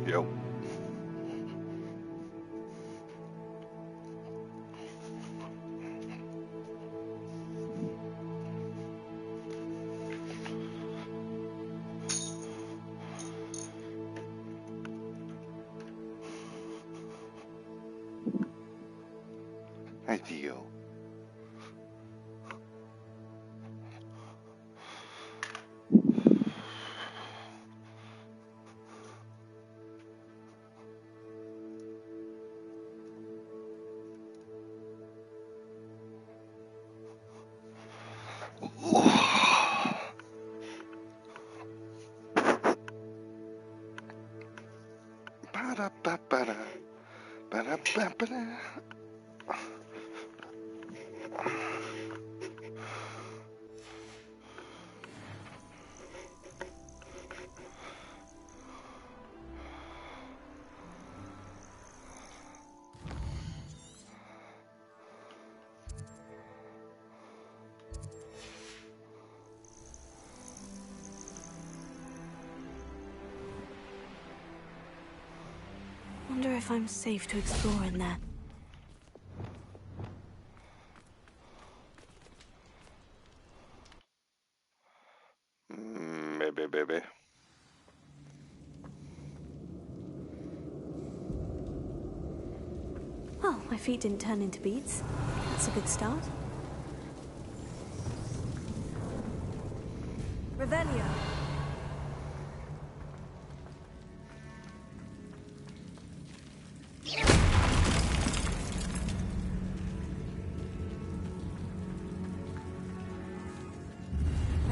Yo. Hi, Theo. Ba-da-ba-ba-da. Ba-da-ba-ba-da. Wonder if I'm safe to explore in there. Maybe, baby. Well, my feet didn't turn into beads. That's a good start. Revelio.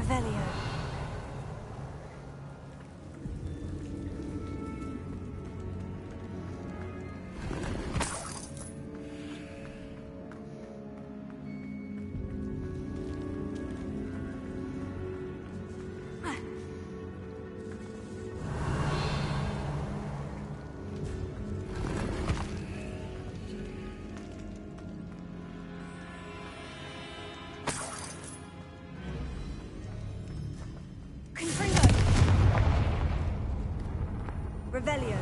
Revelio. Revelio.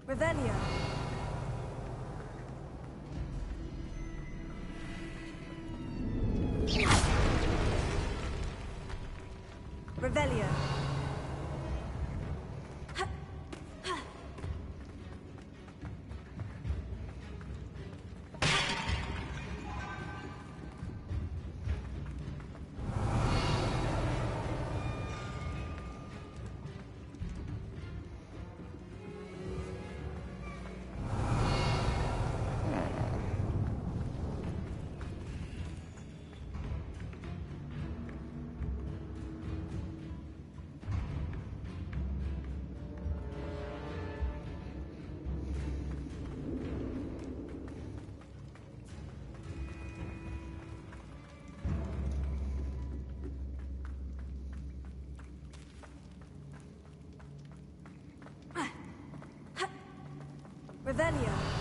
Revelio. Revelio. Revelio.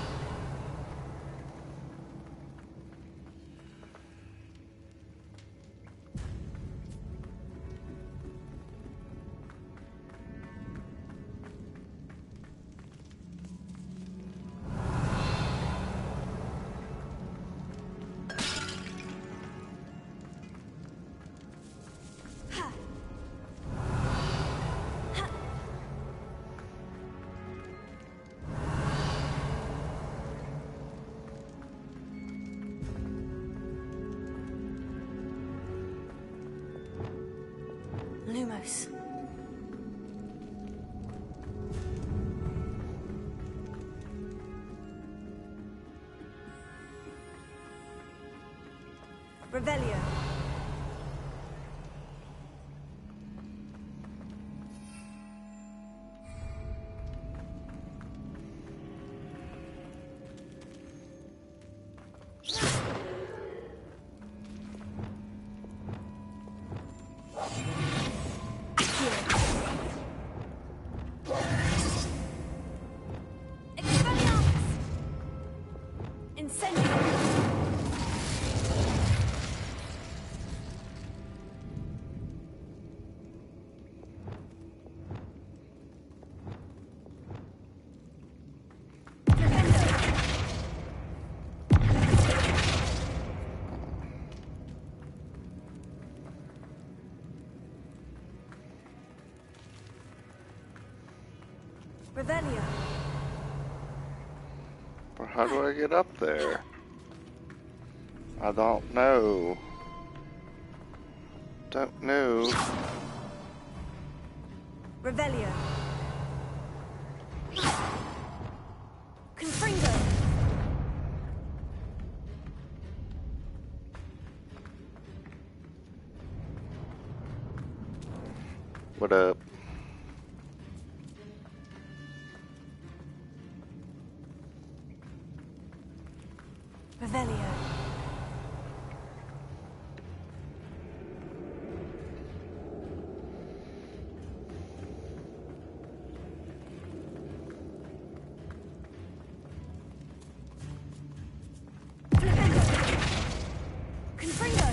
Lumos. Revelio. Revelio. But how do I get up there? I don't know. Don't know. Revelio. Confringo. What up? Revelio. Confringo.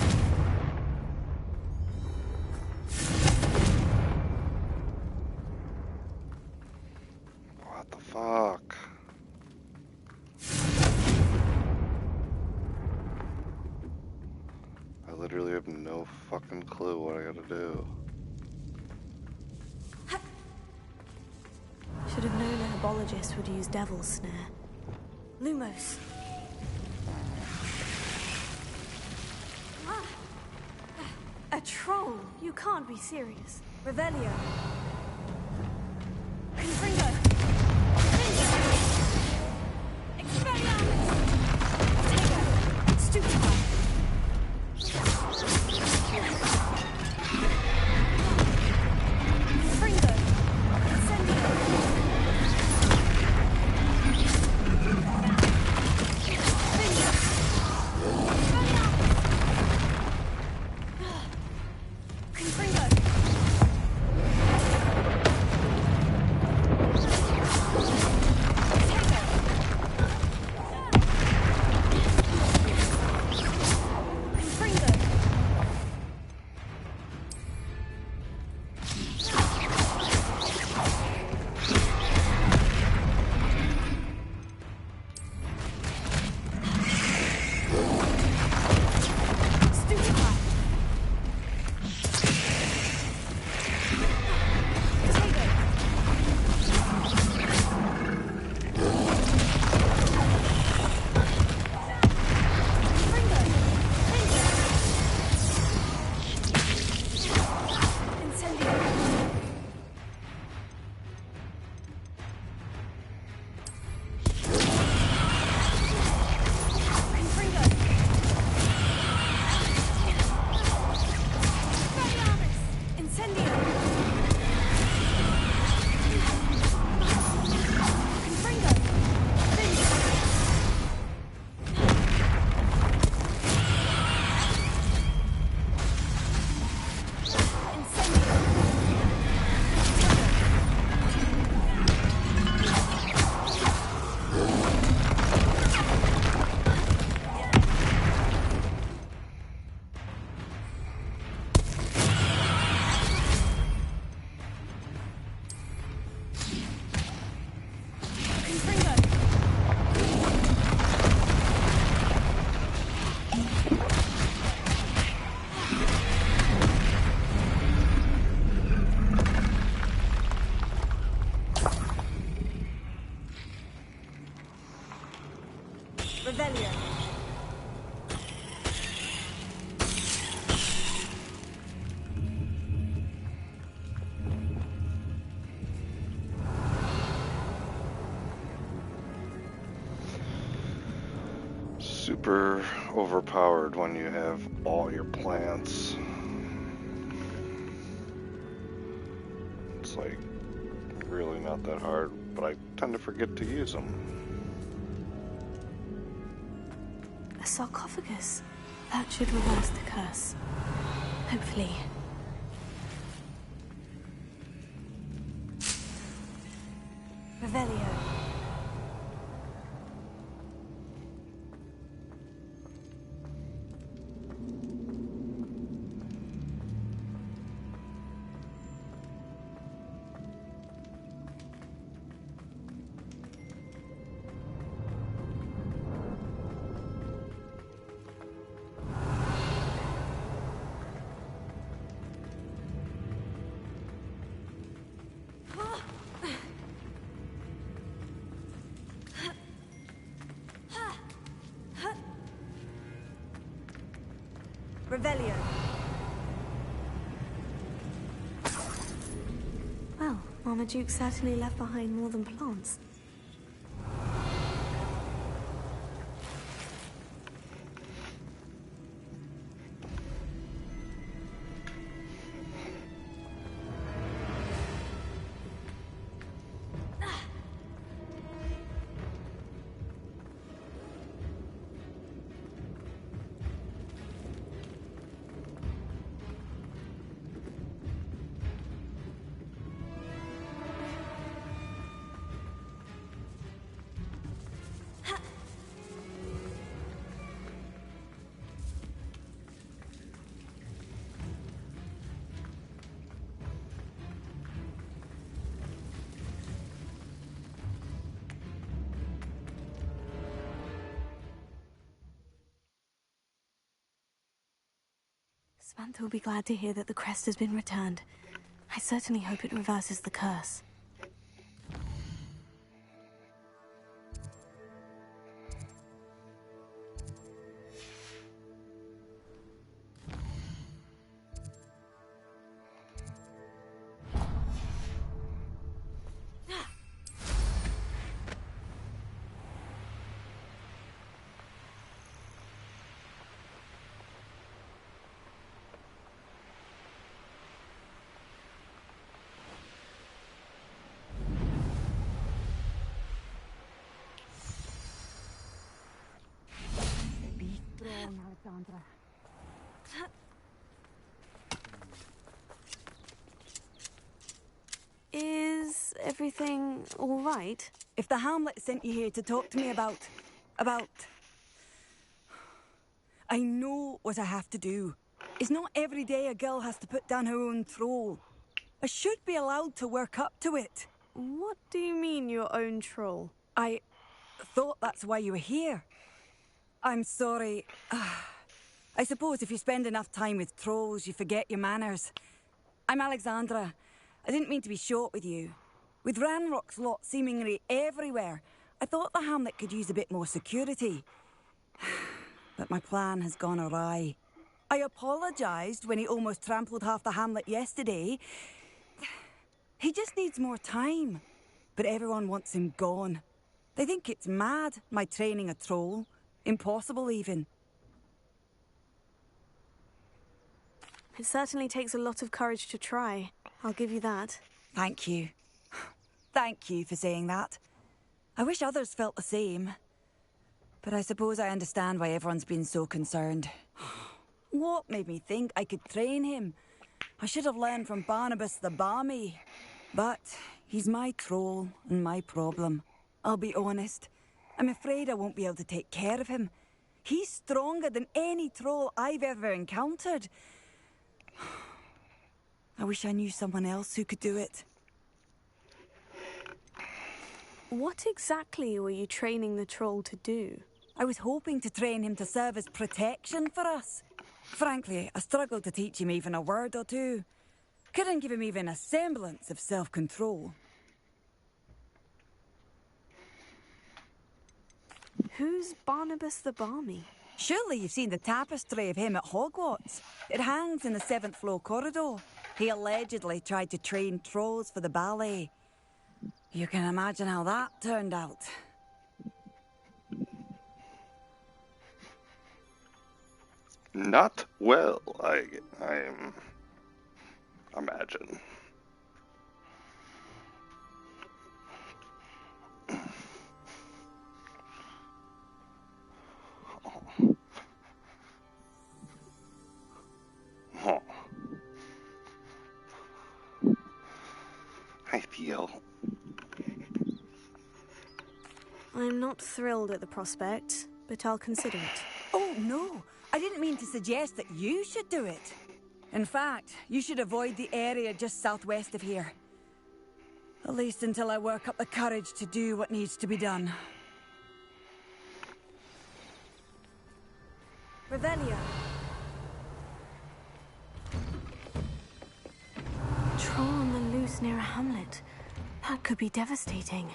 What the fuck? I literally have no fucking clue what I gotta do. Should have known a herbologist would use Devil's Snare. Lumos. A troll? You can't be serious. Revelio. Confringo. Expelliarmus. Tego. Stupefy. Confringo. Incendio. Confringo. Revelio. super overpowered when you have all your plants. It's like really not that hard, but I tend to forget to use them. A sarcophagus. That should reverse the curse. Hopefully. Revelio. Revelio. Well, Marmaduke certainly left behind more than plants. Samantha will be glad to hear that the crest has been returned. I certainly hope it reverses the curse. Alexandra. Is everything all right? If the Hamlet sent you here to talk to me about... I know what I have to do. It's not every day a girl has to put down her own troll. I should be allowed to work up to it. What do you mean, your own troll? I thought that's why you were here. I'm sorry. I suppose if you spend enough time with trolls, you forget your manners. I'm Alexandra. I didn't mean to be short with you. With Ranrock's lot seemingly everywhere, I thought the Hamlet could use a bit more security. But my plan has gone awry. I apologised when he almost trampled half the Hamlet yesterday. He just needs more time. But everyone wants him gone. They think it's mad, my training a troll. Impossible, even. It certainly takes a lot of courage to try. I'll give you that. Thank you. Thank you for saying that. I wish others felt the same. But I suppose I understand why everyone's been so concerned. What made me think I could train him? I should have learned from Barnabas the Barmy. But he's my troll and my problem. I'll be honest. I'm afraid I won't be able to take care of him. He's stronger than any troll I've ever encountered. I wish I knew someone else who could do it. What exactly were you training the troll to do? I was hoping to train him to serve as protection for us. Frankly, I struggled to teach him even a word or two. Couldn't give him even a semblance of self-control. Who's Barnabas the Barmy? Surely you've seen the tapestry of him at Hogwarts. It hangs in the 7th floor corridor. He allegedly tried to train trolls for the ballet. You can imagine how that turned out. Not well, I imagine. Oh. Hi, Theo. I'm not thrilled at the prospect, but I'll consider it. Oh, no. I didn't mean to suggest that you should do it. In fact, you should avoid the area just southwest of here. At least until I work up the courage to do what needs to be done. Revelio. Troll on the loose near a hamlet. That could be devastating.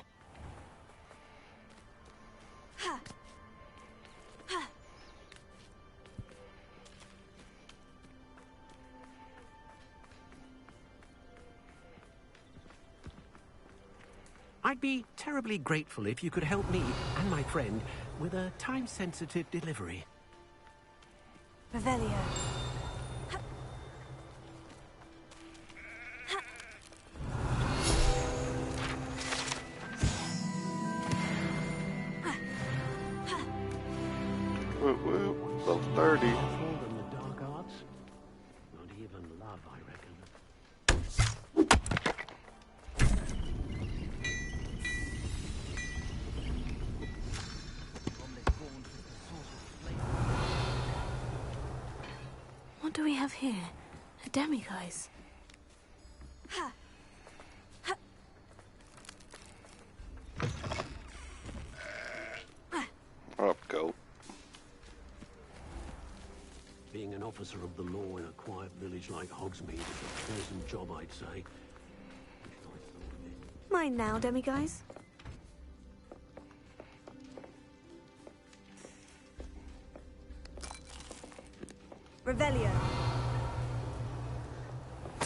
I'd be terribly grateful if you could help me and my friend with a time-sensitive delivery. Revelio. Woo woo, level 30. Than the dark arts. Not even love, I reckon. What do we have here? A demiguise. Up, goat. Being an officer of the law in a quiet village like Hogsmeade is a pleasant job, I'd say. Mine now, demiguise. Revelio. I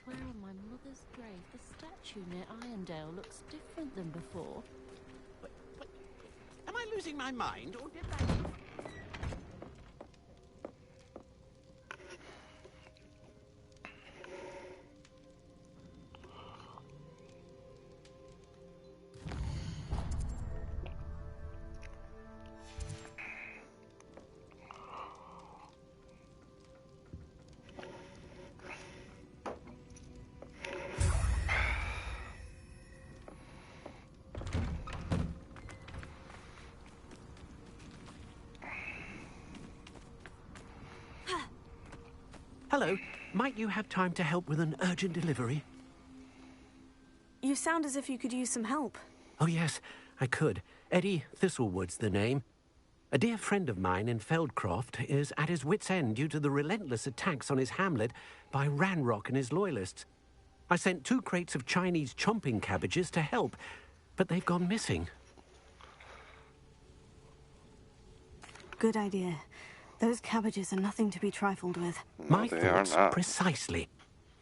swear on my mother's grave, the statue near Irondale looks different than before. Wait, am I losing my mind, or did that... Hello, might you have time to help with an urgent delivery? You sound as if you could use some help. Oh yes, I could. Eddie Thistlewood's the name. A dear friend of mine in Feldcroft is at his wit's end due to the relentless attacks on his hamlet by Ranrock and his loyalists. I sent 2 crates of Chinese chomping cabbages to help, but they've gone missing. Good idea. Those cabbages are nothing to be trifled with. My they are thoughts, not. precisely.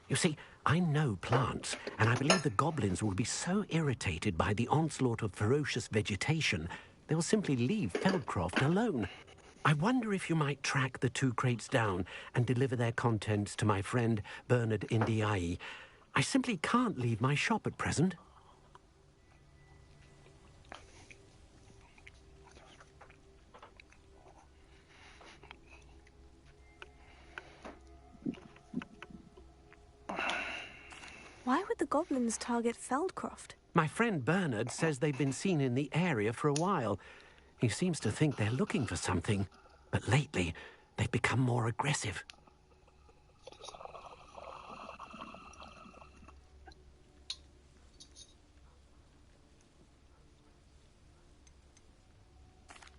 You see, I know plants, and I believe the goblins will be so irritated by the onslaught of ferocious vegetation, they'll simply leave Feldcroft alone. I wonder if you might track the 2 crates down and deliver their contents to my friend Bernard Indiai. I simply can't leave my shop at present. Why would the goblins target Feldcroft? My friend Bernard says they've been seen in the area for a while. He seems to think they're looking for something, but lately they've become more aggressive.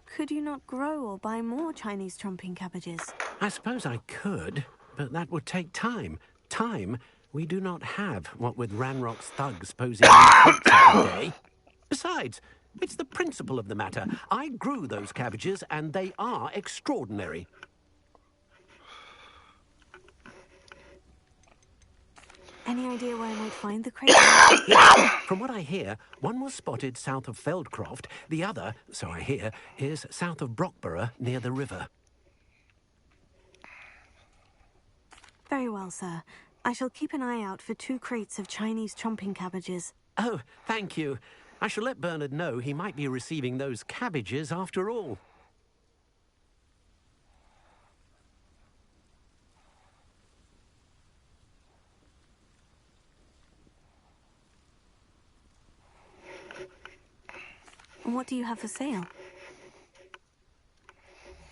Could you not grow or buy more Chinese chomping cabbages? I suppose I could, but that would take time. Time we do not have, what with Ranrock's thugs posing threats every day. Besides, it's the principle of the matter. I grew those cabbages, and they are extraordinary. Any idea where I might find the crate? Yes, from what I hear, one was spotted south of Feldcroft. The other, so I hear, is south of Brockborough, near the river. Very well, sir. I shall keep an eye out for 2 crates of Chinese chomping cabbages. Oh, thank you. I shall let Bernard know he might be receiving those cabbages after all. And what do you have for sale?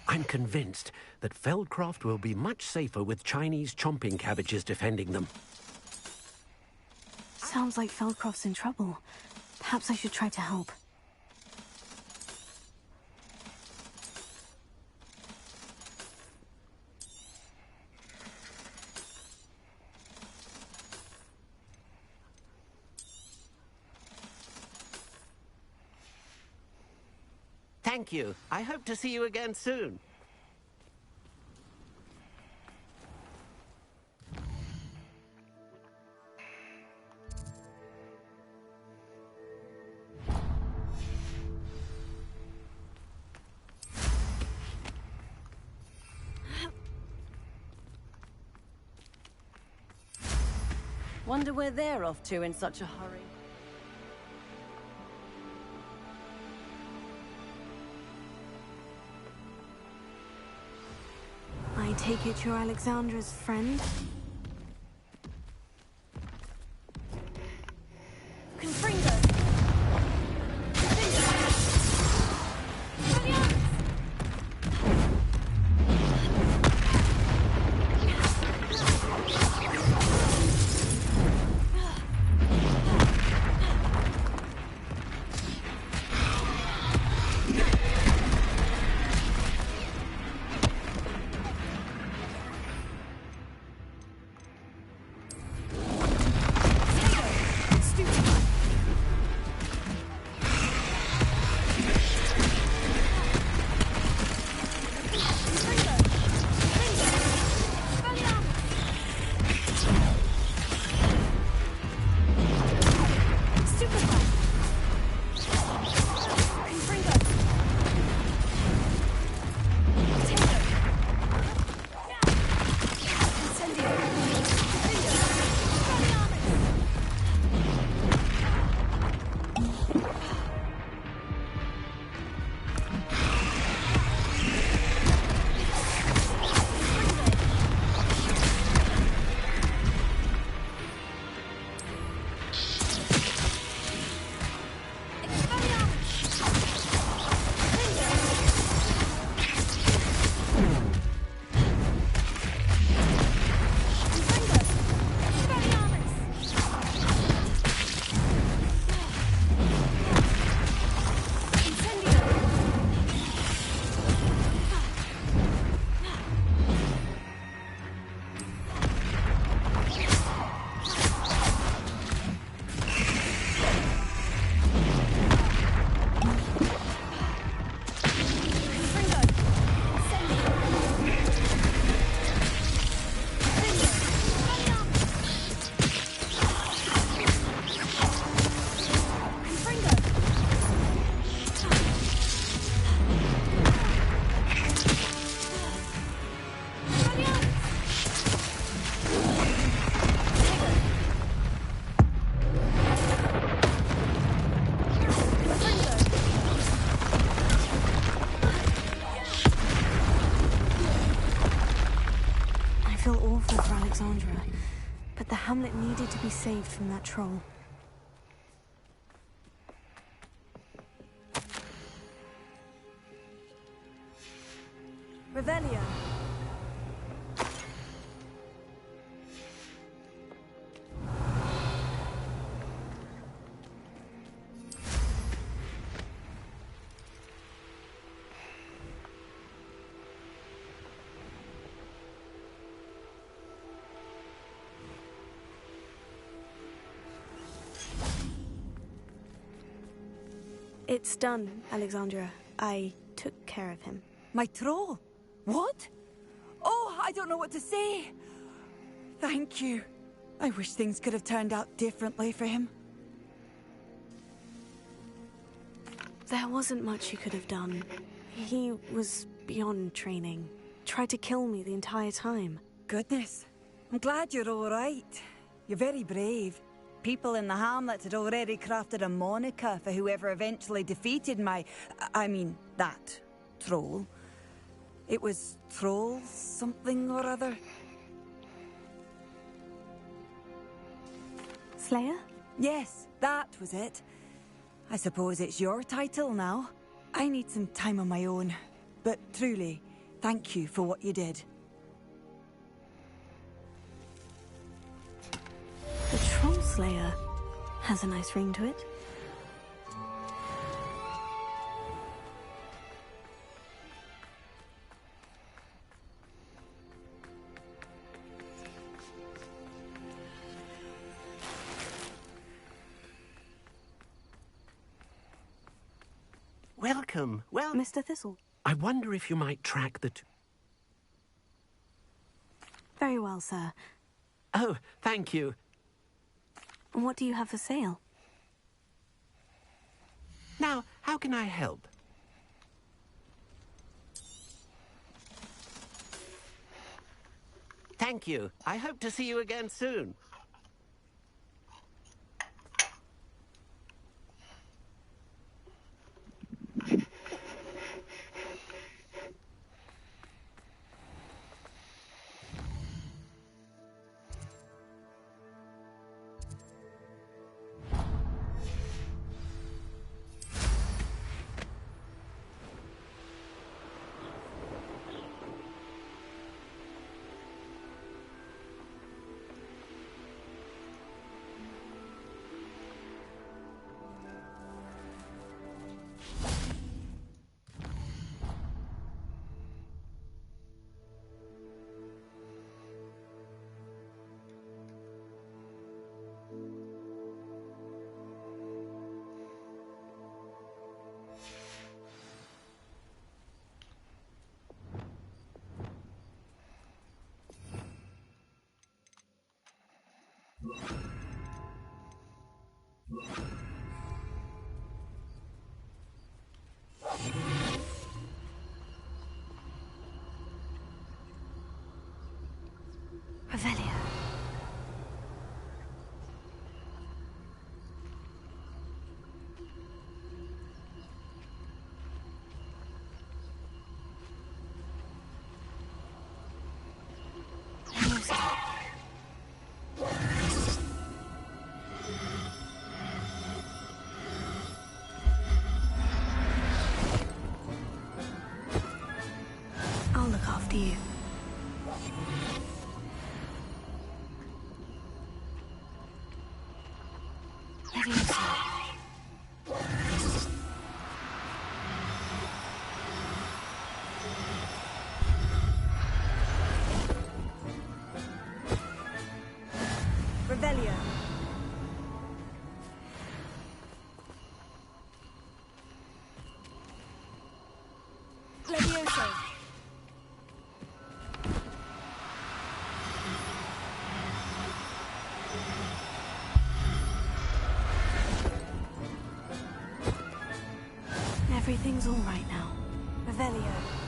I'm convinced that Feldcroft will be much safer with Chinese chomping cabbages defending them. Sounds like Feldcroft's in trouble. Perhaps I should try to help. Thank you. I hope to see you again soon. Wonder where they're off to in such a hurry. I take it you're Alexandra's friend? Alexandra, but the hamlet needed to be saved from that troll. Revelia. It's done, Alexandra. I took care of him. My troll? What? Oh, I don't know what to say. Thank you. I wish things could have turned out differently for him. There wasn't much you could have done. He was beyond training. Tried to kill me the entire time. Goodness. I'm glad you're all right. You're very brave. People in the hamlet had already crafted a moniker for whoever eventually defeated that troll. It was Troll something or other. Slayer? Yes, that was it. I suppose it's your title now. I need some time on my own. But truly, thank you for what you did. The Troll Slayer has a nice ring to it. Welcome. Well, Mr. Thistle. I wonder if you might track the Very well, sir. Oh, thank you. What do you have for sale? Now, how can I help? Thank you. I hope to see you again soon. Revelio. I'll look after you. Leviosa. Revelio. Leviosa. Everything's all right now. Revelio.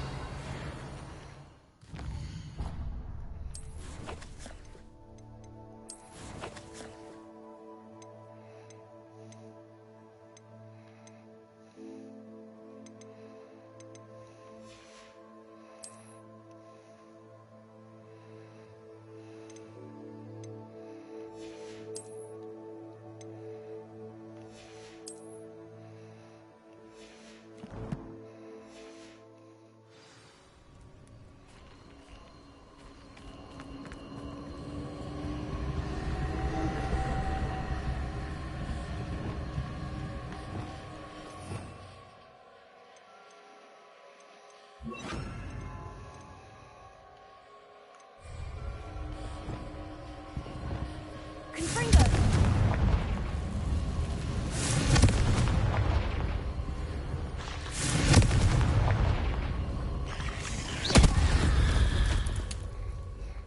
Confringo!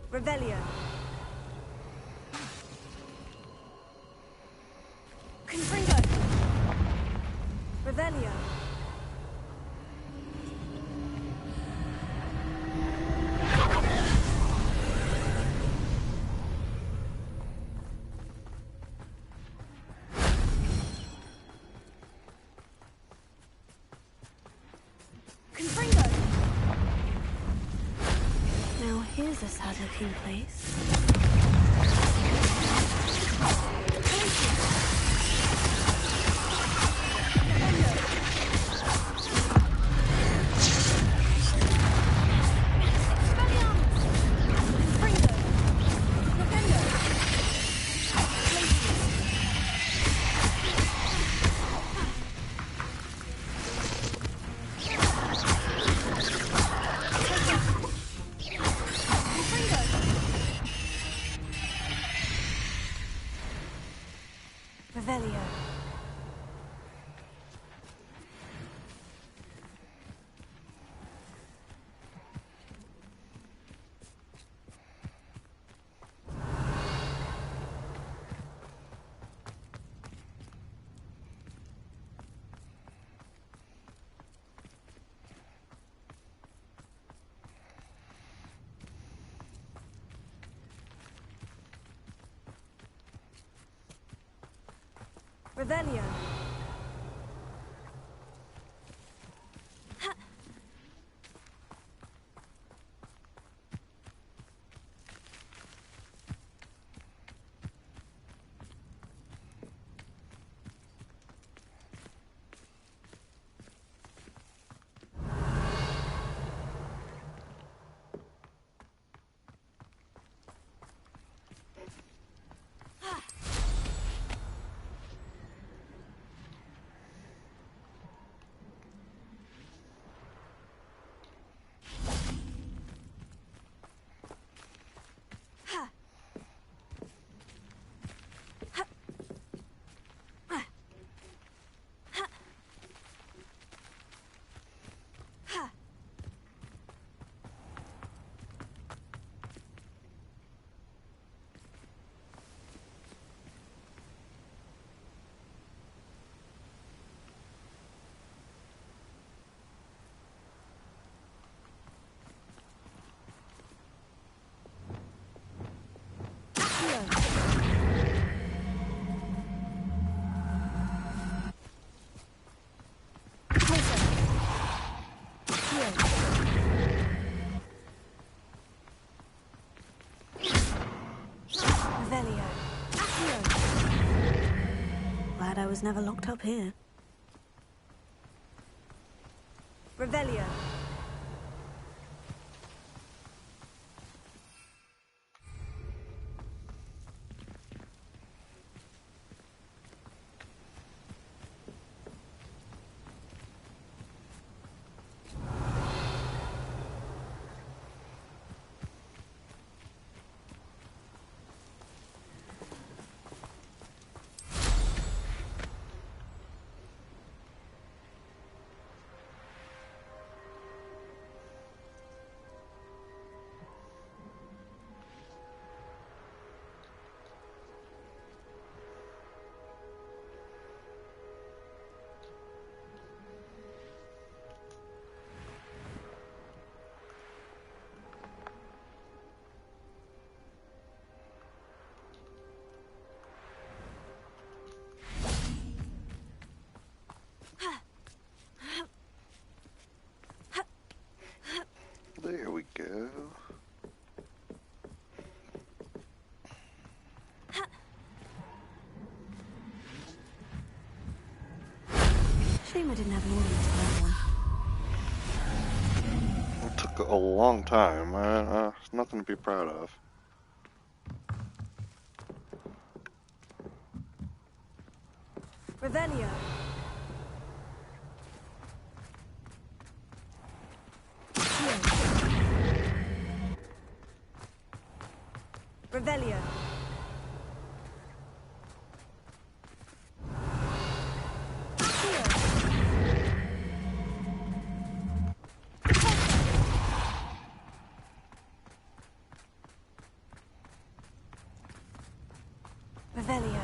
Revelio. bad-looking place. Revelio. Revelio. Glad I was never locked up here. Revelio. There we go. Shame I didn't have an audience for that one. It took a long time. Nothing to be proud of. Revelio. Revelio. Revelio.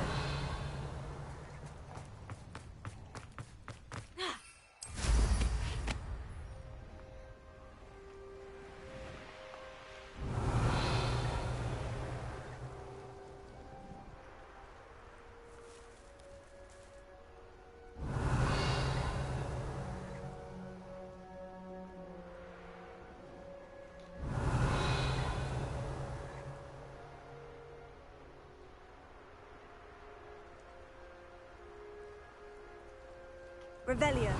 Revelio.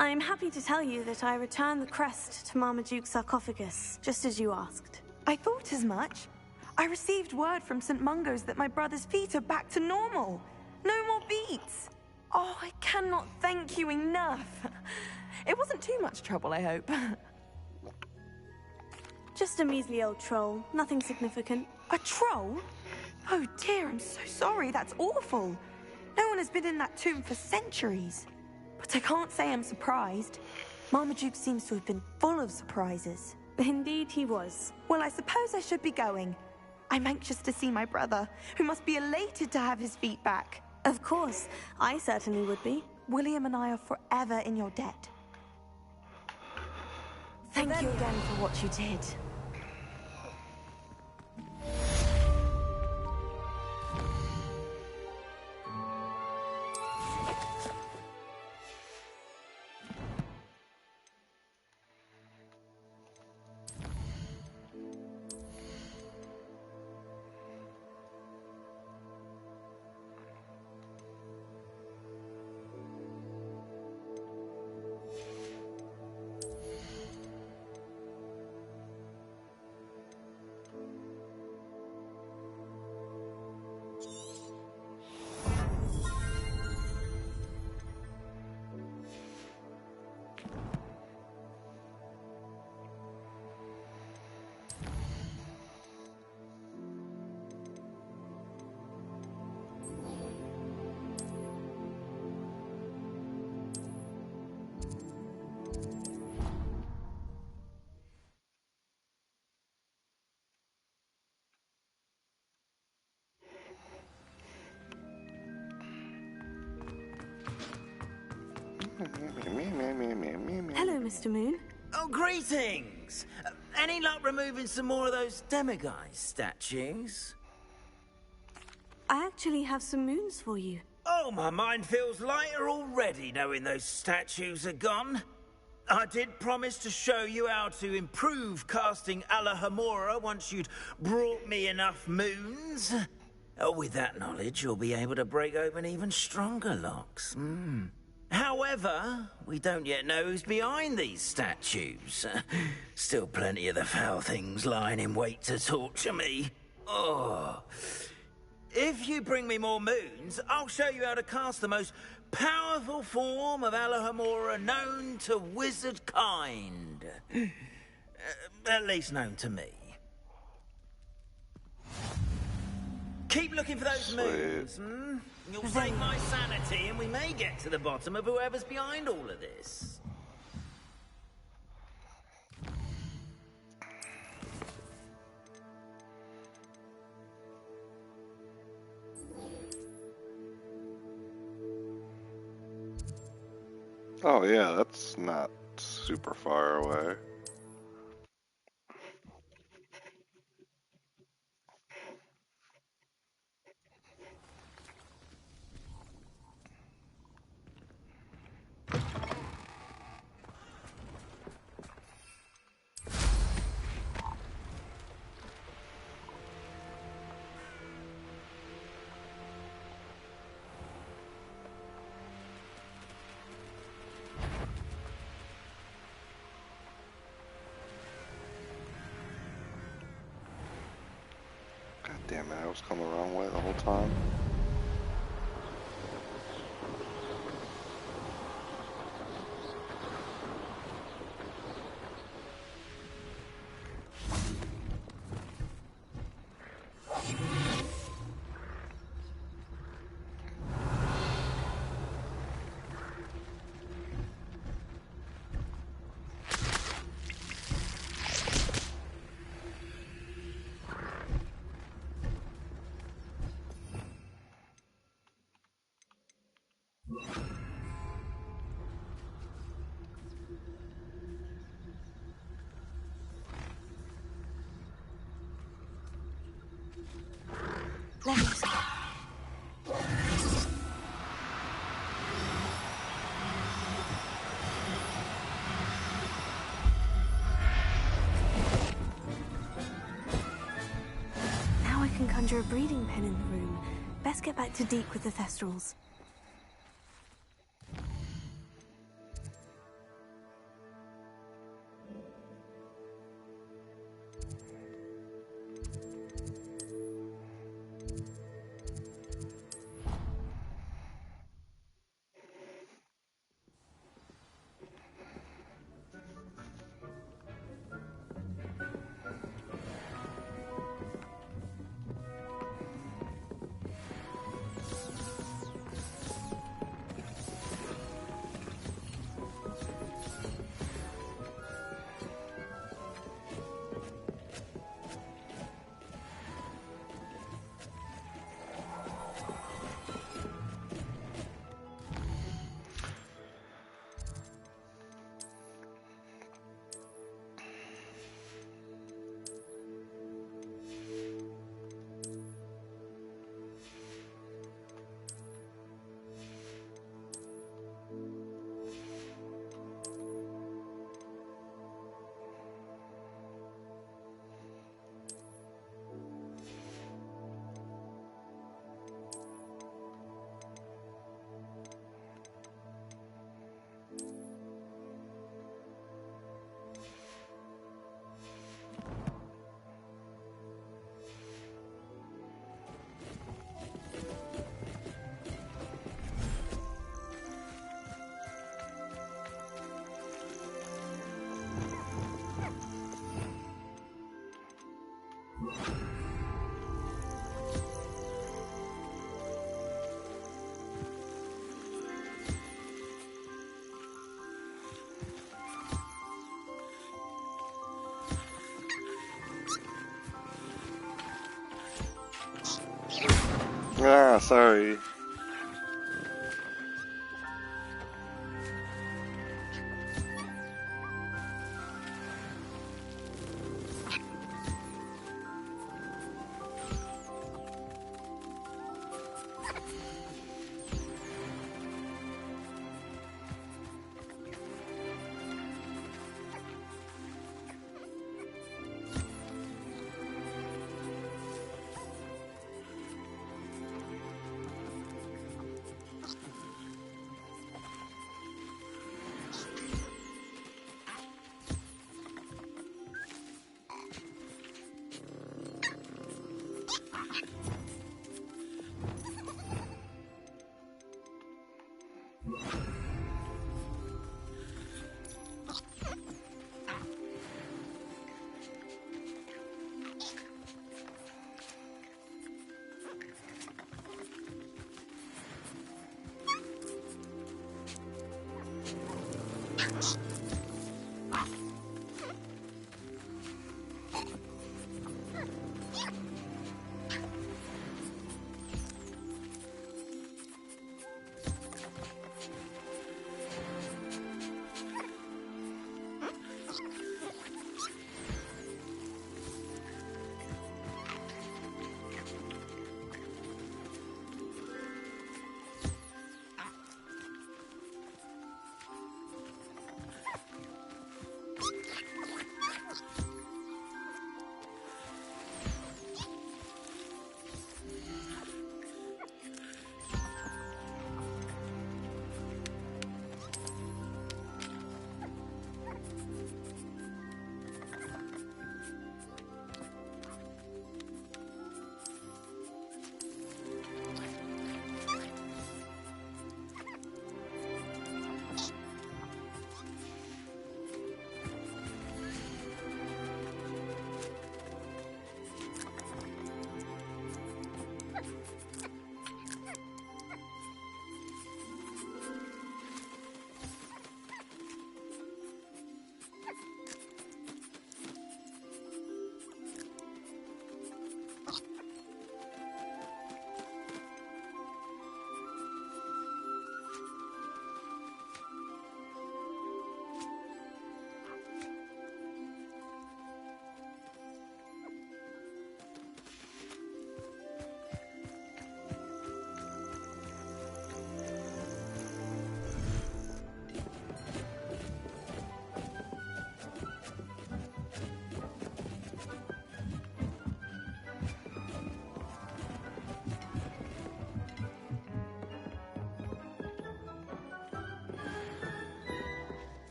I'm happy to tell you that I returned the crest to Marmaduke's sarcophagus, just as you asked. I thought as much. I received word from St. Mungo's that my brother's feet are back to normal. No more beats. Oh, I cannot thank you enough. It wasn't too much trouble, I hope. Just a measly old troll, nothing significant. A troll? Oh dear, I'm so sorry. That's awful. No one has been in that tomb for centuries. But I can't say I'm surprised. Marmaduke seems to have been full of surprises. Indeed he was. Well, I suppose I should be going. I'm anxious to see my brother, who must be elated to have his feet back. Of course, I certainly would be. William and I are forever in your debt. Thank you again for what you did. Hello, Mr. Moon. Oh, greetings! Any luck removing some more of those demiguise statues? I actually have some moons for you. Oh, my mind feels lighter already knowing those statues are gone. I did promise to show you how to improve casting Alahamora once you'd brought me enough moons. Oh, with that knowledge, you'll be able to break open even stronger locks. However, we don't yet know who's behind these statues. Still plenty of the foul things lying in wait to torture me. Oh. If you bring me more moons, I'll show you how to cast the most powerful form of Alahamora known to wizard kind. At least known to me. Keep looking for those moons, You'll save my sanity, and we may get to the bottom of whoever's behind all of this. Oh yeah, that's not super far away. God damn it, I was coming the wrong way the whole time. Leviosa. Now I can conjure a breeding pen in the room. Best get back to Deke with the Thestrals. Ah, sorry.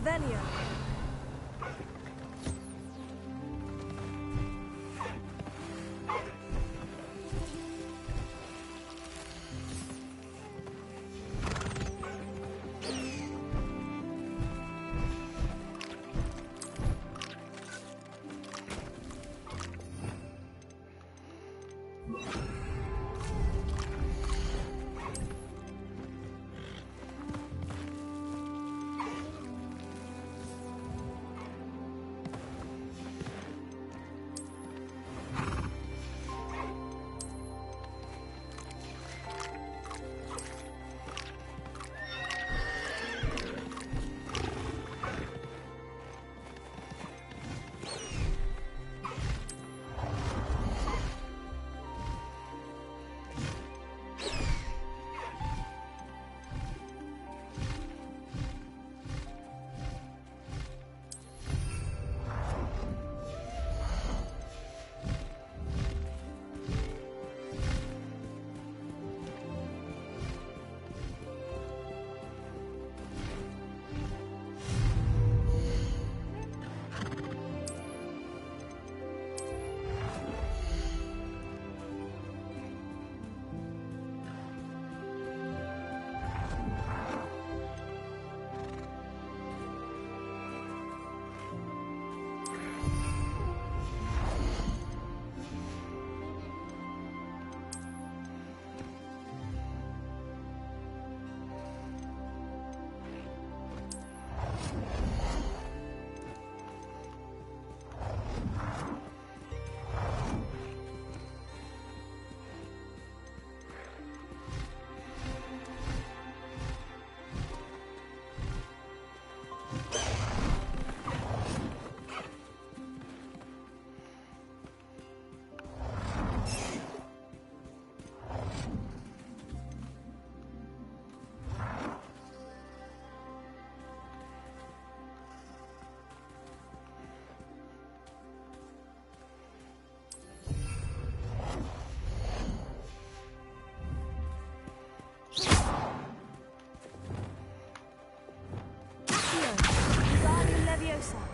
Revelio. Leviosa.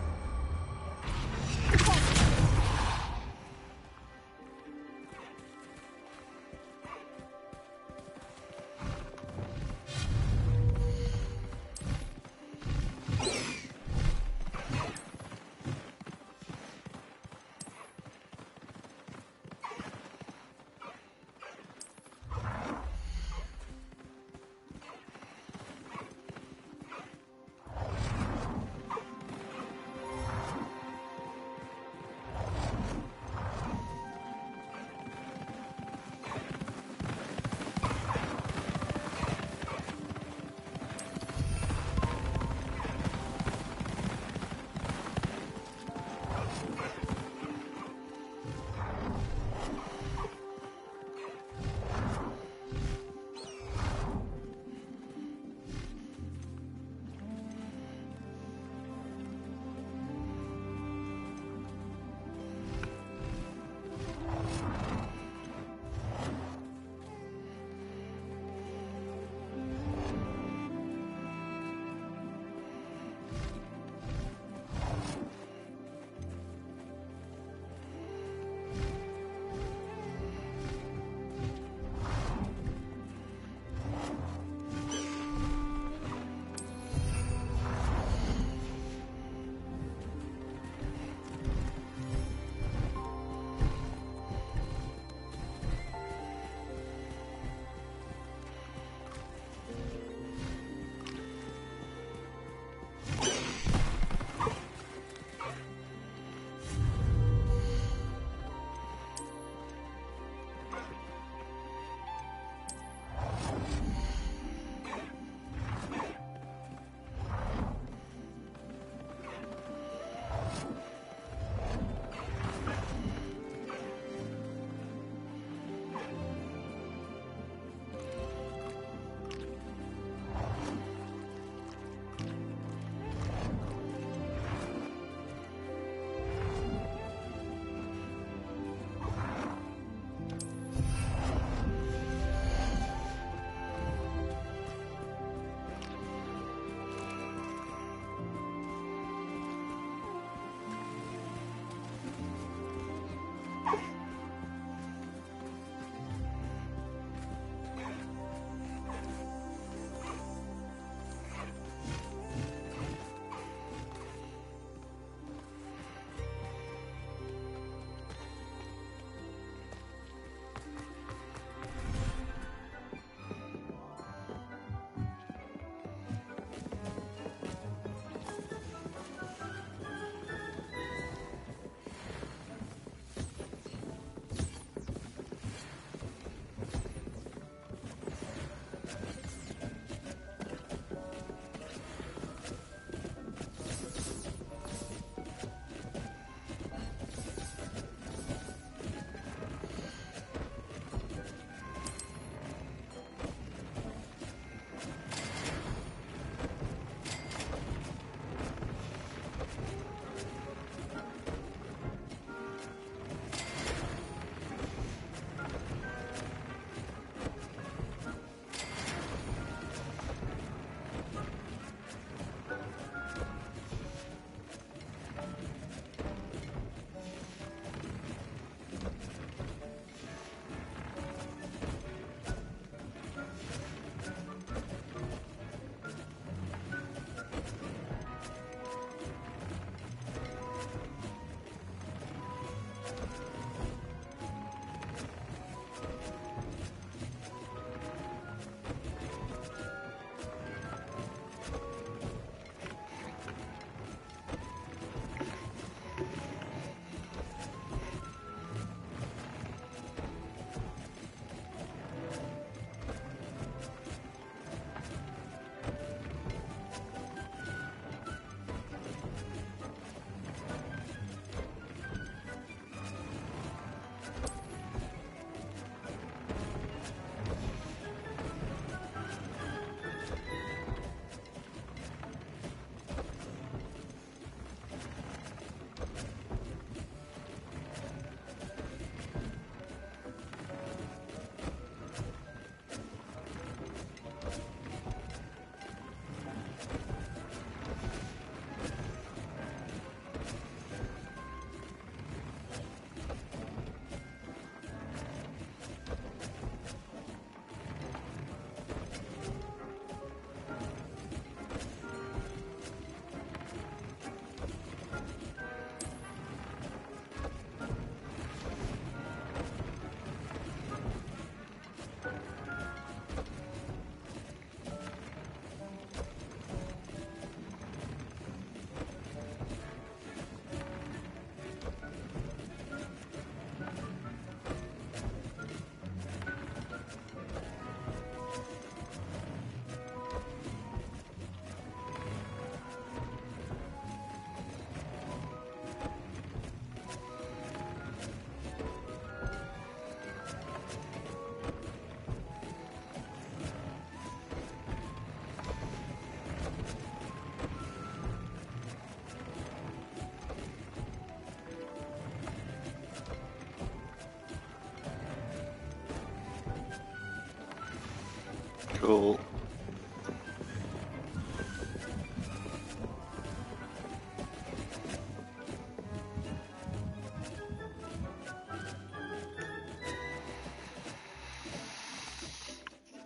Cool.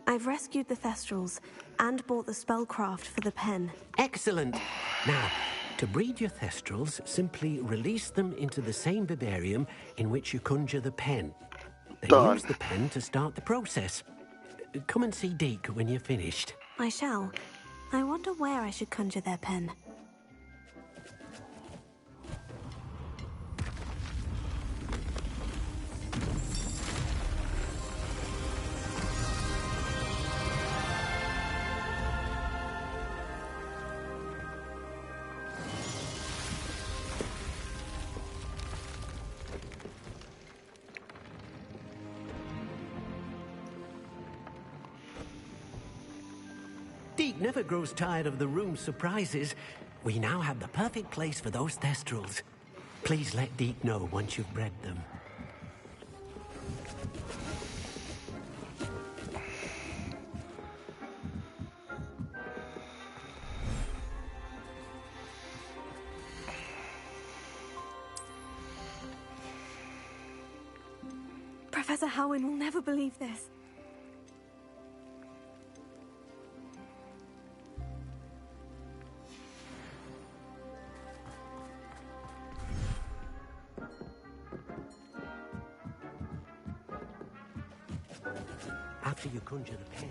I've rescued the Thestrals and bought the spellcraft for the pen. Excellent. Now, to breed your Thestrals, simply release them into the same vivarium in which you conjure the pen. Then Done. use the pen to start the process. Come and see Deke when you're finished. I shall. I wonder where I should conjure their pen. Deke never grows tired of the room's surprises. We now have the perfect place for those Thestrals. Please let Deke know once you've bred them. Professor Howin will never believe this. After you conjure the pen,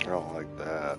I don't like that.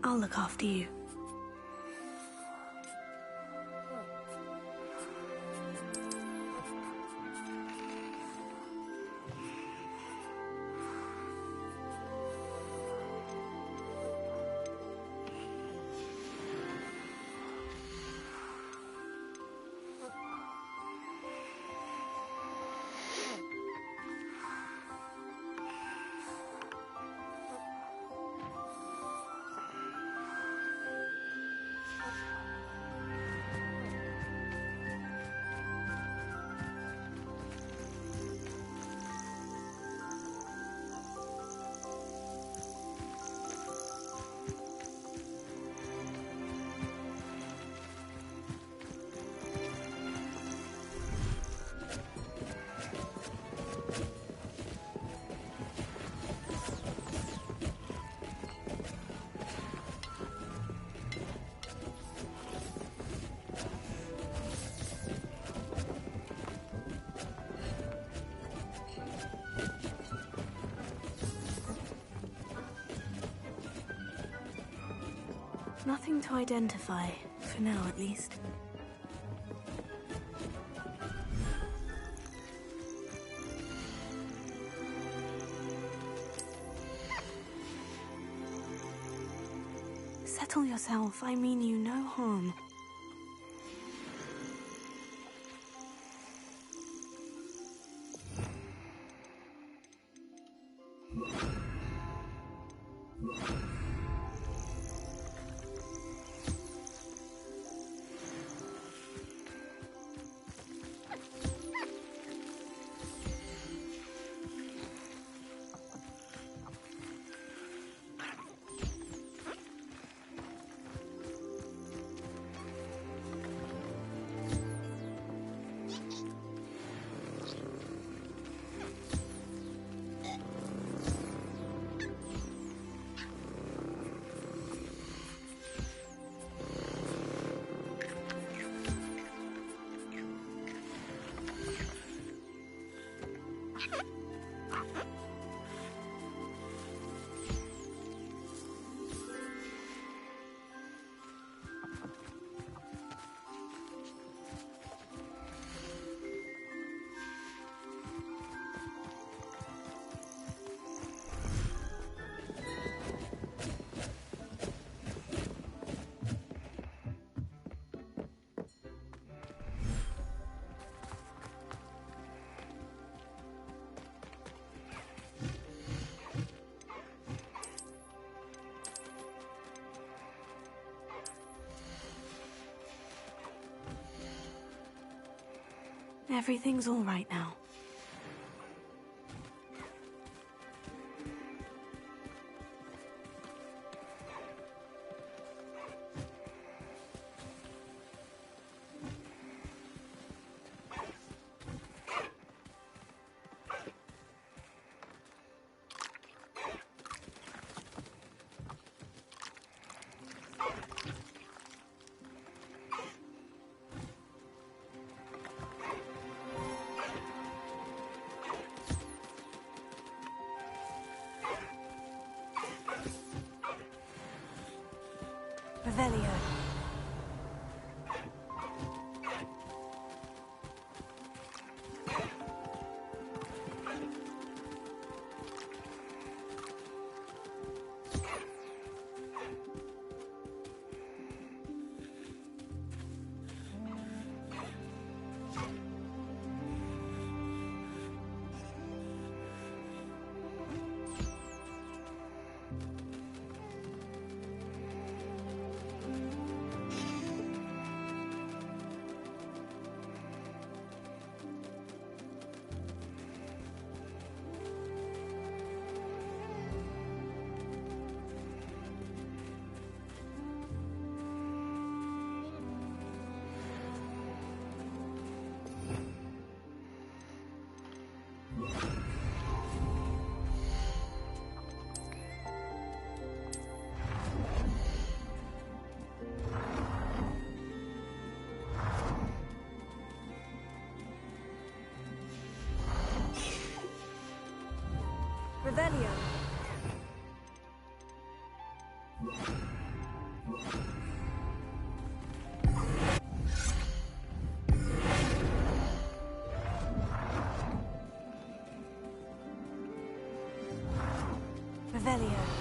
I'll look after you. Nothing to identify, for now at least. Settle yourself, I mean you no harm. Everything's all right now. Revelio. Revelio. Revelio.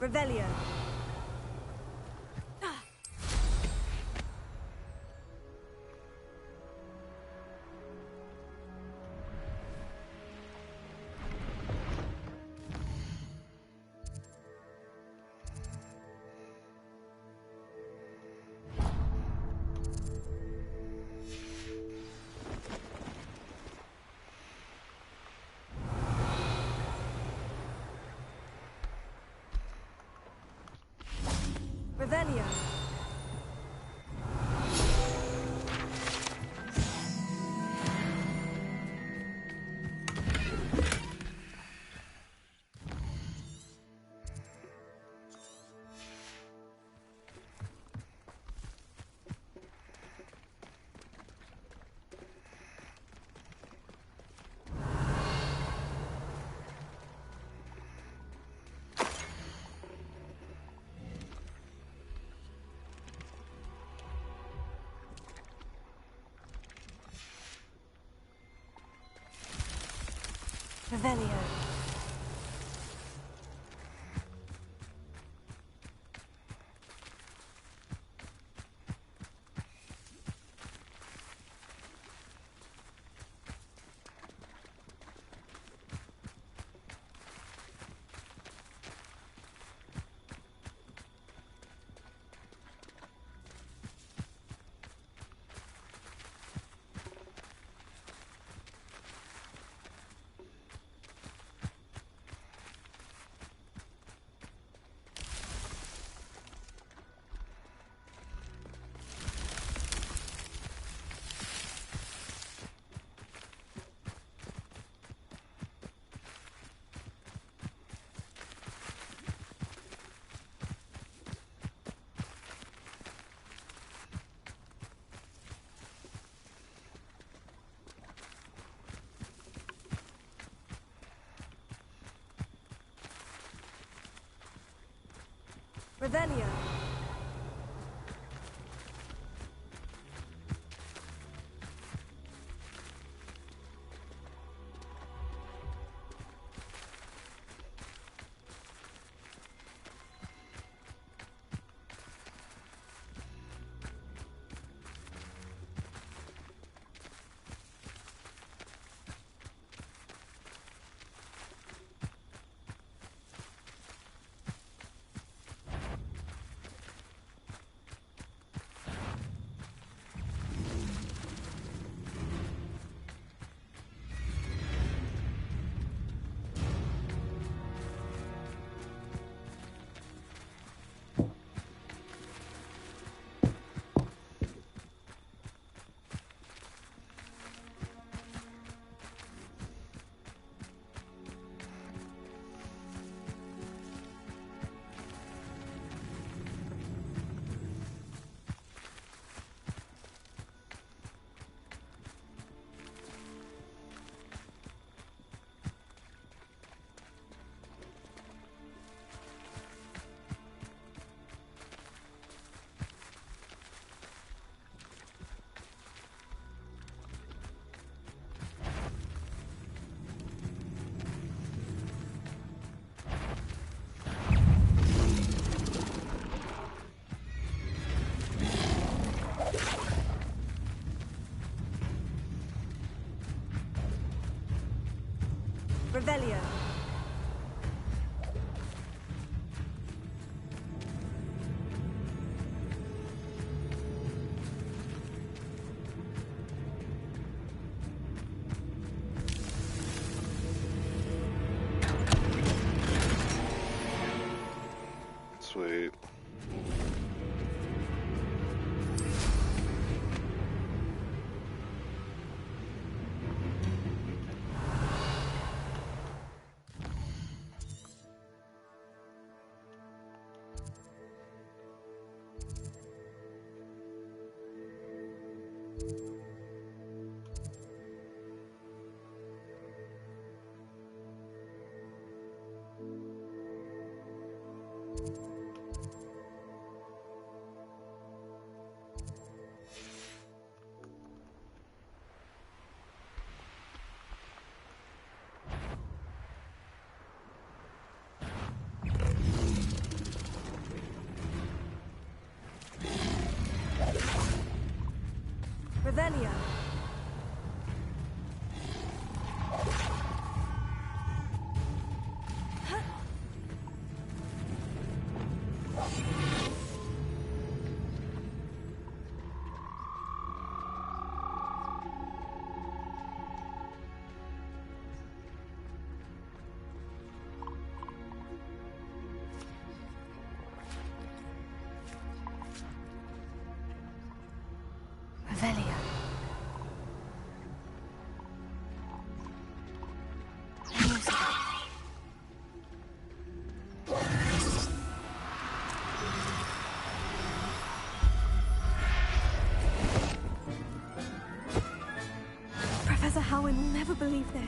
Revelio. Revelio. Revelio. Revelio. Revelio. Sweet. Revelia. Revelia. Professor Howin will never believe this.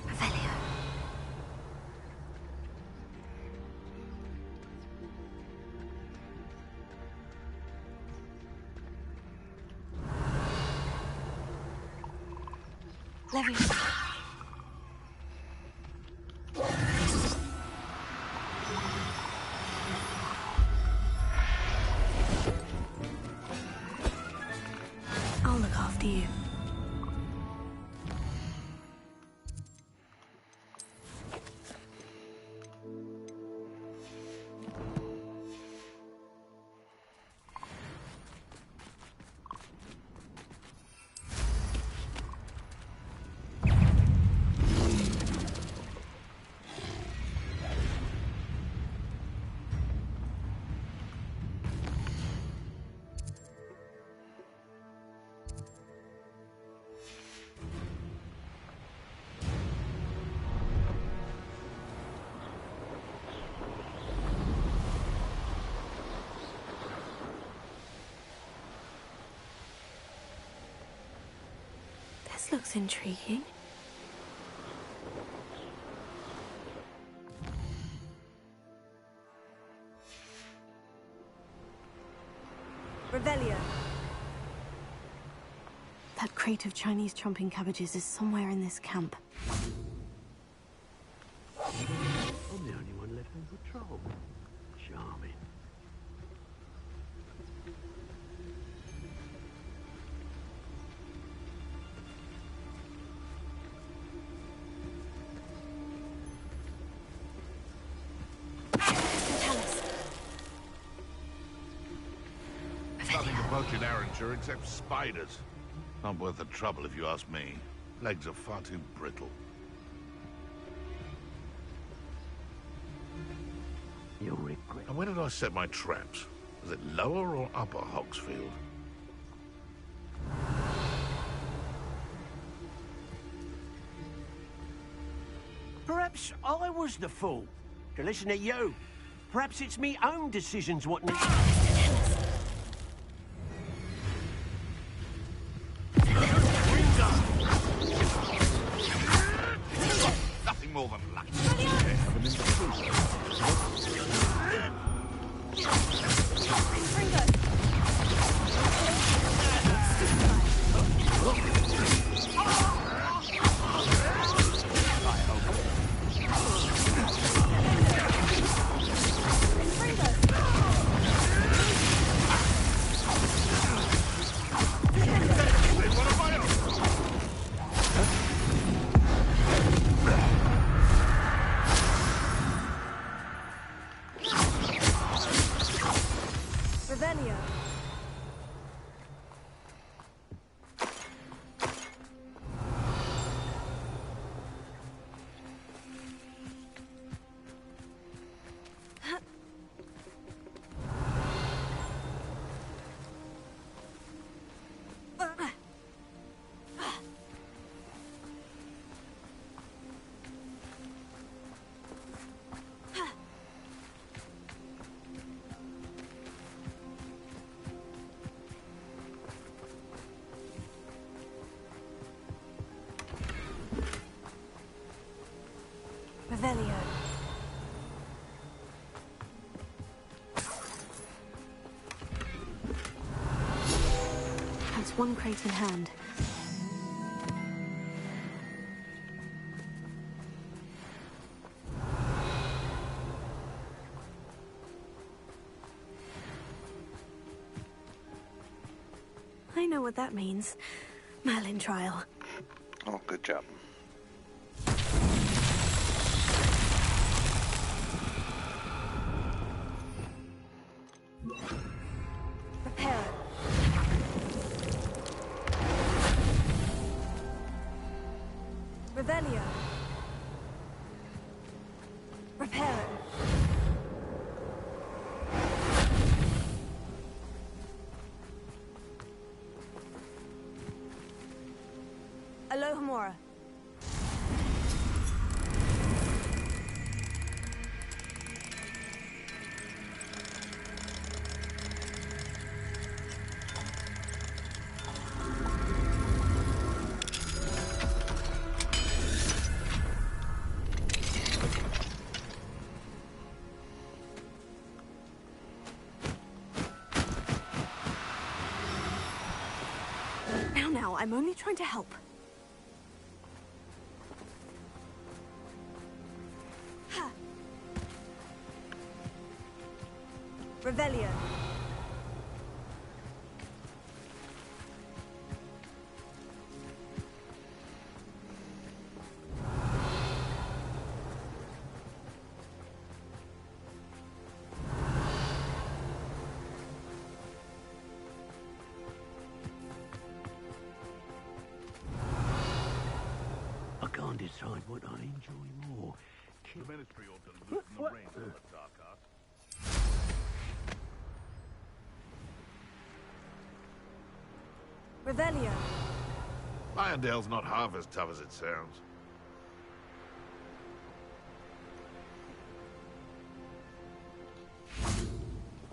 Revelia. Levy. I'll look after you. This looks intriguing. Revelia. That crate of Chinese chomping cabbages is somewhere in this camp. I'm the only one left on patrol. Charming. Nothing to poach in Arrancher except spiders. Not worth the trouble if you ask me. Legs are far too brittle. You'll regret. And where did I set my traps? Was it lower or upper Hogsfield? Perhaps I was the fool. To listen to you. Perhaps it's me own decisions what need... Nothing more than luck. Revelia. one crate in hand. I know what that means. Merlin trial. Oh, good job. Prepare. Revelio. Prepare. Alohomora. Now, I'm only trying to help. Ha. Revelio. I can't decide what I enjoy more. The Ministry ought to loosen the reins on the dark arts. Revelio. Irondale's not half as tough as it sounds.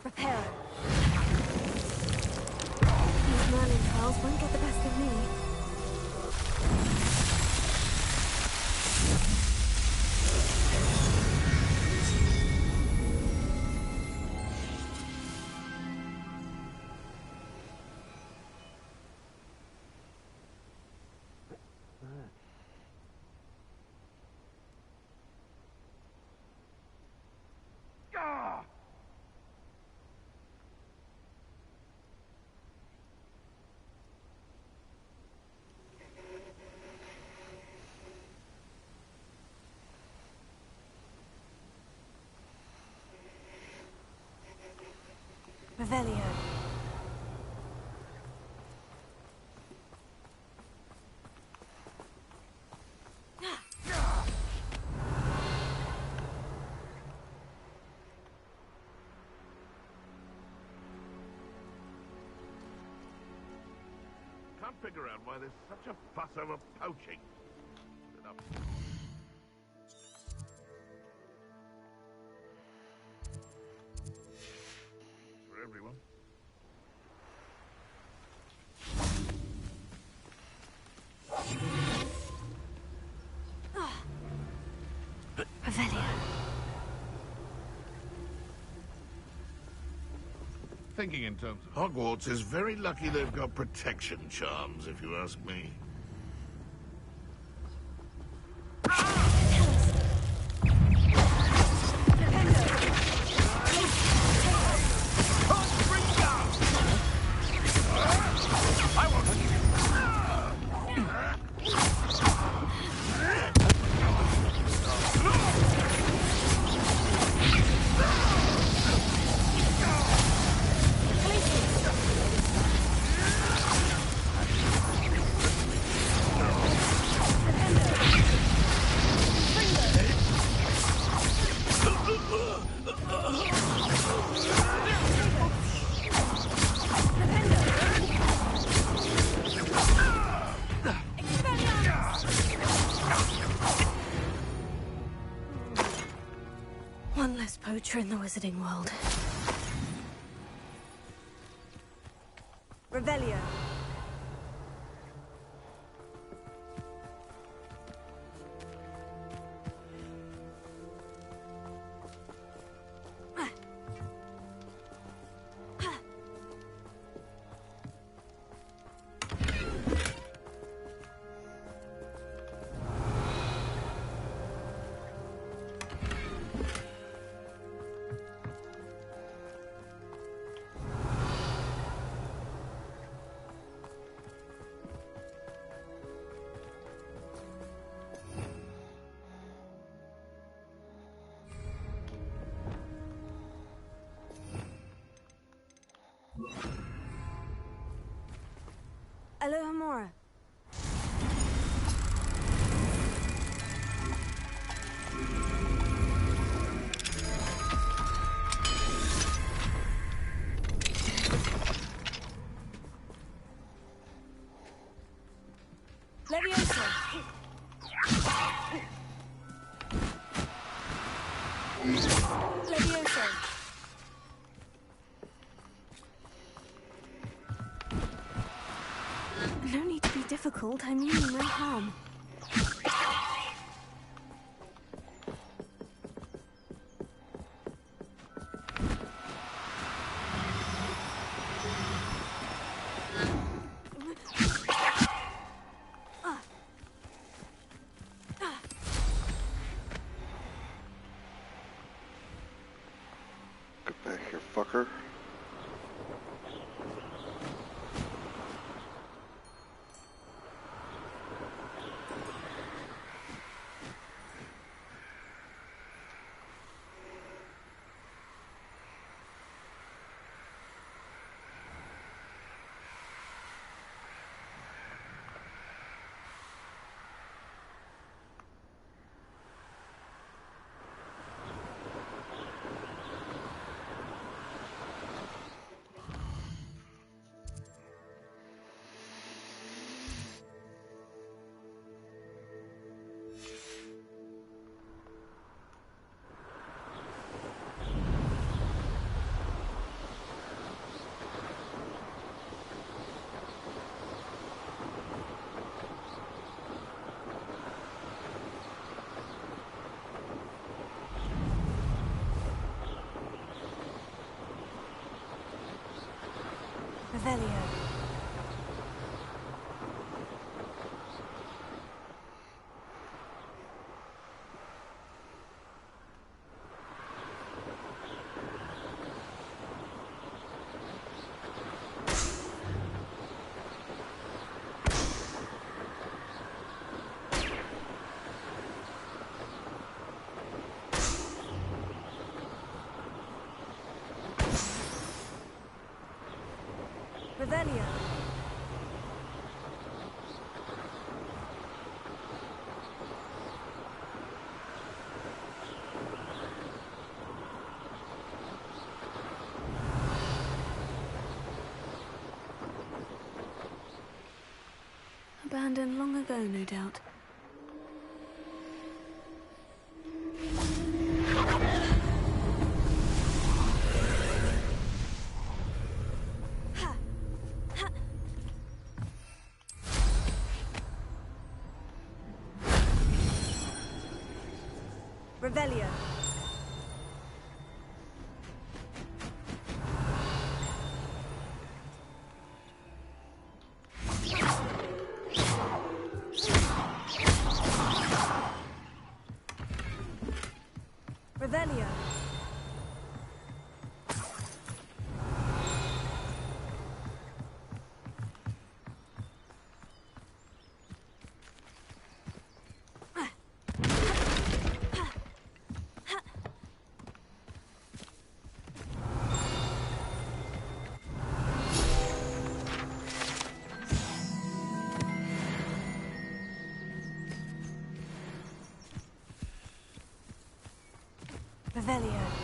Prepare. These Merlin trials won't get the best of me. Revelio. Can't figure out why there's such a fuss over poaching. Enough. For everyone. Revelio. Thinking in terms of Hogwarts is very lucky they've got protection charms, if you ask me. One less poacher in the wizarding world. Revelio. Alohomora. Leviosa. Leviosa. No need to be difficult. I mean no harm. Get back here, fucker. Revelio. Revelio. Abandoned long ago, no doubt. Revelio. Revelio. Revelio.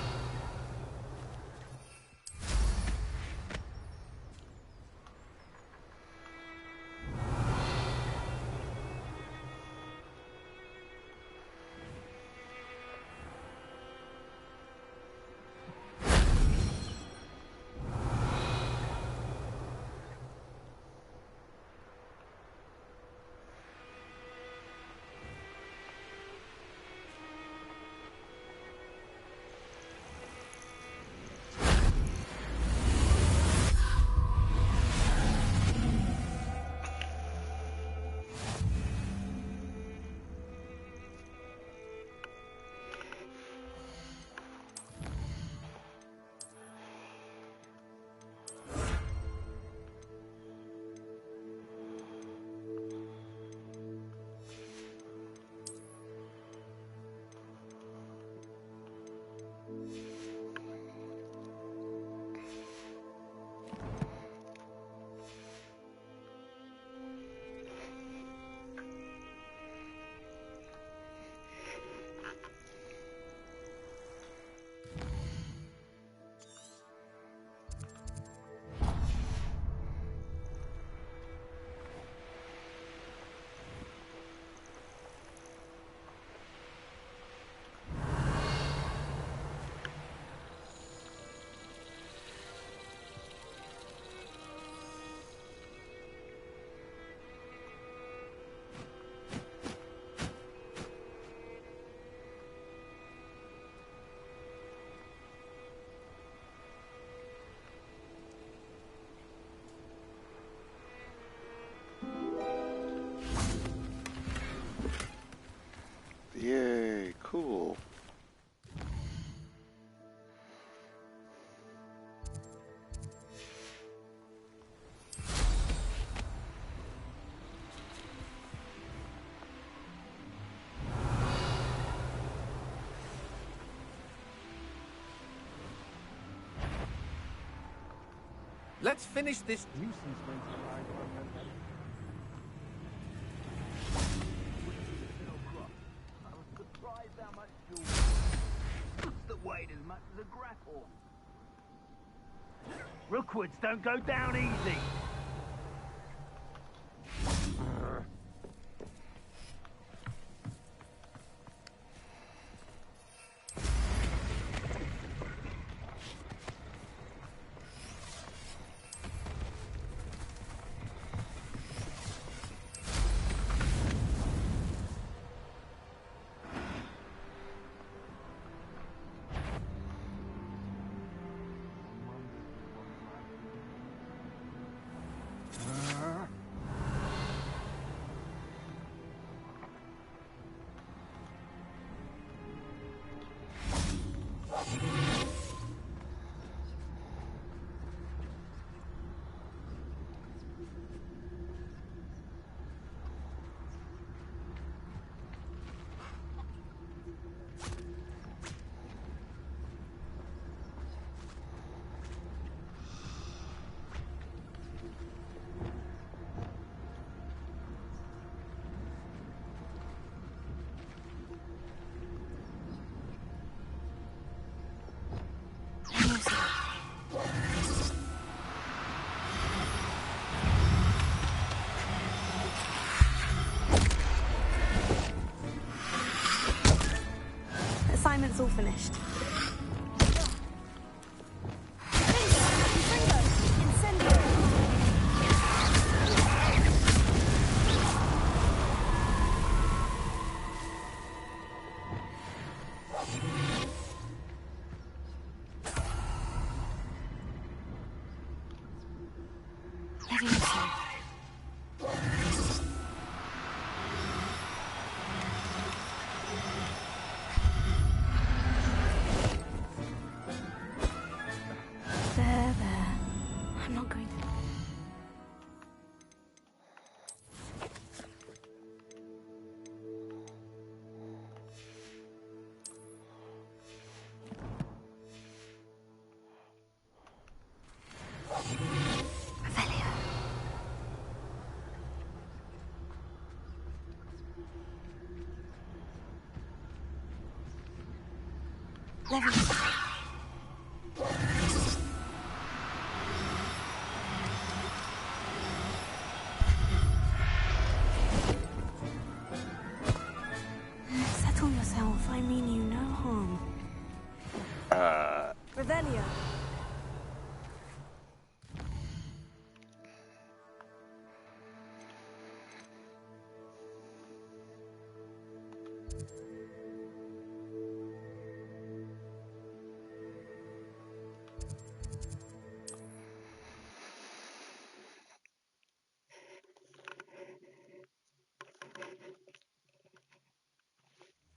Let's finish this nuisance. That weighed as much as a grapple. Rookwoods don't go down easy. Assignment's all finished. Level. Settle yourself. I mean you no harm. Revelio.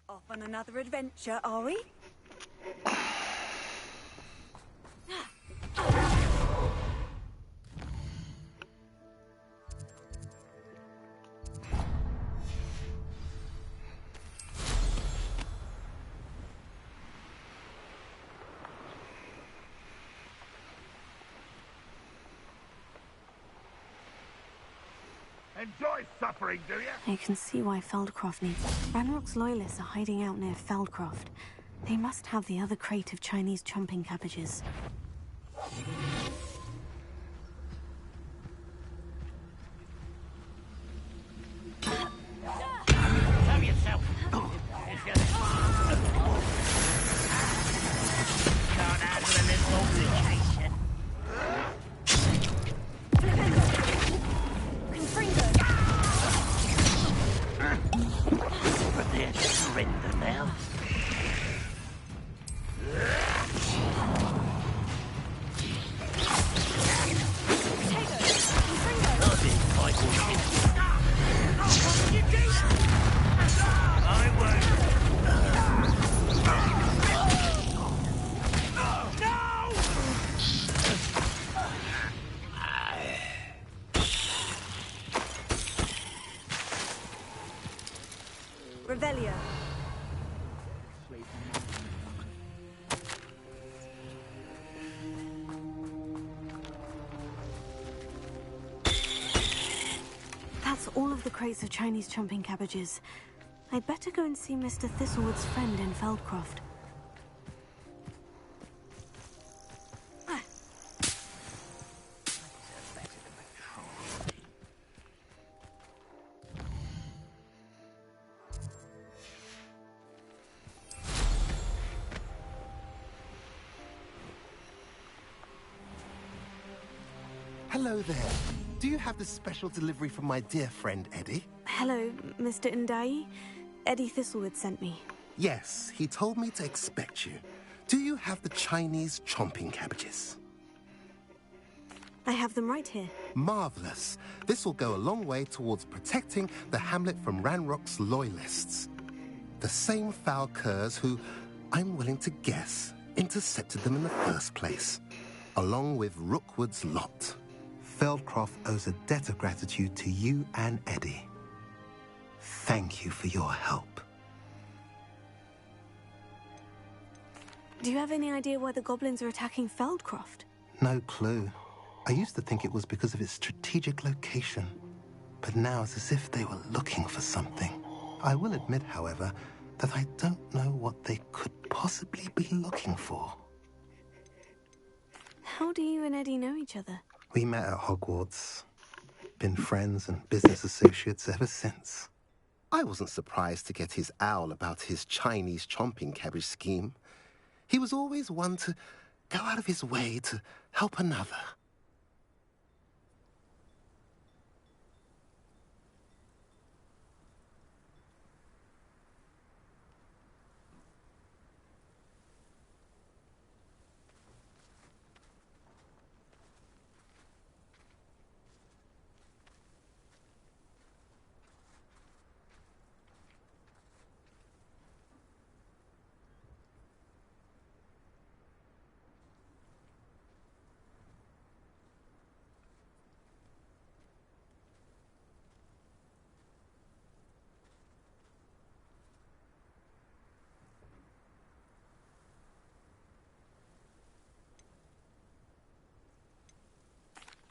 Off on another adventure, are we? Enjoy suffering, do you? I can see why Feldcroft needs it. Ranrock's loyalists are hiding out near Feldcroft. They must have the other crate of Chinese chomping cabbages. Show yourself. Can't handle a little altercation. But they're surrender now. all of the crates of Chinese chomping cabbages. I'd better go and see Mr. Thistlewood's friend in Feldcroft. Hello there. Do you have the special delivery from my dear friend Eddie? Hello, Mr. Ndai. Eddie Thistlewood sent me. Yes, he told me to expect you. Do you have the Chinese chomping cabbages? I have them right here. Marvelous. This will go a long way towards protecting the hamlet from Ranrock's loyalists. The same foul curs who, I'm willing to guess, intercepted them in the first place, along with Rookwood's lot. Feldcroft owes a debt of gratitude to you and Eddie. Thank you for your help. Do you have any idea why the goblins are attacking Feldcroft? No clue. I used to think it was because of its strategic location, but now it's as if they were looking for something. I will admit, however, that I don't know what they could possibly be looking for. How do you and Eddie know each other? We met at Hogwarts. Been friends and business associates ever since. I wasn't surprised to get his owl about his Chinese chomping cabbage scheme. He was always one to go out of his way to help another.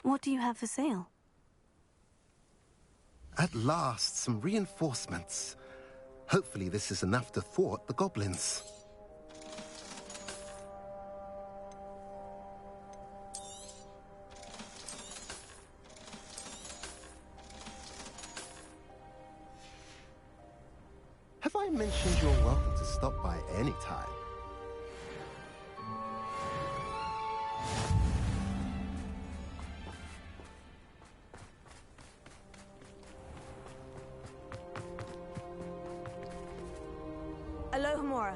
What do you have for sale? At last, some reinforcements. Hopefully this is enough to thwart the goblins. Have I mentioned you're welcome to stop by any time? Alohomora.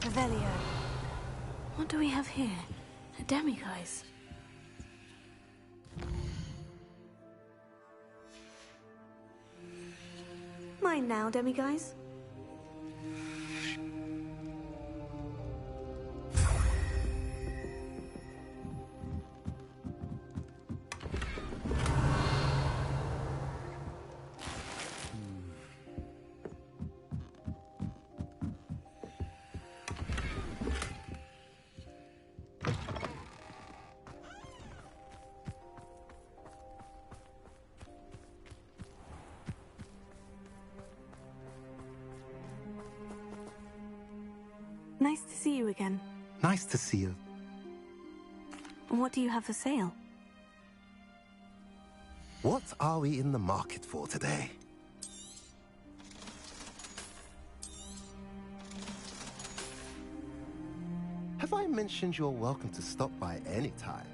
Revelio. What do we have here? A demiguise. Mine now, demiguise. Nice to see you again. Nice to see you. What do you have for sale? What are we in the market for today? Have I mentioned you're welcome to stop by any time?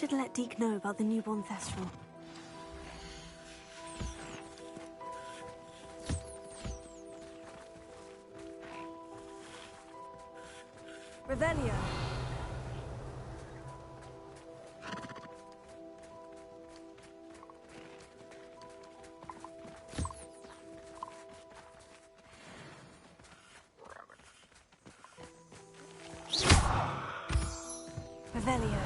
should let Deke know about the newborn Thestral. Revelio. Revelio.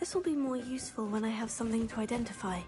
This will be more useful when I have something to identify.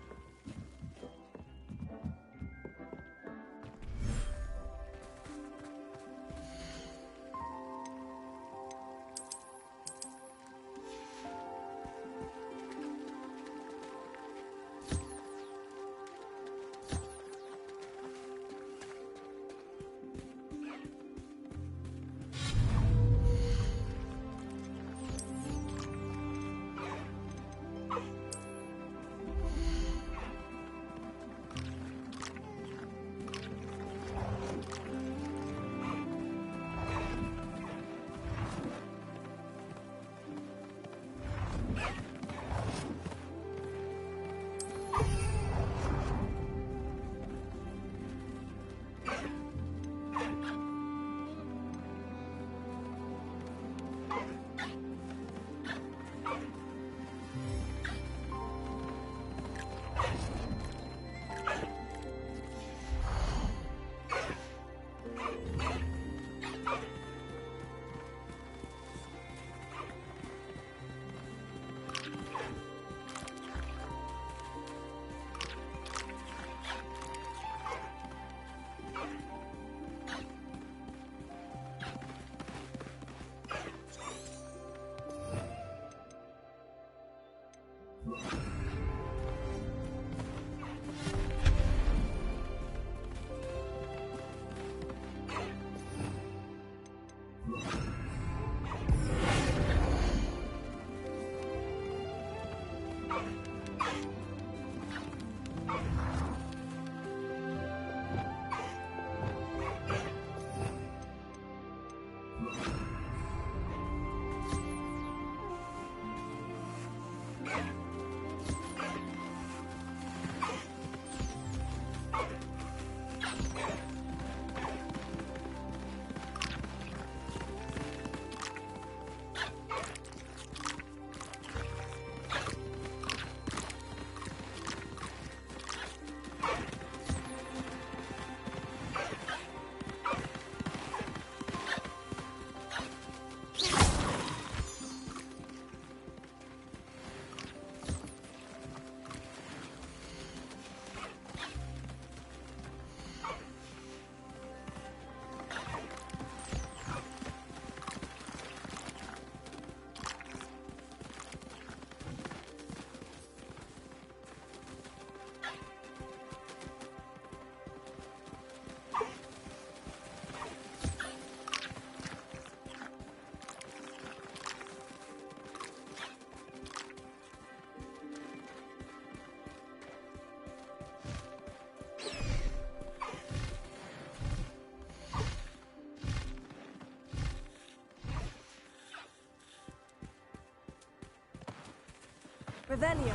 Revelio.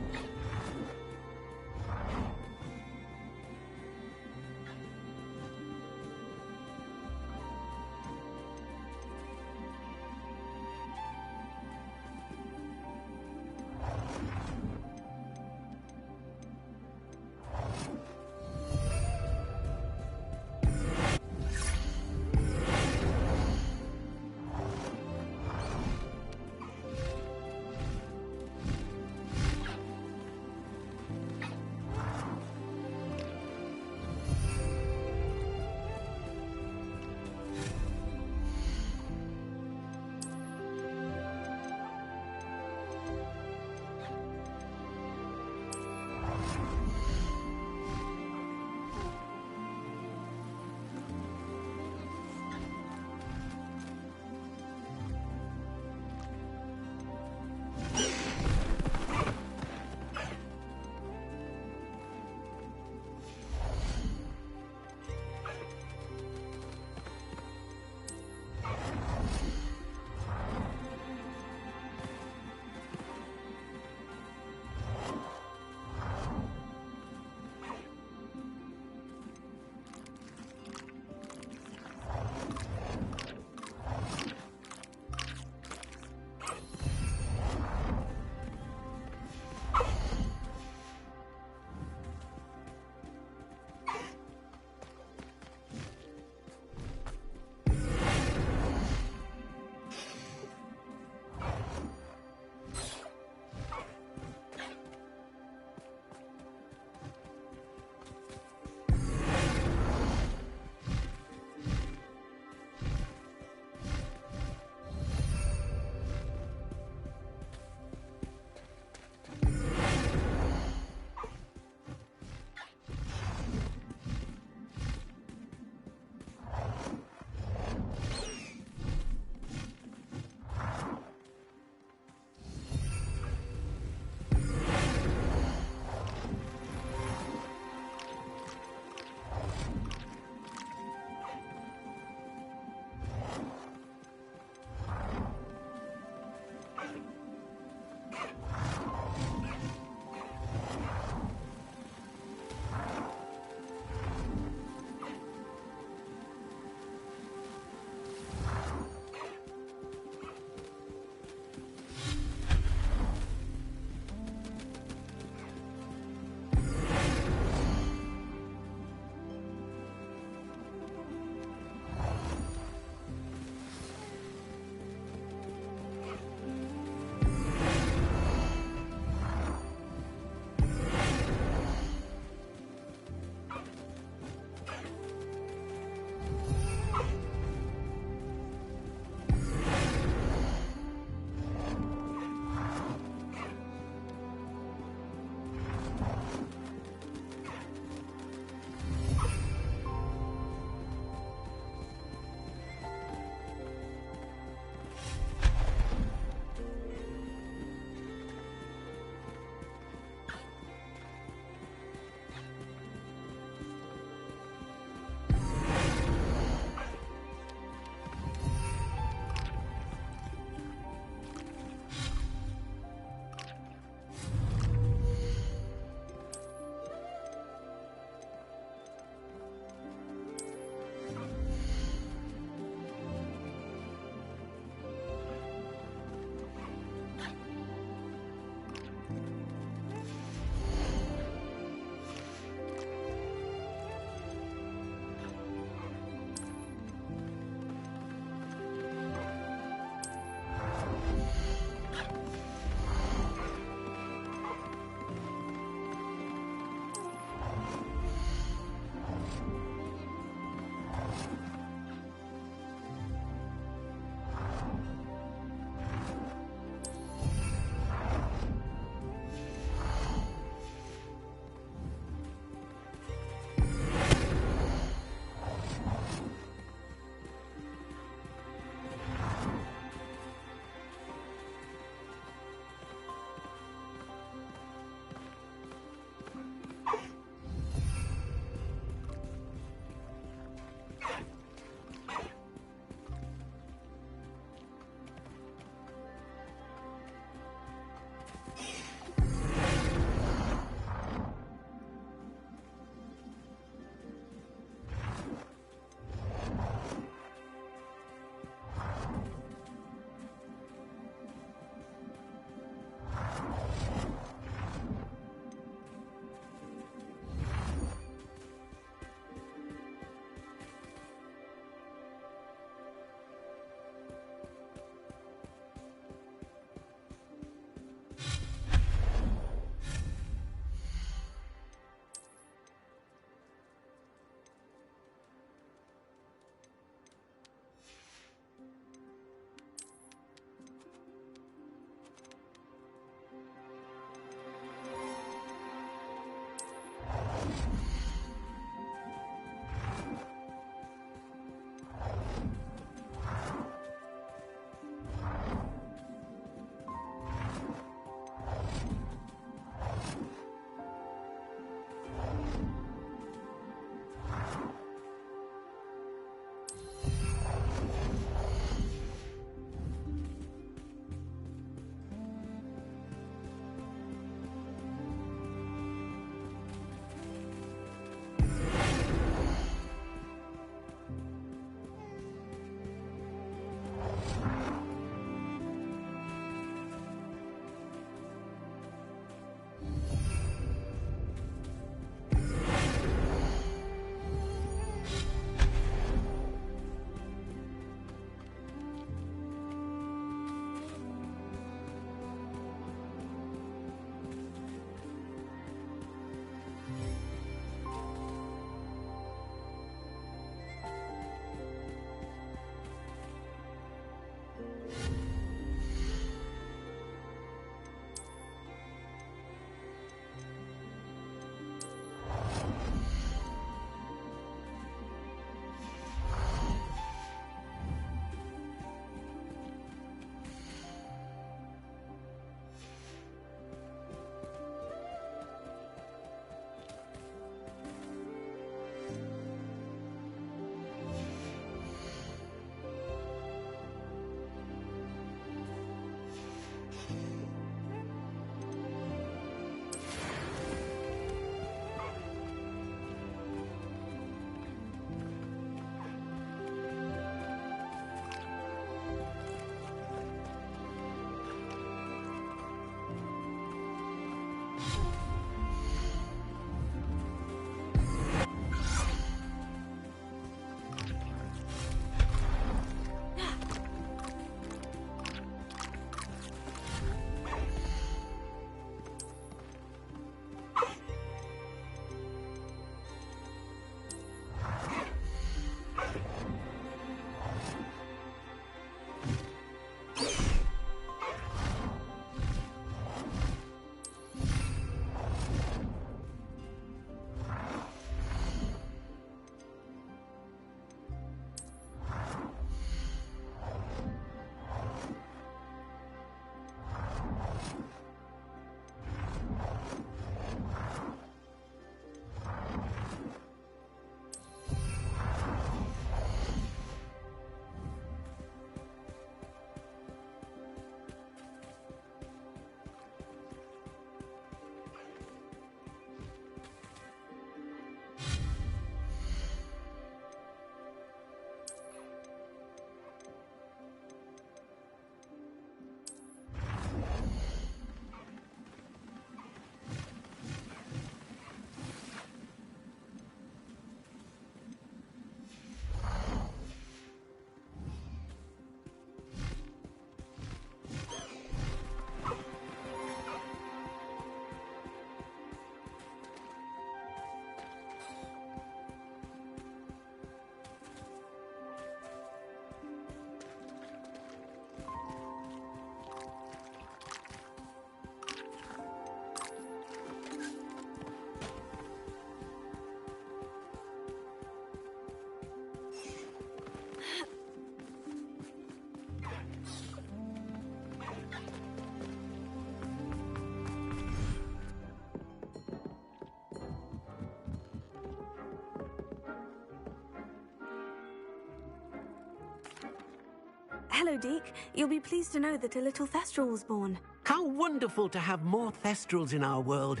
Hello, Deke. You'll be pleased to know that a little Thestral was born. How wonderful to have more Thestrals in our world.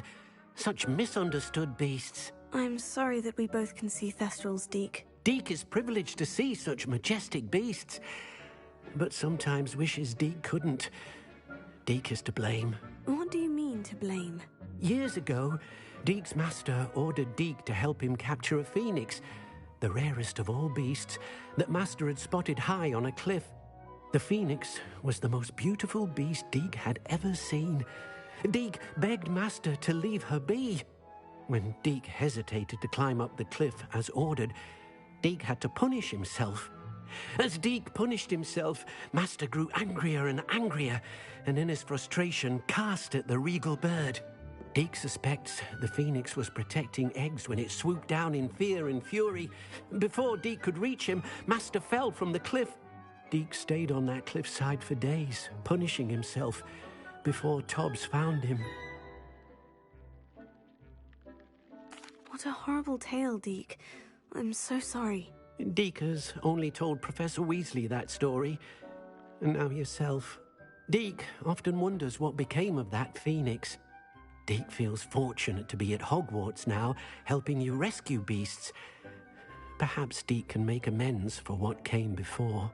Such misunderstood beasts. I'm sorry that we both can see Thestrals, Deke. Deke is privileged to see such majestic beasts, but sometimes wishes Deke couldn't. Deke is to blame. What do you mean, to blame? Years ago, Deke's master ordered Deke to help him capture a phoenix, the rarest of all beasts, that master had spotted high on a cliff. The phoenix was the most beautiful beast Deke had ever seen. Deke begged master to leave her be. When Deke hesitated to climb up the cliff as ordered, Deke had to punish himself. As Deke punished himself, master grew angrier and angrier, and in his frustration cast at the regal bird. Deke suspects the phoenix was protecting eggs when it swooped down in fear and fury. Before Deke could reach him, master fell from the cliff. Deke stayed on that cliffside for days, punishing himself, before Tobbs found him. What a horrible tale, Deke. I'm so sorry. Deke has only told Professor Weasley that story, and now yourself. Deke often wonders what became of that phoenix. Deke feels fortunate to be at Hogwarts now, helping you rescue beasts. Perhaps Deke can make amends for what came before.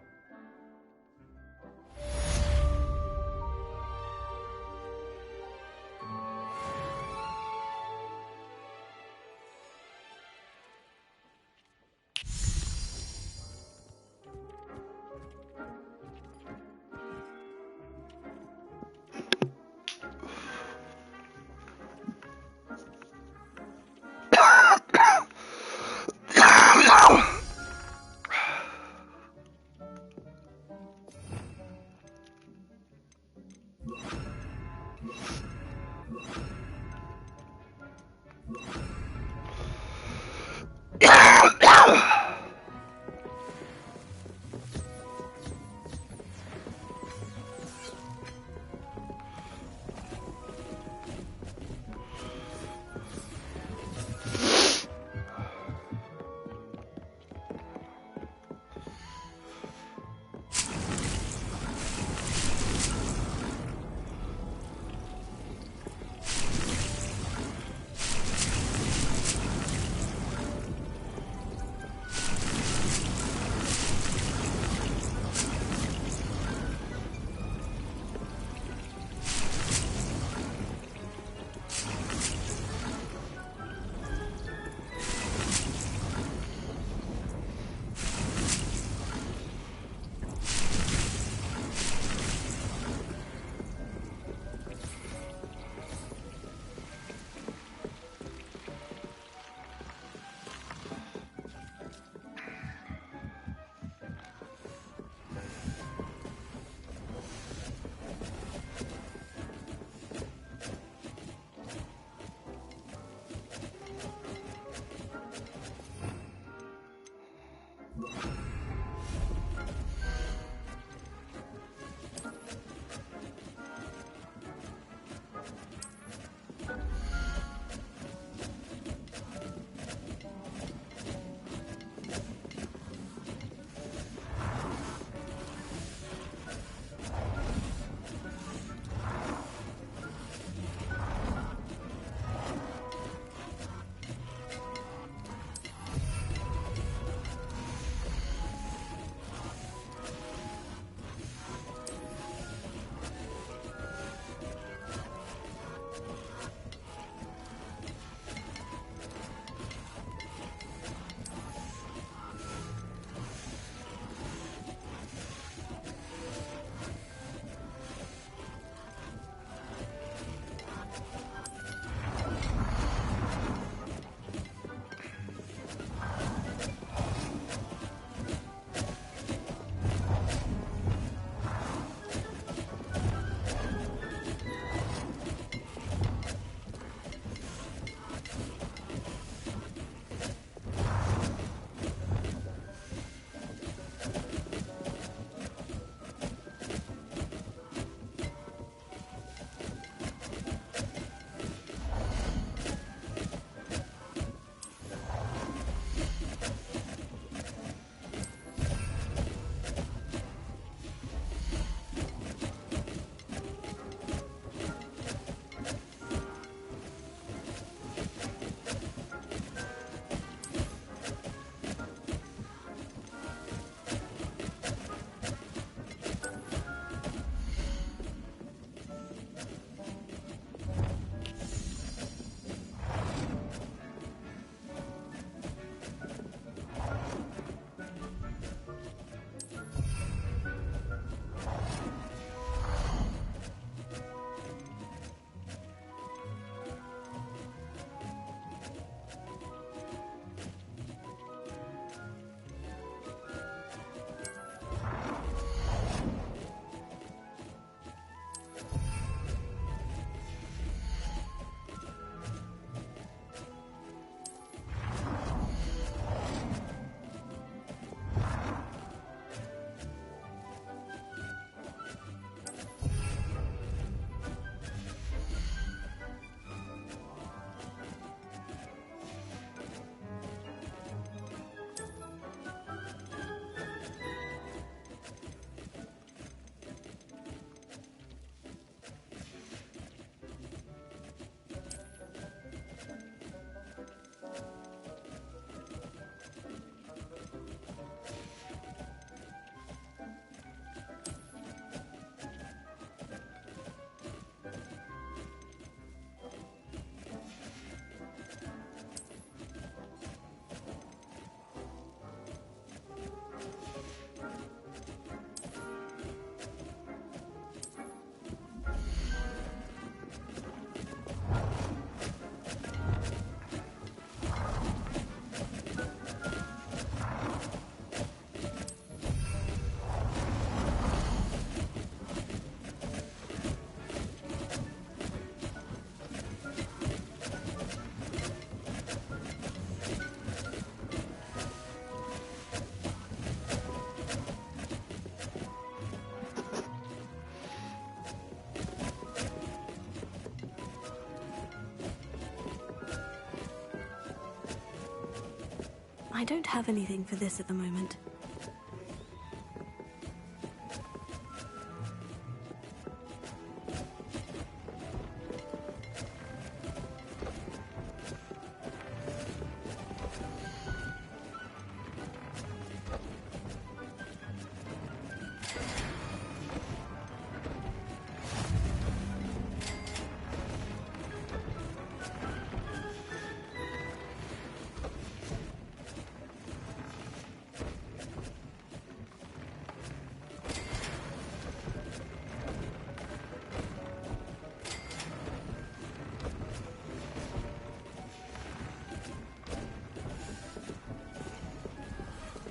I don't have anything for this at the moment.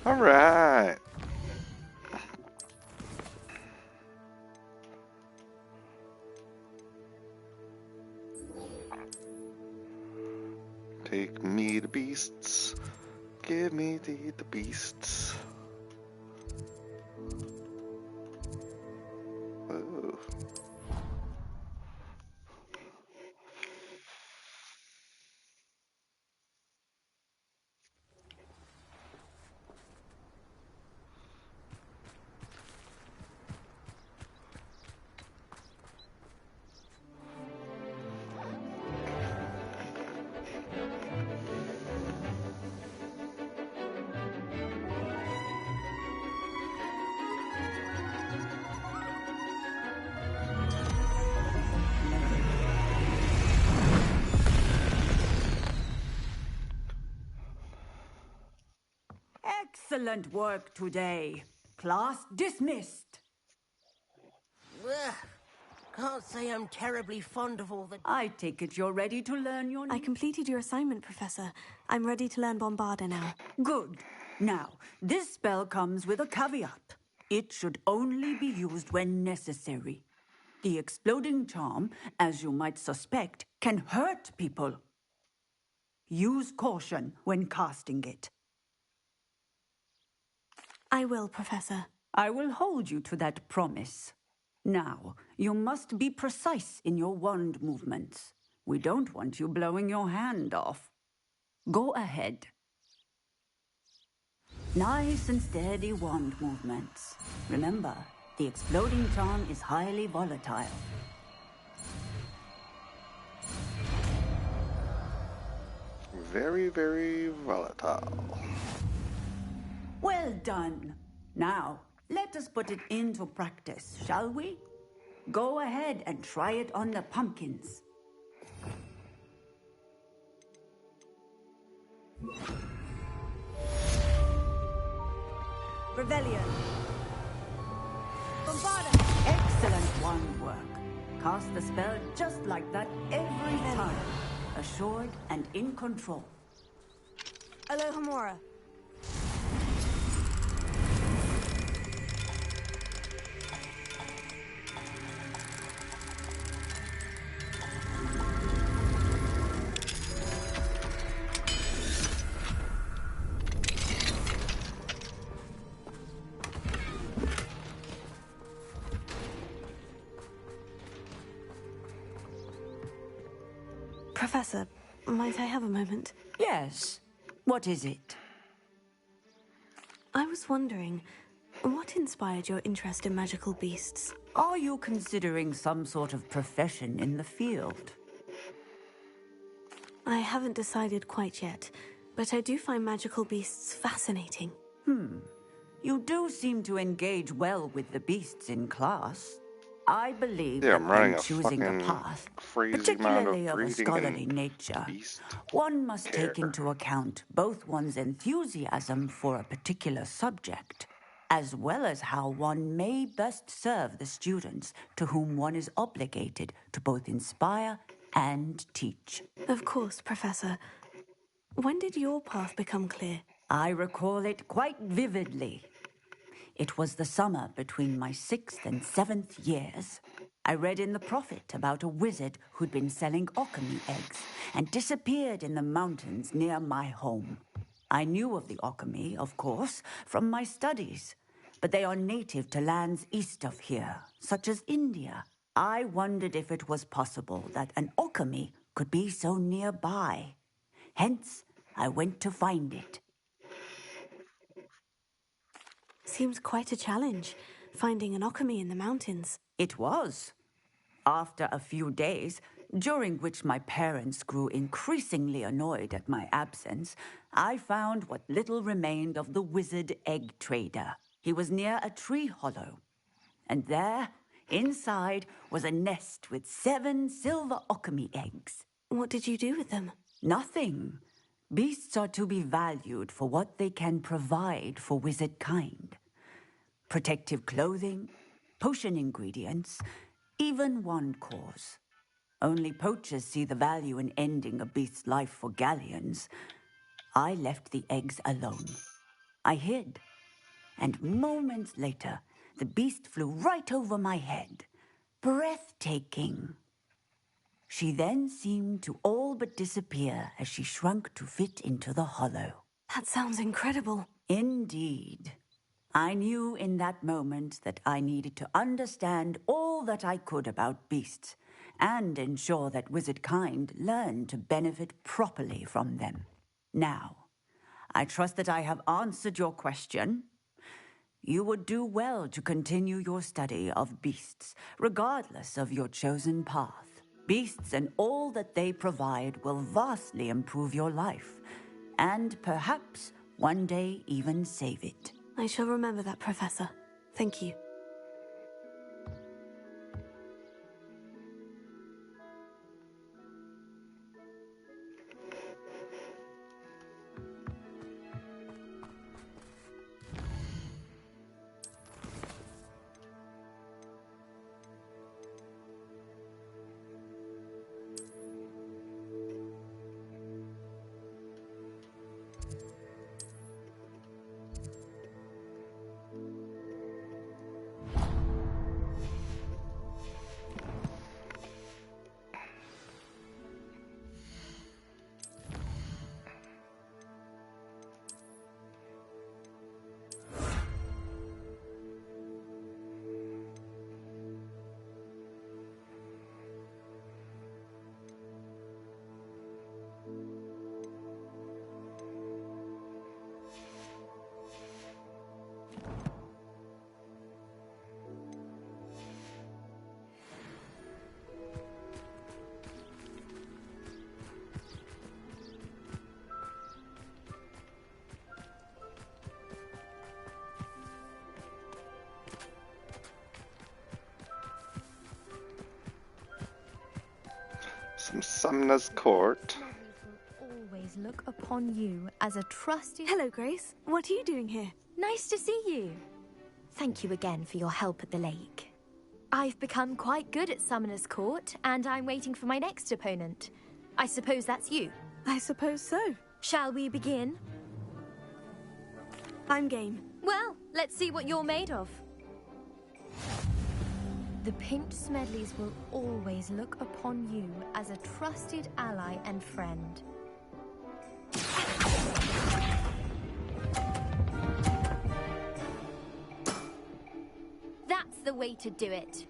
All right. Take me the beasts. Give me the beasts. Whoa. Excellent work today. Class dismissed. Ugh. Can't say I'm terribly fond of all the... I take it you're ready to learn your... I completed your assignment, Professor. I'm ready to learn Bombarda now. Good. Now, this spell comes with a caveat. It should only be used when necessary. The exploding charm, as you might suspect, can hurt people. Use caution when casting it. I will, Professor. I will hold you to that promise. Now, you must be precise in your wand movements. We don't want you blowing your hand off. Go ahead. Nice and steady wand movements. Remember, the exploding charm is highly volatile. Very, very volatile. Well done. Now, let us put it into practice, shall we? Go ahead and try it on the pumpkins. Revellion. Bombarda. Excellent wand work. Cast the spell just like that every time. Assured and in control. Alohomora. Professor, might I have a moment? Yes. What is it? I was wondering, what inspired your interest in magical beasts? Are you considering some sort of profession in the field? I haven't decided quite yet, but I do find magical beasts fascinating. You do seem to engage well with the beasts in class. I believe Yeah, that I'm running when a choosing a fucking path, crazy amount of particularly of a reading scholarly and nature, beast one must care. take into account both one's enthusiasm for a particular subject, as well as how one may best serve the students to whom one is obligated to both inspire and teach. Of course, Professor. When did your path become clear? I recall it quite vividly. It was the summer between my 6th and 7th years. I read in the Prophet about a wizard who'd been selling alchemy eggs and disappeared in the mountains near my home. I knew of the alchemy, of course, from my studies, but they are native to lands east of here, such as India. I wondered if it was possible that an alchemy could be so nearby. Hence, I went to find it. Seems quite a challenge, finding an Occamy in the mountains. It was. After a few days, during which my parents grew increasingly annoyed at my absence, I found what little remained of the wizard egg trader. He was near a tree hollow, and there, inside, was a nest with 7 silver Occamy eggs. What did you do with them? Nothing. Beasts are to be valued for what they can provide for wizard kind. Protective clothing, potion ingredients, even wand cores. Only poachers see the value in ending a beast's life for galleons. I left the eggs alone. I hid. And moments later, the beast flew right over my head. Breathtaking. She then seemed to all but disappear as she shrunk to fit into the hollow. That sounds incredible. Indeed. I knew in that moment that I needed to understand all that I could about beasts and ensure that wizard kind learned to benefit properly from them. Now, I trust that I have answered your question. You would do well to continue your study of beasts, regardless of your chosen path. Beasts and all that they provide will vastly improve your life, and perhaps one day even save it. I shall remember that, Professor. Thank you. Some Sumner's Court. Will always look upon you as a trusted... Hello, Grace. What are you doing here? Nice to see you. Thank you again for your help at the lake. I've become quite good at Summoner's Court, and I'm waiting for my next opponent. I suppose that's you. I suppose so. Shall we begin? I'm game. Well, let's see what you're made of. The Pinked Smedleys will always look upon you as a trusted ally and friend. That's the way to do it.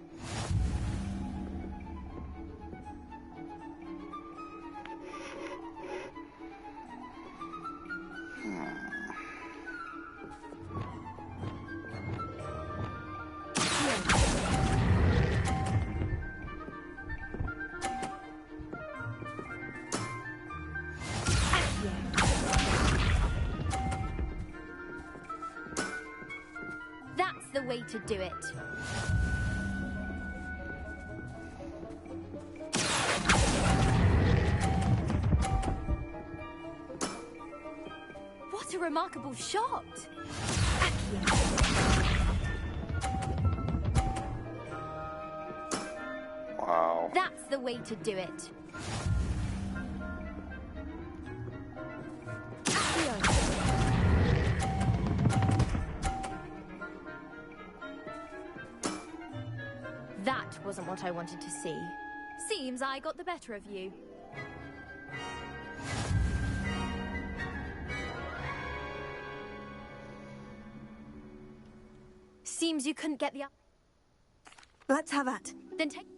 That's the way to do it. What a remarkable shot! Wow. That's the way to do it. That wasn't what I wanted to see. Seems I got the better of you. Seems you couldn't get the... Let's have at. Then take...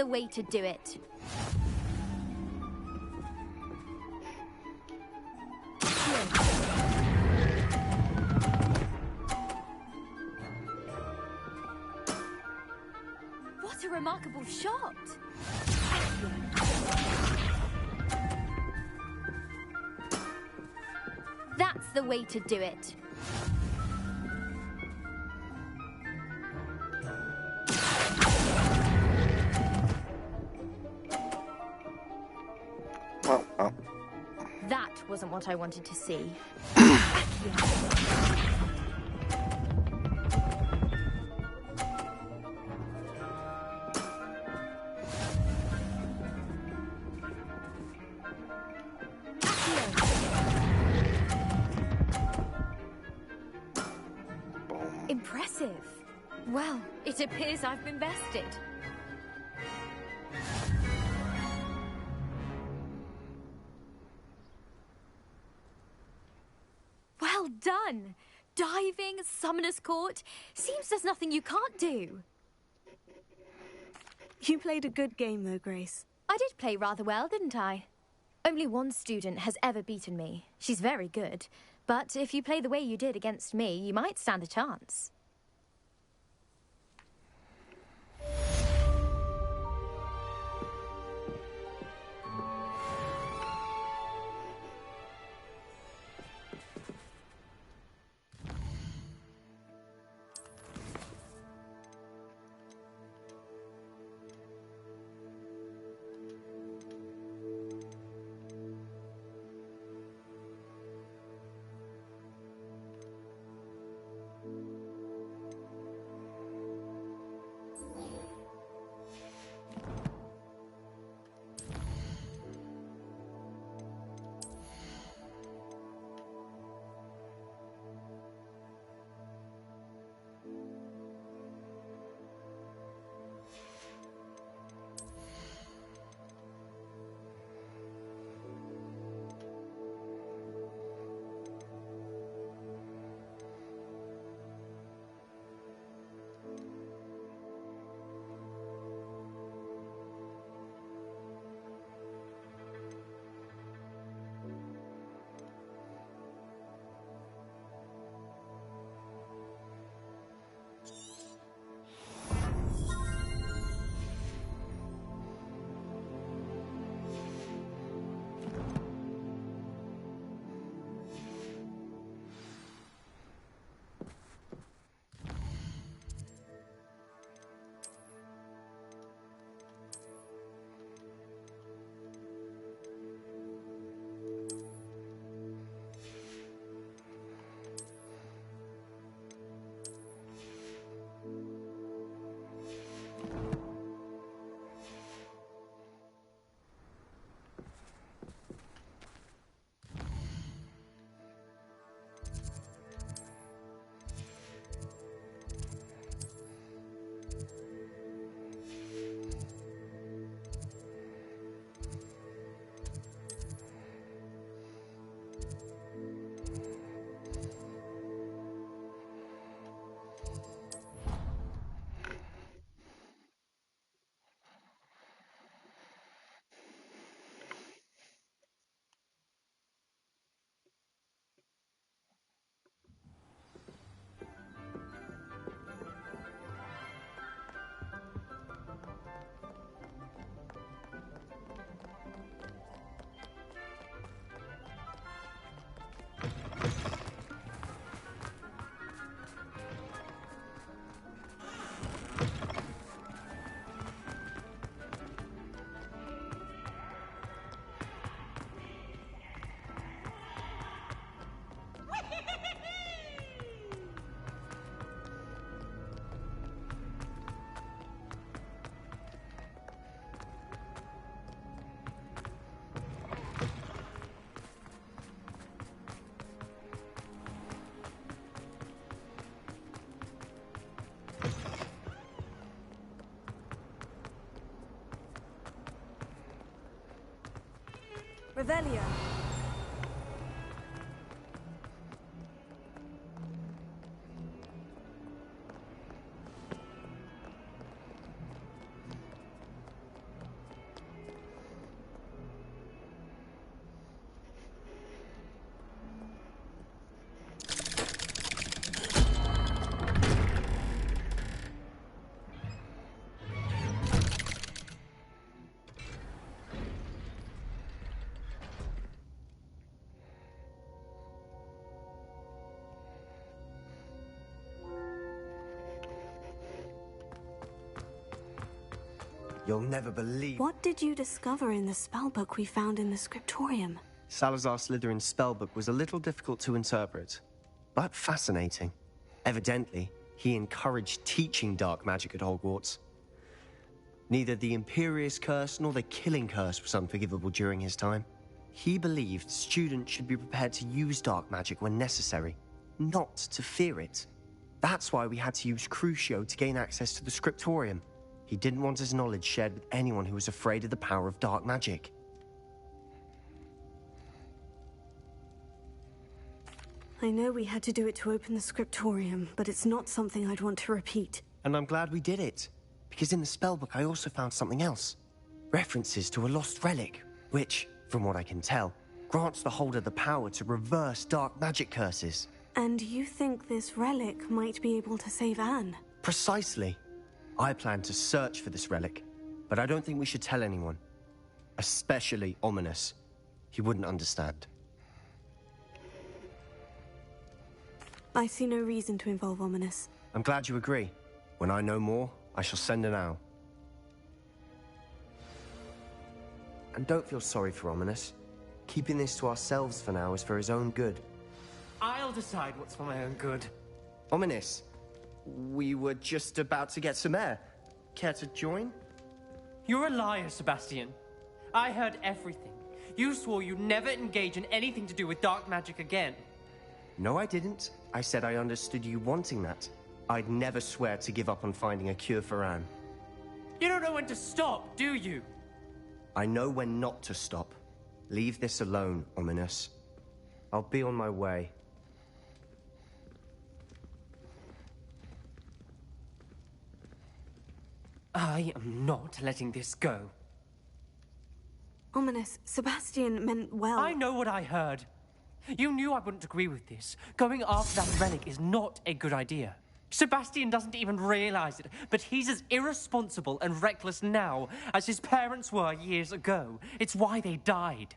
the way to do it. What a remarkable shot! That's the way to do it. That wasn't what I wanted to see. Impressive. Well, it appears I've been bested. Well done! Diving, Summoner's Court. Seems there's nothing you can't do. You played a good game, though, Grace. I did play rather well, didn't I? Only one student has ever beaten me. She's very good. But if you play the way you did against me, you might stand a chance. Revelio. You'll never believe... What did you discover in the spellbook we found in the scriptorium? Salazar Slytherin's spellbook was a little difficult to interpret, but fascinating. Evidently, he encouraged teaching dark magic at Hogwarts. Neither the Imperious Curse nor the Killing Curse was unforgivable during his time. He believed students should be prepared to use dark magic when necessary, not to fear it. That's why we had to use Crucio to gain access to the scriptorium. He didn't want his knowledge shared with anyone who was afraid of the power of dark magic. I know we had to do it to open the scriptorium, but it's not something I'd want to repeat. And I'm glad we did it, because in the spellbook I also found something else. References to a lost relic, which, from what I can tell, grants the holder the power to reverse dark magic curses. And you think this relic might be able to save Anne? Precisely. I plan to search for this relic, but I don't think we should tell anyone. Especially Ominous. He wouldn't understand. I see no reason to involve Ominous. I'm glad you agree. When I know more, I shall send an owl. And don't feel sorry for Ominous. Keeping this to ourselves for now is for his own good. I'll decide what's for my own good. Ominous, we were just about to get some air. Care to join? You're a liar, Sebastian. I heard everything. You swore you'd never engage in anything to do with dark magic again. No, I didn't. I said I understood you wanting that. I'd never swear to give up on finding a cure for Anne. You don't know when to stop, do you? I know when not to stop. Leave this alone, Ominous. I'll be on my way. I am not letting this go. Ominous, Sebastian meant well. I know what I heard. You knew I wouldn't agree with this. Going after that relic is not a good idea. Sebastian doesn't even realize it, but he's as irresponsible and reckless now as his parents were years ago. It's why they died.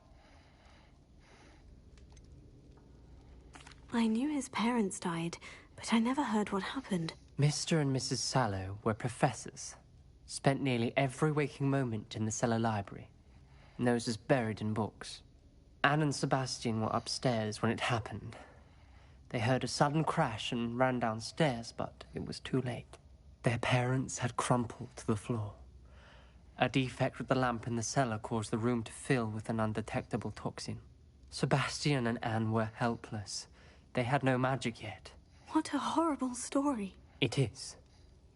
I knew his parents died, but I never heard what happened. Mr. and Mrs. Sallow were professors. Spent nearly every waking moment in the cellar library. Noses buried in books. Anne and Sebastian were upstairs when it happened. They heard a sudden crash and ran downstairs, but it was too late. Their parents had crumpled to the floor. A defect with the lamp in the cellar caused the room to fill with an undetectable toxin. Sebastian and Anne were helpless. They had no magic yet. What a horrible story. It is.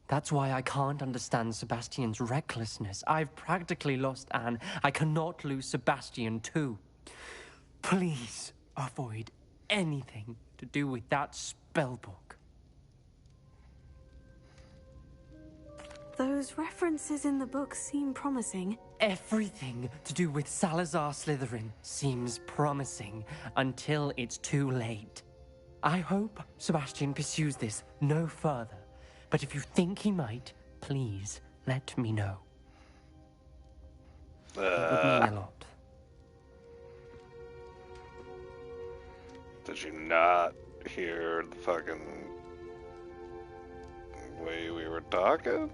That's why I can't understand Sebastian's recklessness. I've practically lost Anne. I cannot lose Sebastian too. Please avoid anything to do with that spellbook. Those references in the book seem promising. Everything to do with Salazar Slytherin seems promising until it's too late. I hope Sebastian pursues this no further. But if you think he might, please let me know. It would mean a lot. Did you not hear the fucking way we were talking?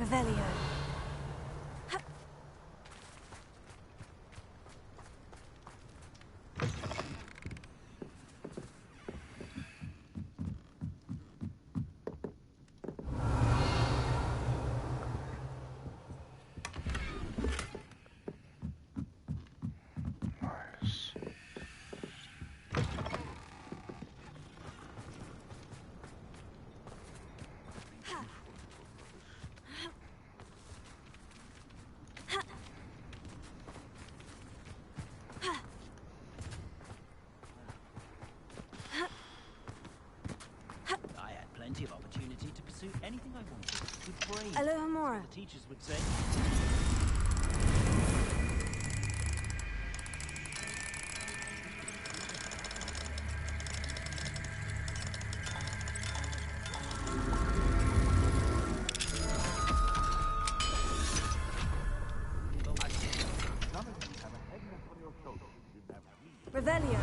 Revelio. Alexandra. The teachers would say. Revelio.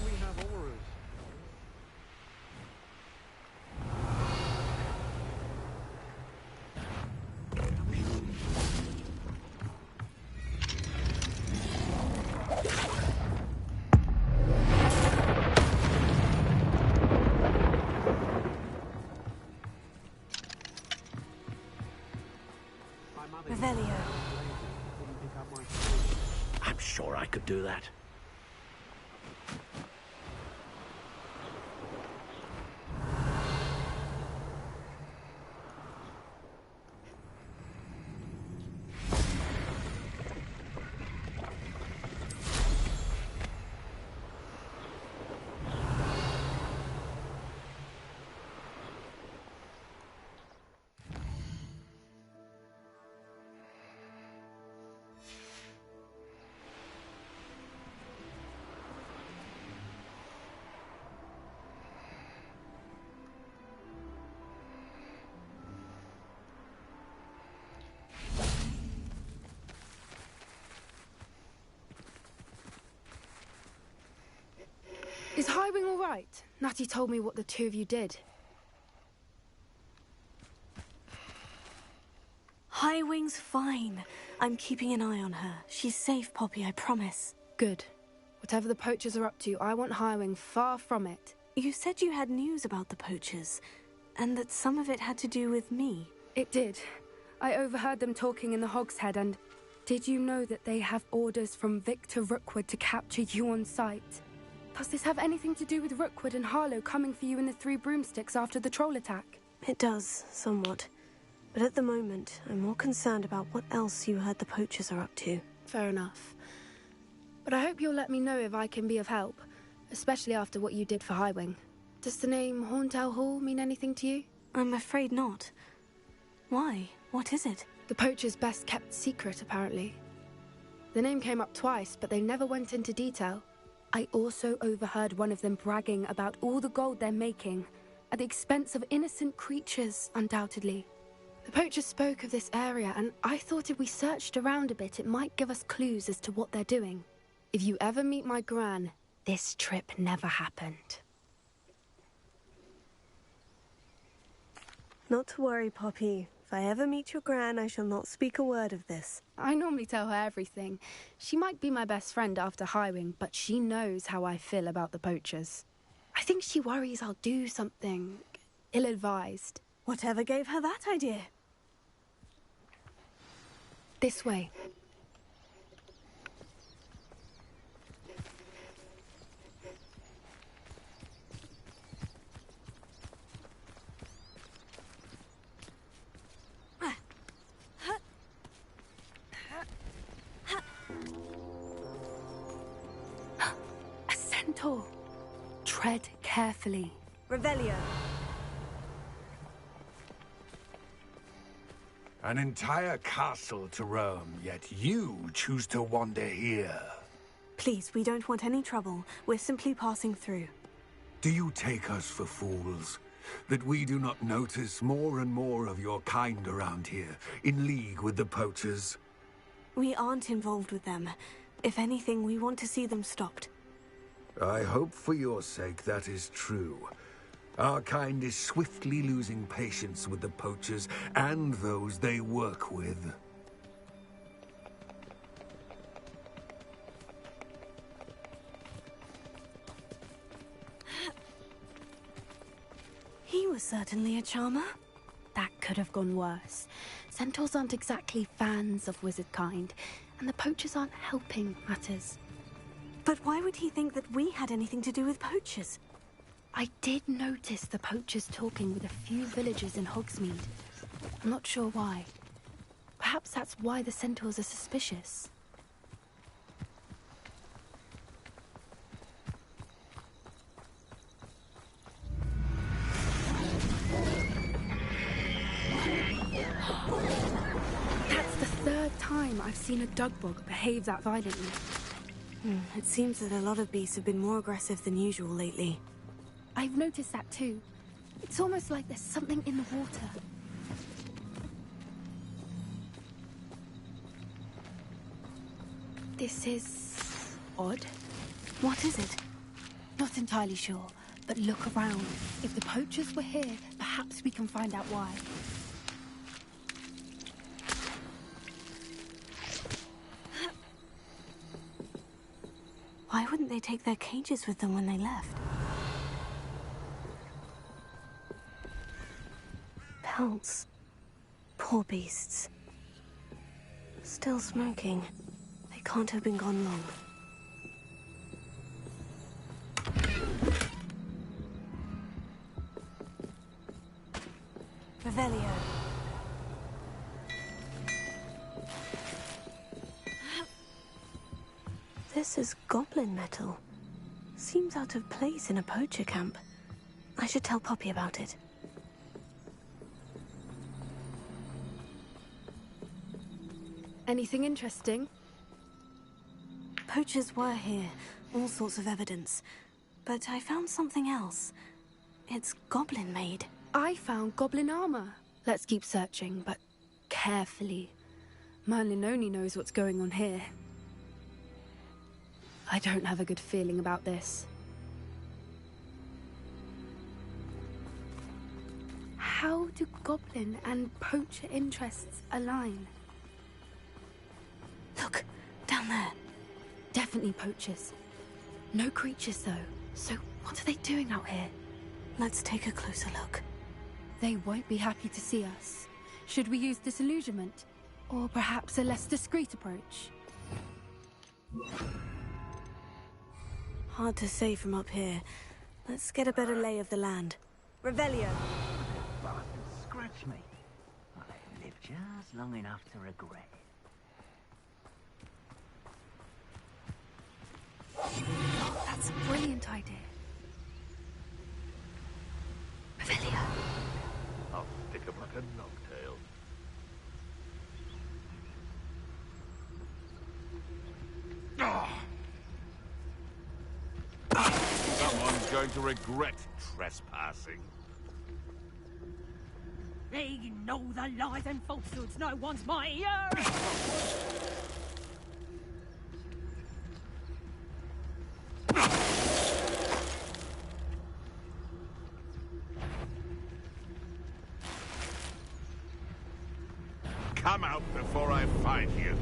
We have auras. Revelio. I'm sure I could do that. Is Highwing all right? Natty told me what the two of you did. Highwing's fine. I'm keeping an eye on her. She's safe, Poppy, I promise. Good. Whatever the poachers are up to, I want Highwing far from it. You said you had news about the poachers, and that some of it had to do with me. It did. I overheard them talking in the Hogshead, and did you know that they have orders from Victor Rookwood to capture you on sight? Does this have anything to do with Rookwood and Harlow coming for you in the Three Broomsticks after the troll attack? It does, somewhat. But at the moment, I'm more concerned about what else you heard the poachers are up to. Fair enough. But I hope you'll let me know if I can be of help, especially after what you did for Highwing. Does the name Horntail Hall mean anything to you? I'm afraid not. Why? What is it? The poachers' best kept secret, apparently. The name came up twice, but they never went into detail. I also overheard one of them bragging about all the gold they're making, at the expense of innocent creatures, undoubtedly. The poachers spoke of this area, and I thought if we searched around a bit, it might give us clues as to what they're doing. If you ever meet my gran, this trip never happened. Not to worry, Poppy. If I ever meet your gran, I shall not speak a word of this. I normally tell her everything. She might be my best friend after Highwing, but she knows how I feel about the poachers. I think she worries I'll do something ill-advised. Whatever gave her that idea? This way. A centaur. Tread carefully. Revelio. An entire castle to roam, yet you choose to wander here. Please, we don't want any trouble. We're simply passing through. Do you take us for fools? That we do not notice more and more of your kind around here, in league with the poachers? We aren't involved with them. If anything, we want to see them stopped. I hope for your sake that is true. Our kind is swiftly losing patience with the poachers and those they work with. He was certainly a charmer. That could have gone worse. Centaurs aren't exactly fans of wizard kind, and the poachers aren't helping matters. But why would he think that we had anything to do with poachers? I did notice the poachers talking with a few villagers in Hogsmeade. I'm not sure why. Perhaps that's why the centaurs are suspicious. That's the third time I've seen a dugbog behave that violently. It seems that a lot of beasts have been more aggressive than usual lately. I've noticed that too. It's almost like there's something in the water. This is odd. What is it? Not entirely sure, but look around. If the poachers were here, perhaps we can find out why. Why wouldn't they take their cages with them when they left? Pelts. Poor beasts. Still smoking. They can't have been gone long. Revelio. This is goblin metal. Seems out of place in a poacher camp. I should tell Poppy about it. Anything interesting? Poachers were here. All sorts of evidence. But I found something else. It's goblin-made. I found goblin armor. Let's keep searching, but carefully. Merlin only knows what's going on here. I don't have a good feeling about this. How do goblin and poacher interests align? Look, down there. Definitely poachers. No creatures, though. So what are they doing out here? Let's take a closer look. They won't be happy to see us. Should we use disillusionment? Or perhaps a less discreet approach? Hard to say from up here. Let's get a better lay of the land. Revelio. Bastard scratch me. I lived just long enough to regret it. Oh, that's a brilliant idea. Revelio. I'll stick him like a nogtail. Someone's going to regret trespassing. Ignore the lies and falsehoods. No one's mightier. Come out before I find you.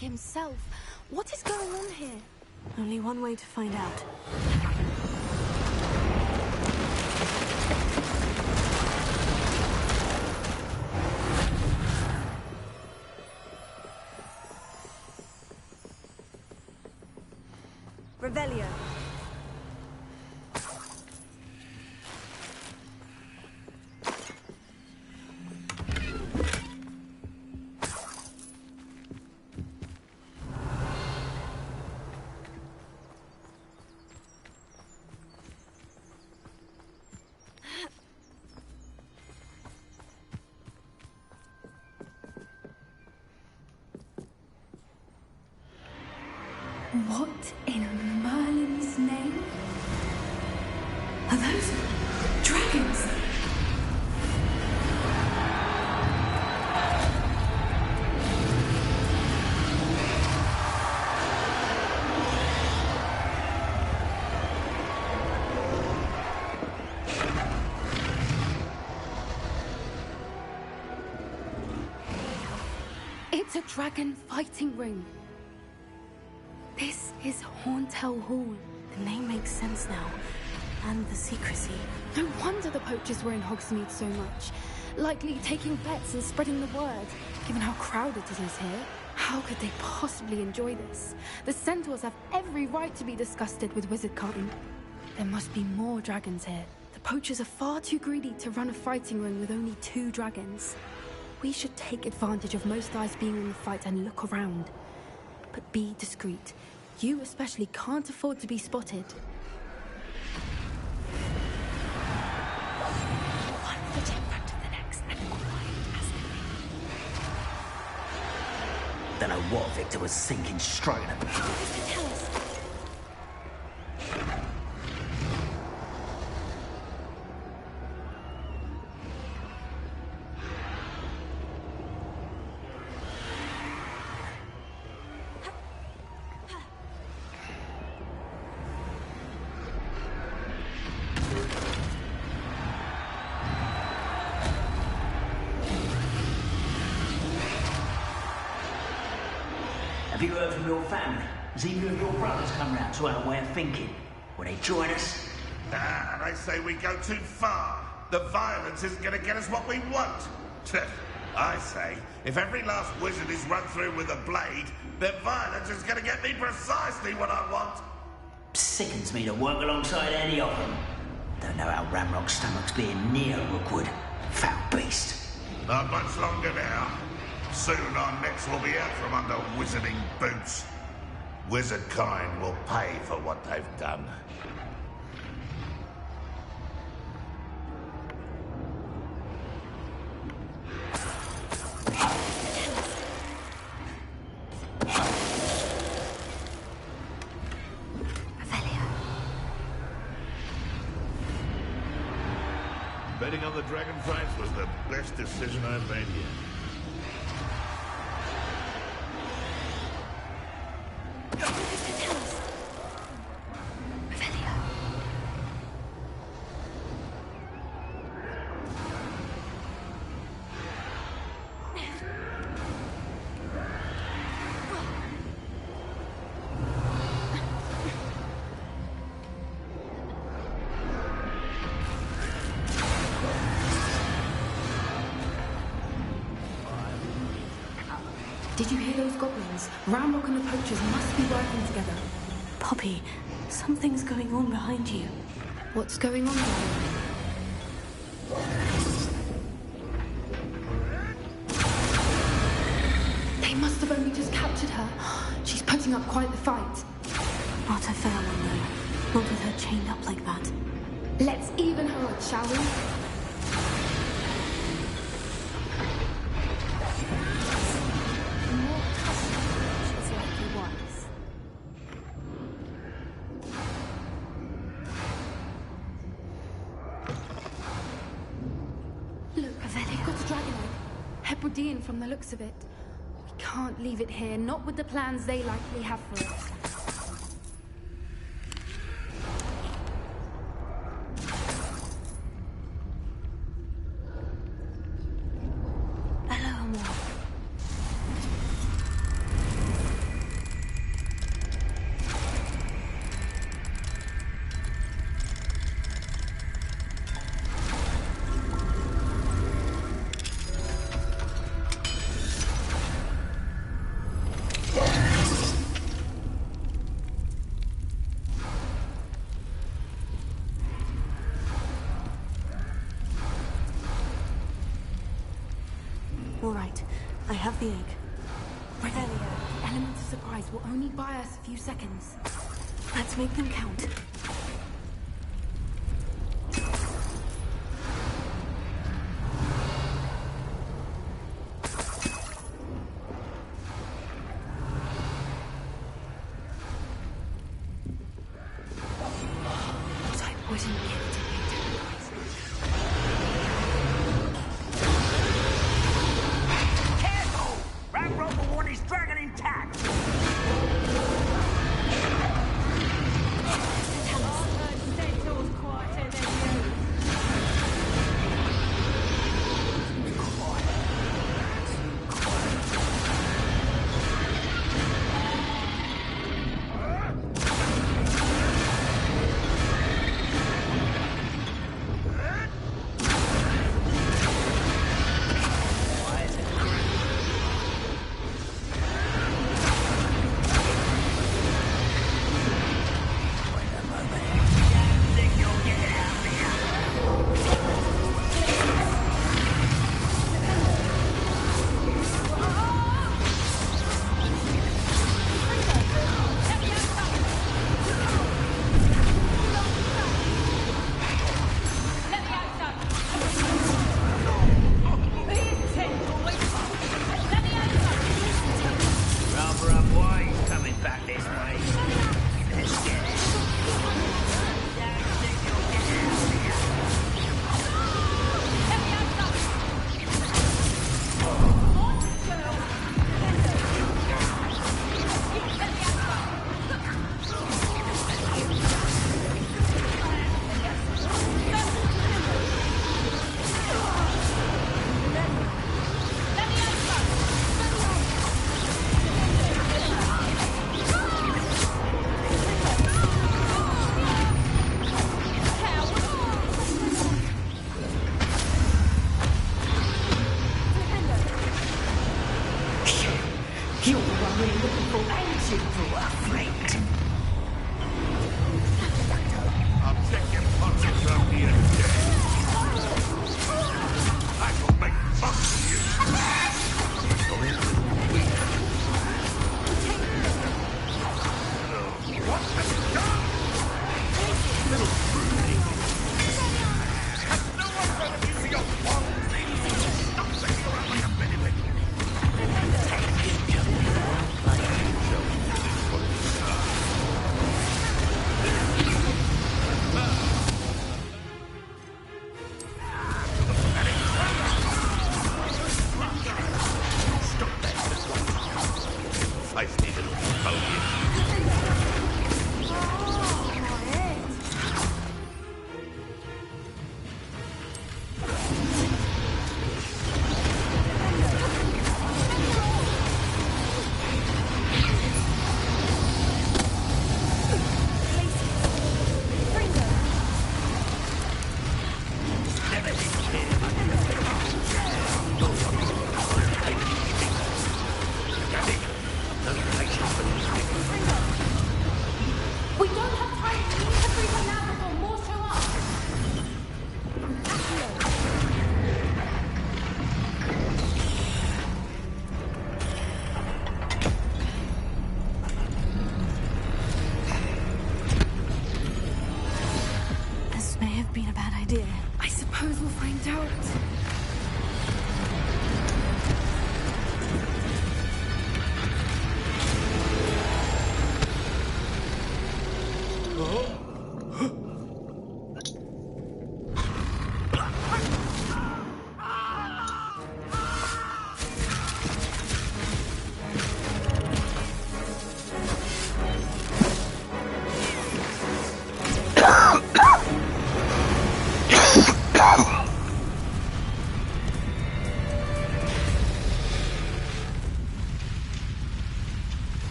Himself. What is going on here? Only one way to find out. Revelio. What in Merlin's name? Are those dragons? It's a dragon fighting ring. This is Hauntel Hall. The name makes sense now. And the secrecy. No wonder the poachers were in Hogsmeade so much. Likely taking bets and spreading the word. Given how crowded it is here, how could they possibly enjoy this? The centaurs have every right to be disgusted with wizardkind. There must be more dragons here. The poachers are far too greedy to run a fighting ring with only 2 dragons. We should take advantage of most eyes being in the fight and look around. But be discreet. You especially can't afford to be spotted. One foot in front of the next and quiet as can be. Don't know what Victor was thinking straight about. Tell us. Have you heard from your family? Has either of your brothers come round to our way of thinking? Will they join us? Ah, they say we go too far. The violence isn't going to get us what we want. I say, if every last wizard is run through with a blade, then violence is going to get me precisely what I want. Sickens me to work alongside any of them. Don't know how Ramrock's stomach's being near Rookwood. Foul beast. Not much longer now. Soon our necks will be out from under wizarding boots. Wizardkind will pay for what they've done. Betting on the dragon fights was the best decision I've made yet. Did you hear those goblins? Ramrock and the poachers must be working together. Poppy, something's going on behind you. What's going on, darling? They must have only just captured her. She's putting up quite the fight. Not a fair one, though. Not with her chained up like that. Let's even her odds, shall we? From the looks of it. We can't leave it here, not with the plans they likely have for it. All right, I have the egg. Revelio, the element of surprise will only buy us a few seconds. Let's make them count. You're the one we're looking for answers for, friend. I'll take your punches from the dead. I will make fun of you. What have you done? Little prude. Has no one heard of you for your wrong things? Stop sitting around like a bellywig. Feisty little phony. We don't have time to leave everyone now before more show up. This may have been a bad idea. I suppose we'll find out.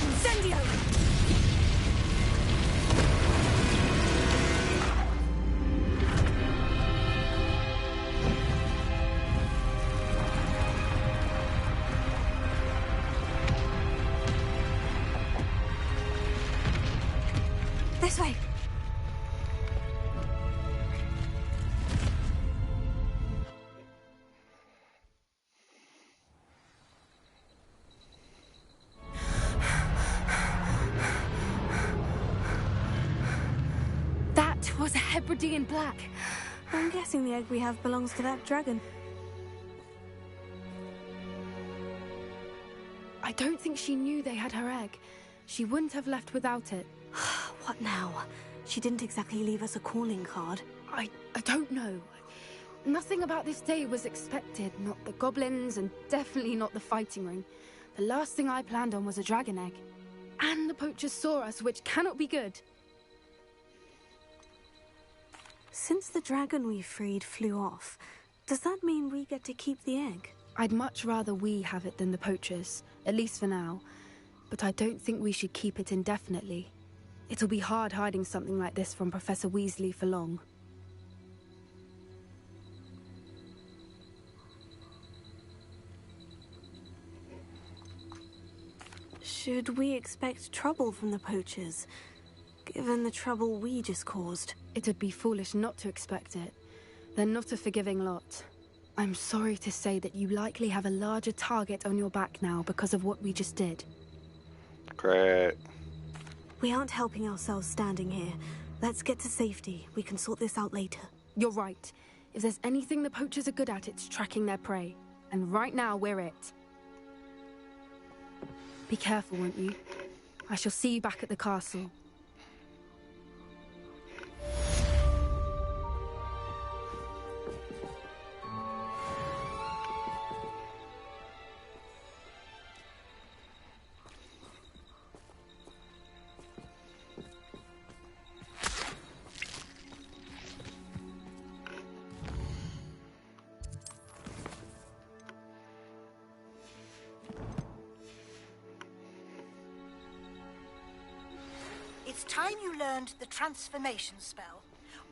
Incendio! This way. That was a Hebridean black. I'm guessing the egg we have belongs to that dragon. I don't think she knew they had her egg. She wouldn't have left without it. What now? She didn't exactly leave us a calling card. I don't know. Nothing about this day was expected. Not the goblins, and definitely not the fighting ring. The last thing I planned on was a dragon egg. And the poachers saw us, which cannot be good. Since the dragon we freed flew off, does that mean we get to keep the egg? I'd much rather we have it than the poachers, at least for now. But I don't think we should keep it indefinitely. It'll be hard hiding something like this from Professor Weasley for long. Should we expect trouble from the poachers, given the trouble we just caused? It'd be foolish not to expect it. They're not a forgiving lot. I'm sorry to say that you likely have a larger target on your back now because of what we just did. Great. We aren't helping ourselves standing here. Let's get to safety. We can sort this out later. You're right. If there's anything the poachers are good at, it's tracking their prey. And right now, we're it. Be careful, won't you? I shall see you back at the castle. It's time you learned the transformation spell.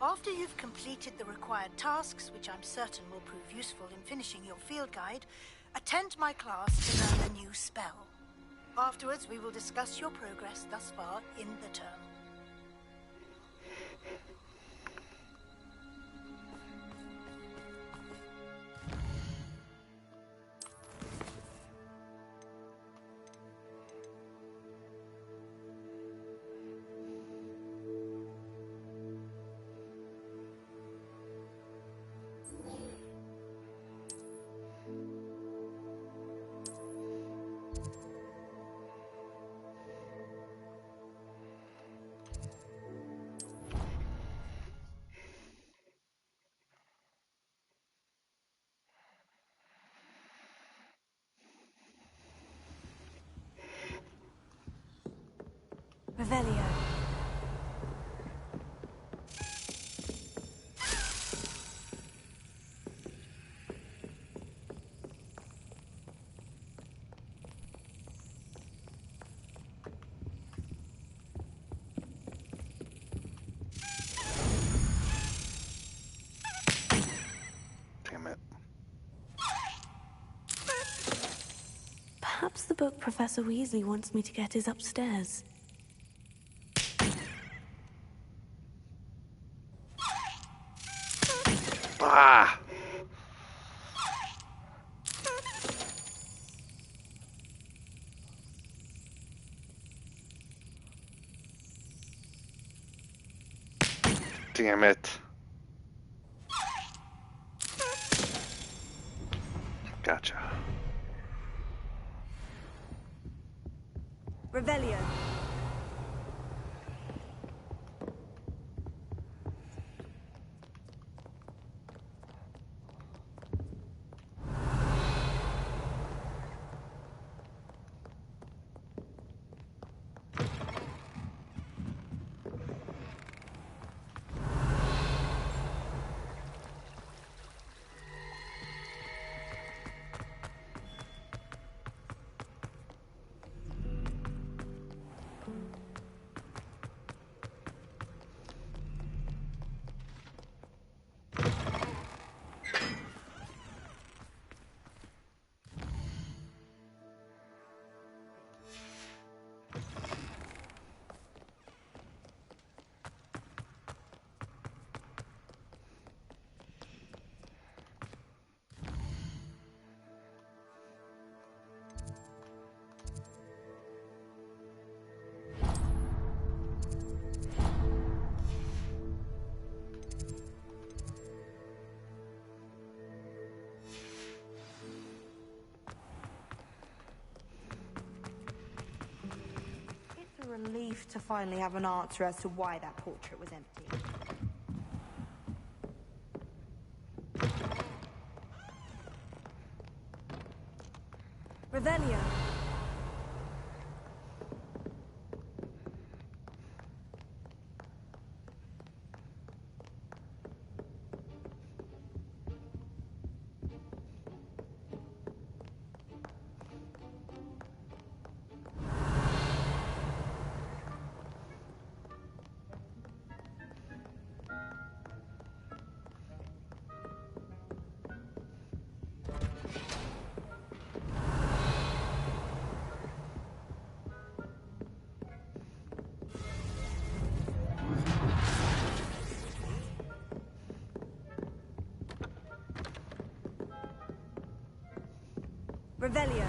After you've completed the required tasks, which I'm certain will prove useful in finishing your field guide, attend my class to learn the new spell. Afterwards, we will discuss your progress thus far in the term. Revelio. Damn it. Perhaps the book Professor Weasley wants me to get is upstairs. Ah! Damn it. Gotcha. Revelio. It's a relief to finally have an answer as to why that portrait was empty. Revelio. Revelio.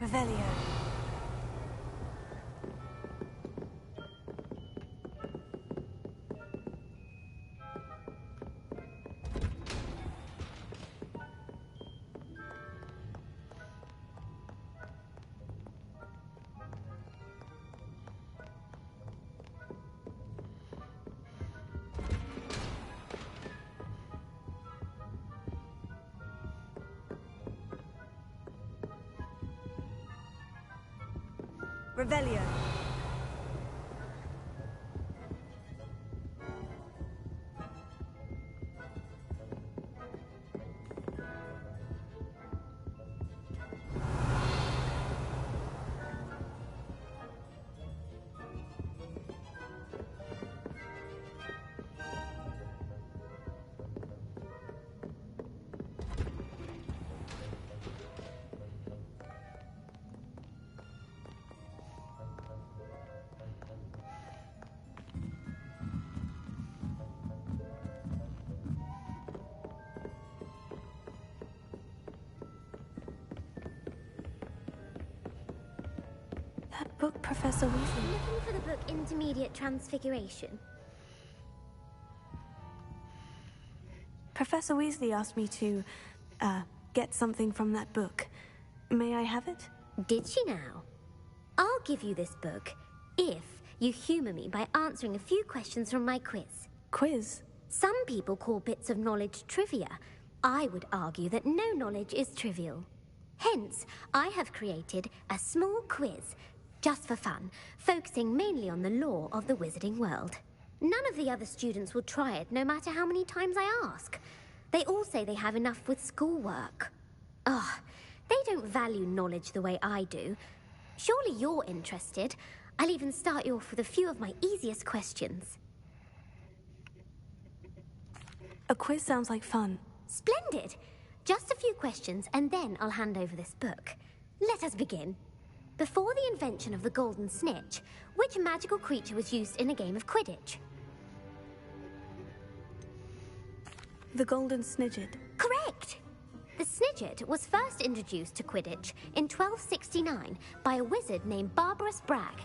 Revelio. Revelio. That book, Professor Weasley. Looking for the book Intermediate Transfiguration. Professor Weasley asked me to, get something from that book. May I have it? Did she now? I'll give you this book if you humour me by answering a few questions from my quiz. Quiz? Some people call bits of knowledge trivia. I would argue that no knowledge is trivial. Hence, I have created a small quiz, just for fun, focusing mainly on the lore of the wizarding world. None of the other students will try it, no matter how many times I ask. They all say they have enough with schoolwork. Ugh, they don't value knowledge the way I do. Surely you're interested. I'll even start you off with a few of my easiest questions. A quiz sounds like fun. Splendid! Just a few questions, and then I'll hand over this book. Let us begin. Before the invention of the golden snitch, which magical creature was used in a game of Quidditch? The golden snidget. Correct! The snidget was first introduced to Quidditch in 1269 by a wizard named Barbarous Bragg.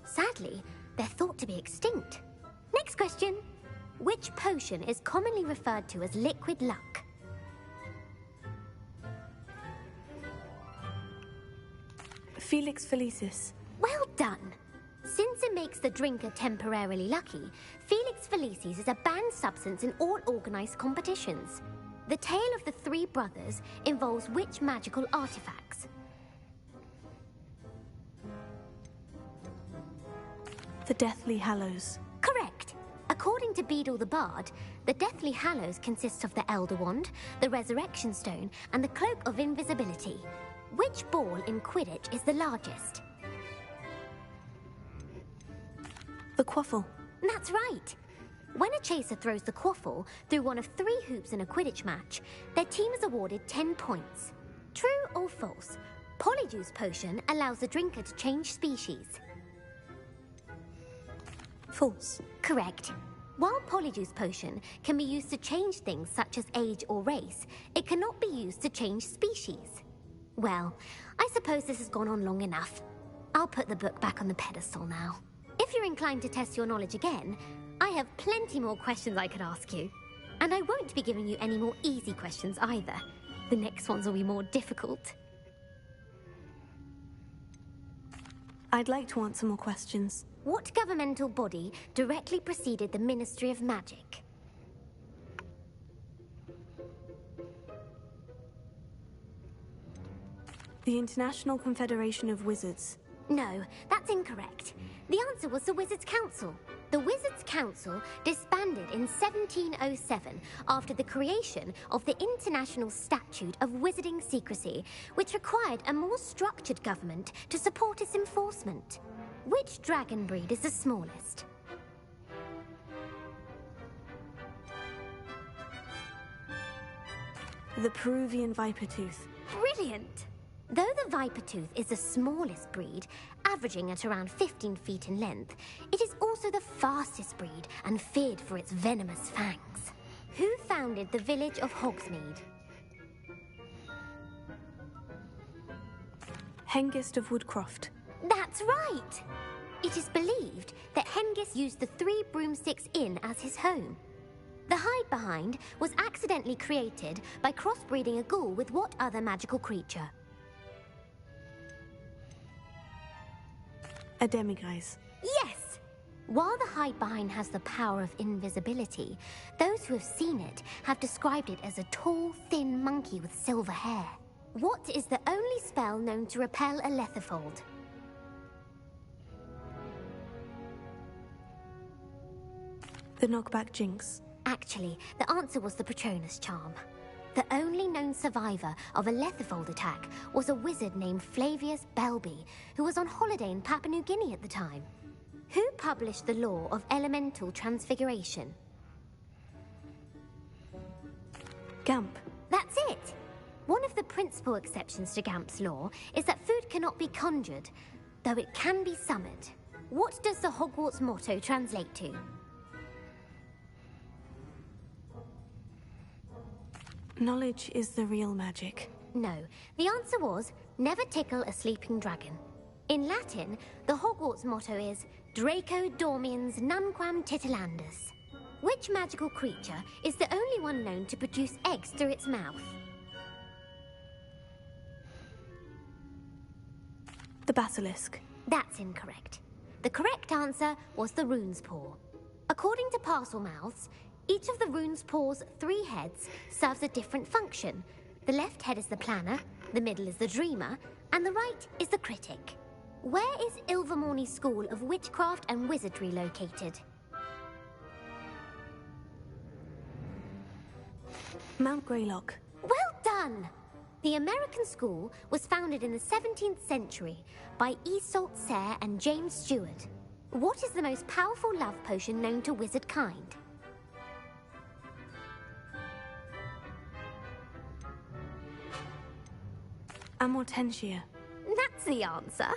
Sadly, they're thought to be extinct. Next question. Which potion is commonly referred to as liquid luck? Felix Felicis. Well done! Since it makes the drinker temporarily lucky, Felix Felicis is a banned substance in all organised competitions. The tale of the three brothers involves which magical artifacts? The Deathly Hallows. Correct! According to Beadle the Bard, the Deathly Hallows consists of the Elder Wand, the Resurrection Stone, and the Cloak of Invisibility. Which ball in Quidditch is the largest? The Quaffle. That's right. When a chaser throws the Quaffle through one of 3 hoops in a Quidditch match, their team is awarded 10 points. True or false? Polyjuice Potion allows the drinker to change species. False. Correct. While Polyjuice Potion can be used to change things such as age or race, it cannot be used to change species. Well, I suppose this has gone on long enough. I'll put the book back on the pedestal now. If you're inclined to test your knowledge again, I have plenty more questions I could ask you. And I won't be giving you any more easy questions either. The next ones will be more difficult. I'd like to answer more questions. What governmental body directly preceded the Ministry of Magic? The International Confederation of Wizards. No, that's incorrect. The answer was the Wizards' Council. The Wizards' Council disbanded in 1707 after the creation of the International Statute of Wizarding Secrecy, which required a more structured government to support its enforcement. Which dragon breed is the smallest? The Peruvian Vipertooth. Brilliant! Though the Vipertooth is the smallest breed, averaging at around 15 feet in length, it is also the fastest breed and feared for its venomous fangs. Who founded the village of Hogsmeade? Hengist of Woodcroft. That's right! It is believed that Hengist used the Three Broomsticks Inn as his home. The hide-behind was accidentally created by crossbreeding a ghoul with what other magical creature? A demiguise. Yes! While the hide-behind has the power of invisibility, those who have seen it have described it as a tall, thin monkey with silver hair. What is the only spell known to repel a lethifold? The knockback jinx. Actually, the answer was the Patronus charm. The only known survivor of a lethifold attack was a wizard named Flavius Belby, who was on holiday in Papua New Guinea at the time. Who published the law of elemental transfiguration? Gamp. That's it! One of the principal exceptions to Gamp's law is that food cannot be conjured, though it can be summoned. What does the Hogwarts motto translate to? Knowledge is the real magic. No, the answer was, never tickle a sleeping dragon. In Latin, the Hogwarts motto is, Draco dormiens nunquam titilandus. Which magical creature is the only one known to produce eggs through its mouth? The basilisk. That's incorrect. The correct answer was the rune's paw. According to Parselmouths, each of the rune's paw's 3 heads serves a different function. The left head is the planner, the middle is the dreamer, and the right is the critic. Where is Ilvermorny School of Witchcraft and Wizardry located? Mount Greylock. Well done! The American school was founded in the 17th century by Iseult Sayre and James Stewart. What is the most powerful love potion known to wizard kind? Amortentia. That's the answer.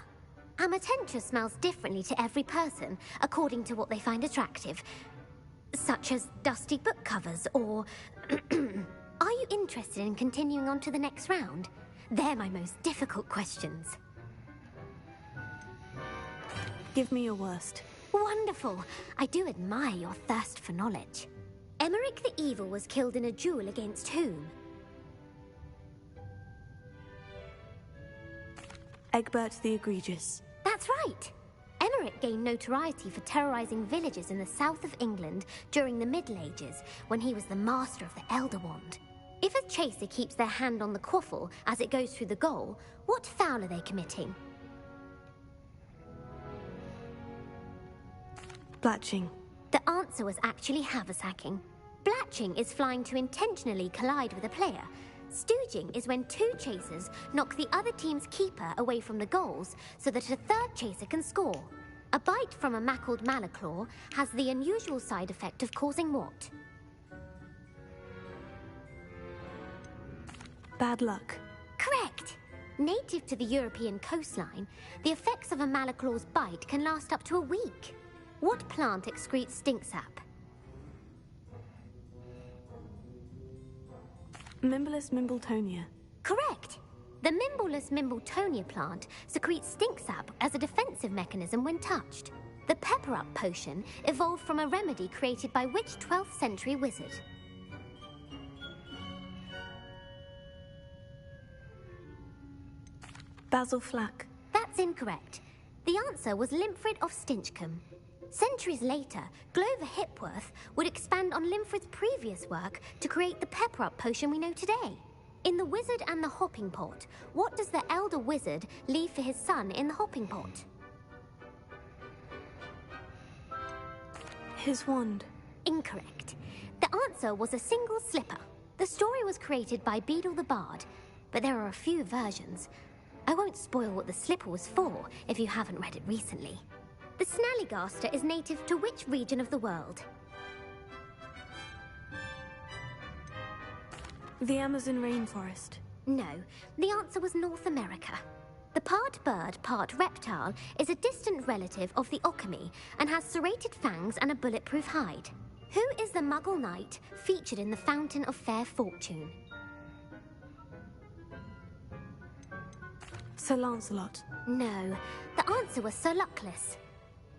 Amortentia smells differently to every person, according to what they find attractive. Such as dusty book covers, or... Are you interested in continuing on to the next round? They're my most difficult questions. Give me your worst. Wonderful. I do admire your thirst for knowledge. Emmerich the Evil was killed in a duel against whom? Egbert the Egregious. That's right. Emmerich gained notoriety for terrorizing villages in the south of England during the Middle Ages, when he was the master of the Elder Wand. If a chaser keeps their hand on the quaffle as it goes through the goal, what foul are they committing? Blatching. The answer was actually haversacking. Blatching is flying to intentionally collide with a player. Stooging is when 2 chasers knock the other team's keeper away from the goals so that a third chaser can score. A bite from a mackled malaclaw has the unusual side effect of causing what? Bad luck. Correct! Native to the European coastline, the effects of a malaclaw's bite can last up to a week. What plant excretes stink sap? Mimblus Mimbletonia. Correct! The Mimblus Mimbletonia plant secretes stink sap as a defensive mechanism when touched. The pepper-up potion evolved from a remedy created by which 12th century wizard? Basil Flack. That's incorrect. The answer was Limfrid of Stinchcombe. Centuries later, Glover Hipworth would expand on Limfrid's previous work to create the pepper-up potion we know today. In The Wizard and the Hopping Pot, what does the elder wizard leave for his son in the hopping pot? His wand. Incorrect. The answer was a single slipper. The story was created by Beadle the Bard, but there are a few versions. I won't spoil what the slipper was for if you haven't read it recently. The Snallygaster is native to which region of the world? The Amazon rainforest. No, the answer was North America. The part bird, part reptile is a distant relative of the Occamy and has serrated fangs and a bulletproof hide. Who is the Muggle knight featured in the Fountain of Fair Fortune? Sir Lancelot. No, the answer was Sir Luckless.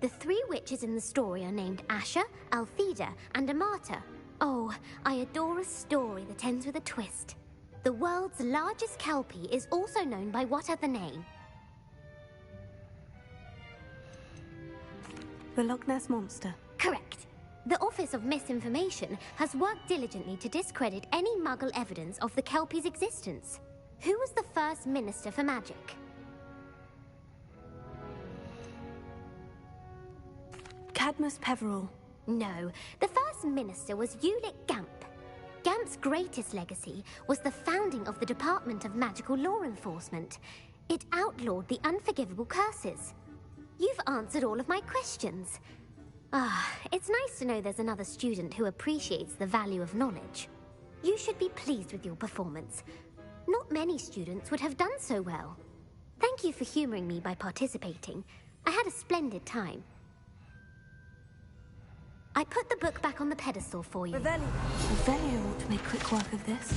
The 3 witches in the story are named Asher, Altheda, and Amata. Oh, I adore a story that ends with a twist. The world's largest kelpie is also known by what other name? The Loch Ness Monster. Correct. The Office of Misinformation has worked diligently to discredit any Muggle evidence of the kelpie's existence. Who was the first Minister for Magic? Cadmus Peveril. No, the first minister was Ulick Gamp. Gamp's greatest legacy was the founding of the Department of Magical Law Enforcement. It outlawed the unforgivable curses. You've answered all of my questions. It's nice to know there's another student who appreciates the value of knowledge. You should be pleased with your performance. Not many students would have done so well. Thank you for humoring me by participating. I had a splendid time. I put the book back on the pedestal for you. Revelio ought to make quick work of this.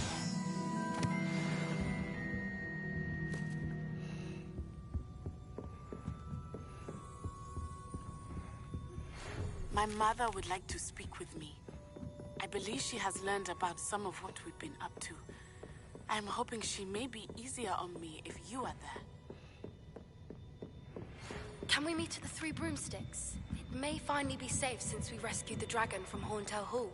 My mother would like to speak with me. I believe she has learned about some of what we've been up to. I am hoping she may be easier on me if you are there. Can we meet at the 3 Broomsticks? It may finally be safe since we rescued the dragon from Horntail Hall.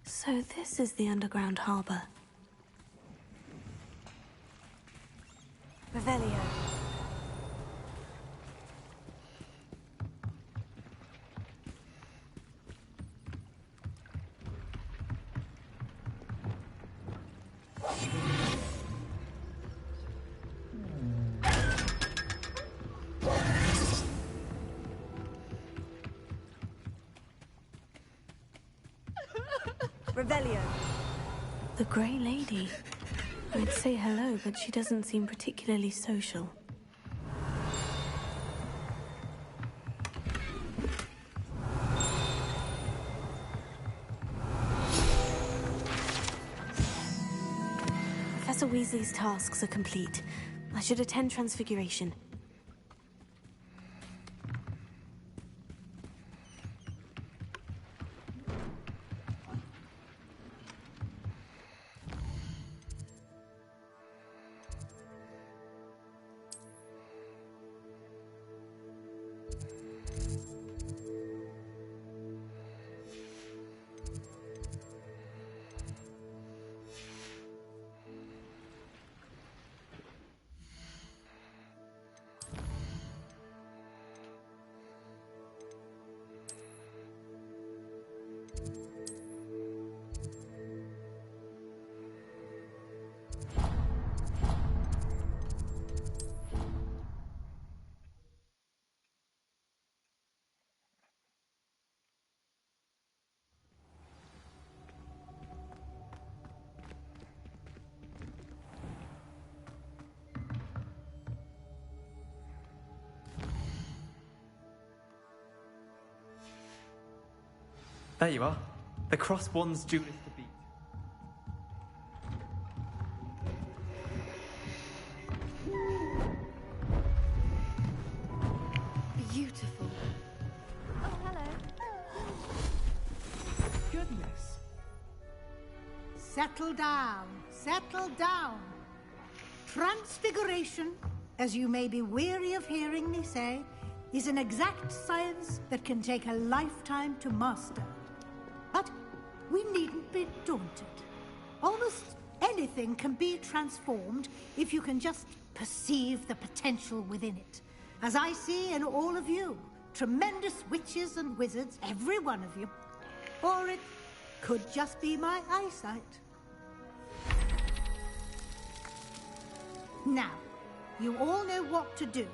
So this is the underground harbor. Revelio. Revelio. The Grey Lady. I'd say hello, but she doesn't seem particularly social. Professor Weasley's tasks are complete. I should attend Transfiguration. There you are. The crossbond's duelist to beat. Beautiful. Oh, hello. Goodness. Settle down. Settle down. Transfiguration as you may be weary of hearing me say, is an exact science that can take a lifetime to master. But we needn't be daunted. Almost anything can be transformed if you can just perceive the potential within it. As I see in all of you, tremendous witches and wizards, every one of you. Or it could just be my eyesight. Now, you all know what to do.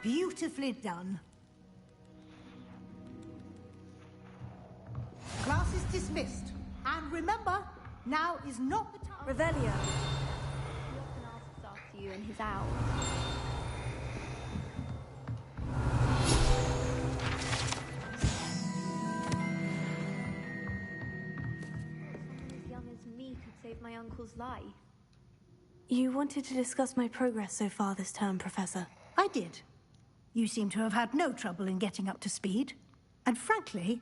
Beautifully done. Class is dismissed. And remember, now is not the time. Revelio. He often asks after you and he's out. Someone as young as me could save my uncle's life. You wanted to discuss my progress so far this term, Professor. I did. You seem to have had no trouble in getting up to speed. And frankly,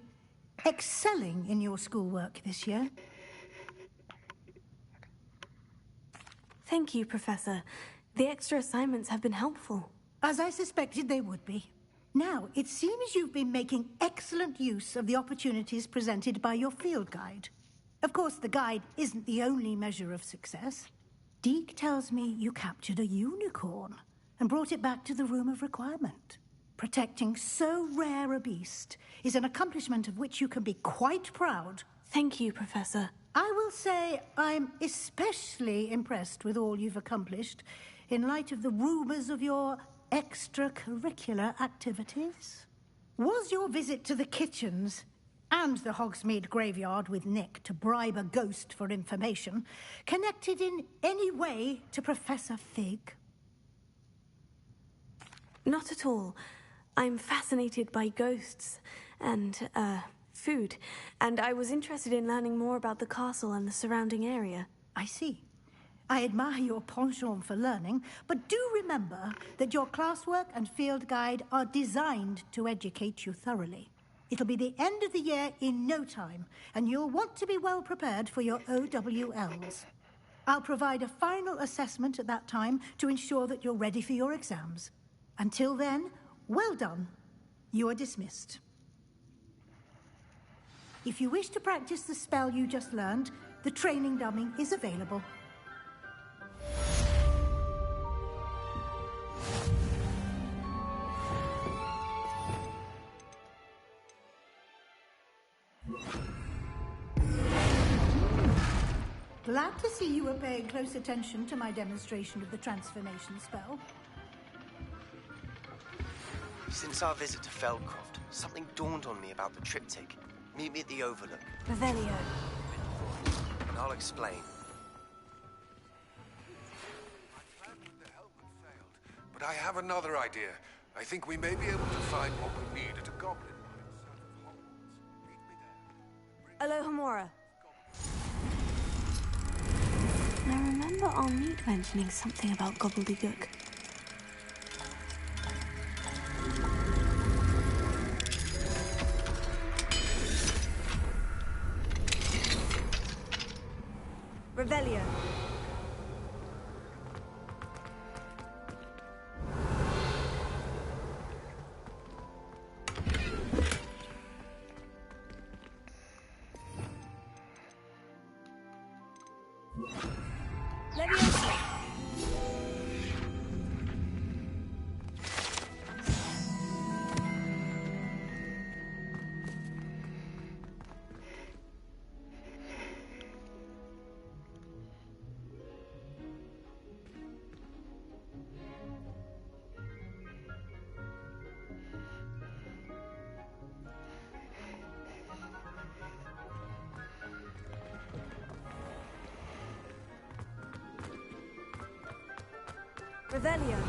excelling in your schoolwork this year. Thank you, Professor. The extra assignments have been helpful. As I suspected they would be. Now, it seems you've been making excellent use of the opportunities presented by your field guide. Of course, the guide isn't the only measure of success. Deke tells me you captured a unicorn and brought it back to the Room of Requirement. Protecting so rare a beast is an accomplishment of which you can be quite proud. Thank you, Professor. I will say I'm especially impressed with all you've accomplished in light of the rumors of your extracurricular activities. Was your visit to the kitchens and the Hogsmeade graveyard with Nick to bribe a ghost for information connected in any way to Professor Fig? Not at all. I'm fascinated by ghosts and, food, and I was interested in learning more about the castle and the surrounding area. I see. I admire your penchant for learning, but do remember that your classwork and field guide are designed to educate you thoroughly. It'll be the end of the year in no time, and you'll want to be well prepared for your OWLs. I'll provide a final assessment at that time to ensure that you're ready for your exams. Until then, well done. You are dismissed. If you wish to practice the spell you just learned, the training dummy is available. Glad to see you were paying close attention to my demonstration of the transformation spell. Since our visit to Feldcroft, something dawned on me about the triptych. Meet me at the Overlook. Revelio. And I'll explain. But I have another idea. I think we may be able to find what we need at a goblin mine south of Hogwarts. Meet me there. Alohomora. I remember Armute mentioning something about gobbledygook. Revelio. Leviosa. Revelio.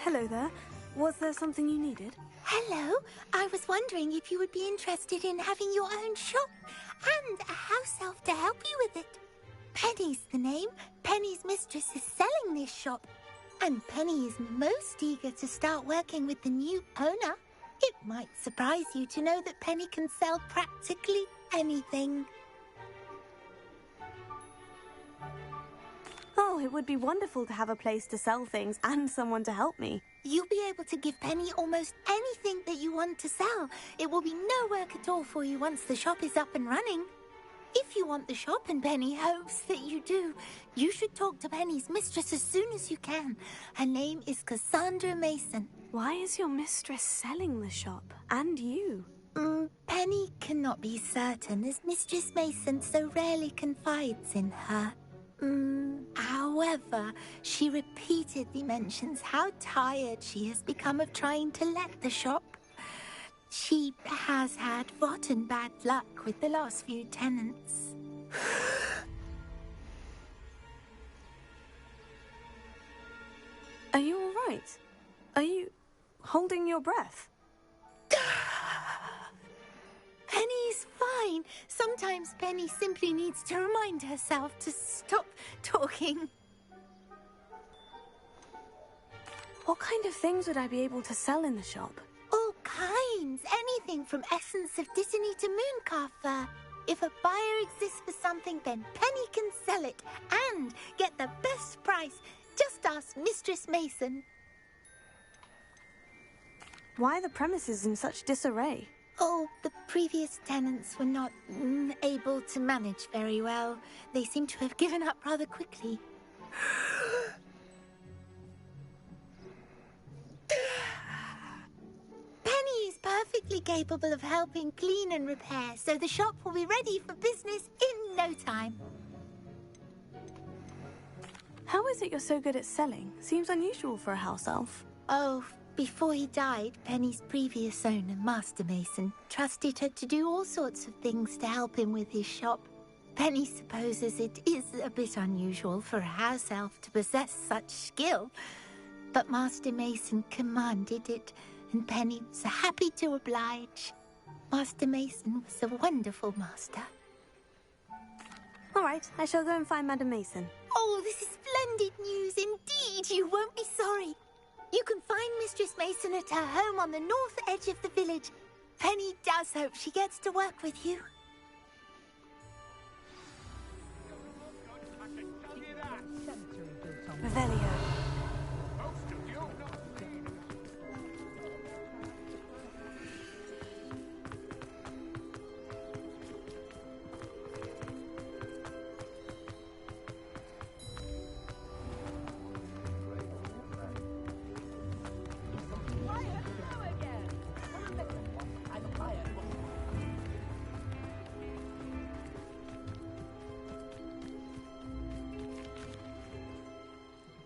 Hello there. Was there something you needed? Hello. I was wondering if you would be interested in having your own shop and a house elf to help you with it. Penny's the name. Penny's mistress is selling this shop. And Penny is most eager to start working with the new owner. It might surprise you to know that Penny can sell practically anything. Oh, it would be wonderful to have a place to sell things and someone to help me. You'll be able to give Penny almost anything that you want to sell. It will be no work at all for you once the shop is up and running. If you want the shop and Penny hopes that you do, you should talk to Penny's mistress as soon as you can. Her name is Cassandra Mason. Why is your mistress selling the shop? And you? Penny cannot be certain, as Mistress Mason so rarely confides in her. However, she repeatedly mentions how tired she has become of trying to let the shop. She has had rotten bad luck with the last few tenants. Are you all right? Are you holding your breath? Penny's fine. Sometimes Penny simply needs to remind herself to stop talking. What kind of things would I be able to sell in the shop? All kinds. Anything from essence of Dittany to Mooncar fur. If a buyer exists for something, then Penny can sell it and get the best price. Just ask Mistress Mason. Why are the premises in such disarray? Oh, the previous tenants were not able to manage very well. They seem to have given up rather quickly. Penny is perfectly capable of helping clean and repair, so the shop will be ready for business in no time. How is it you're so good at selling? Seems unusual for a house elf. Oh, before he died, Penny's previous owner, Master Mason, trusted her to do all sorts of things to help him with his shop. Penny supposes it is a bit unusual for a house elf to possess such skill, but Master Mason commanded it, and Penny was happy to oblige. Master Mason was a wonderful master. All right, I shall go and find Madam Mason. Oh, this is splendid news indeed. You won't be sorry. You can find Mistress Mason at her home on the north edge of the village. Penny does hope she gets to work with you. Revelio.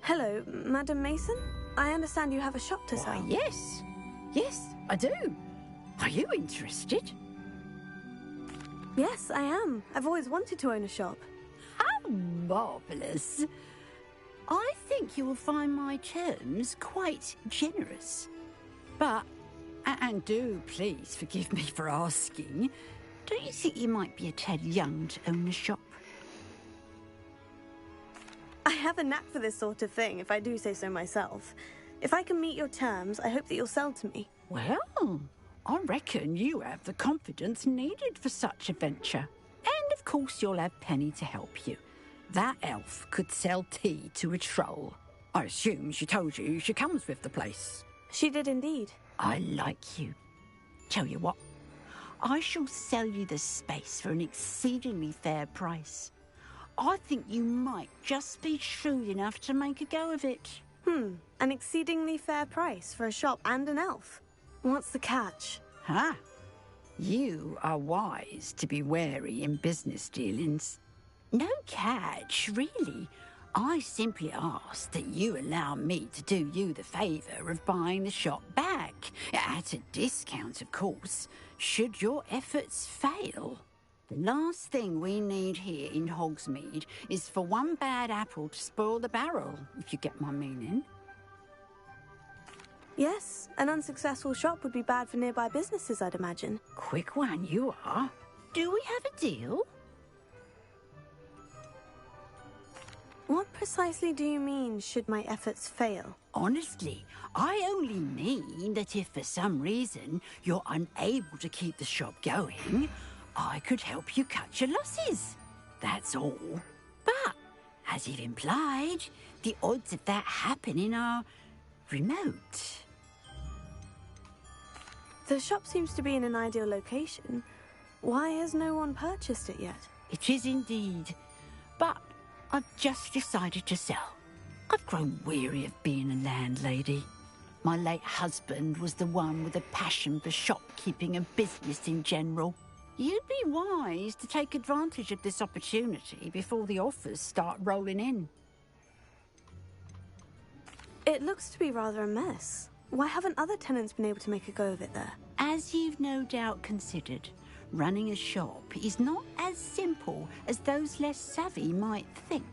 Hello, Madam Mason. I understand you have a shop to sell. Yes. Yes, I do. Are you interested? Yes, I am. I've always wanted to own a shop. How marvellous. I think you will find my terms quite generous. But, and do please forgive me for asking, don't you think you might be a tad young to own a shop? I have a knack for this sort of thing, if I do say so myself. If I can meet your terms, I hope that you'll sell to me. Well, I reckon you have the confidence needed for such a venture. And of course you'll have Penny to help you. That elf could sell tea to a troll. I assume she told you she comes with the place. She did indeed. I like you. Tell you what, I shall sell you the space for an exceedingly fair price. I think you might just be shrewd enough to make a go of it. An exceedingly fair price for a shop and an elf. What's the catch? Huh? You are wise to be wary in business dealings. No catch, really. I simply ask that you allow me to do you the favour of buying the shop back. At a discount, of course, should your efforts fail. The last thing we need here in Hogsmeade is for one bad apple to spoil the barrel, if you get my meaning. Yes, an unsuccessful shop would be bad for nearby businesses, I'd imagine. Quick one, you are. Do we have a deal? What precisely do you mean, should my efforts fail? Honestly, I only mean that if for some reason you're unable to keep the shop going, I could help you cut your losses. That's all. But, as you've implied, the odds of that happening are remote. The shop seems to be in an ideal location. Why has no one purchased it yet? It is indeed. But I've just decided to sell. I've grown weary of being a landlady. My late husband was the one with a passion for shopkeeping and business in general. You'd be wise to take advantage of this opportunity before the offers start rolling in. It looks to be rather a mess. Why haven't other tenants been able to make a go of it there? As you've no doubt considered, running a shop is not as simple as those less savvy might think.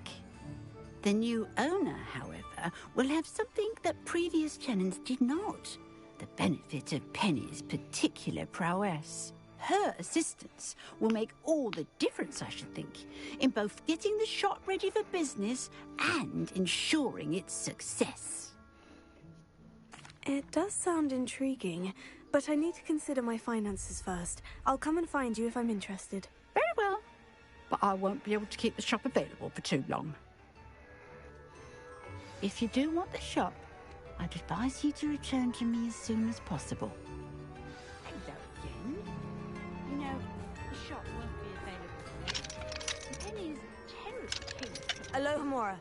The new owner, however, will have something that previous tenants did not. The benefit of Penny's particular prowess. Her assistance will make all the difference, I should think, in both getting the shop ready for business and ensuring its success. It does sound intriguing, but I need to consider my finances first. I'll come and find you if I'm interested. Very well, but I won't be able to keep the shop available for too long. If you do want the shop, I'd advise you to return to me as soon as possible. Hello again. You know, the shop won't be available. Penny's terribly keen. Aloha, Mora.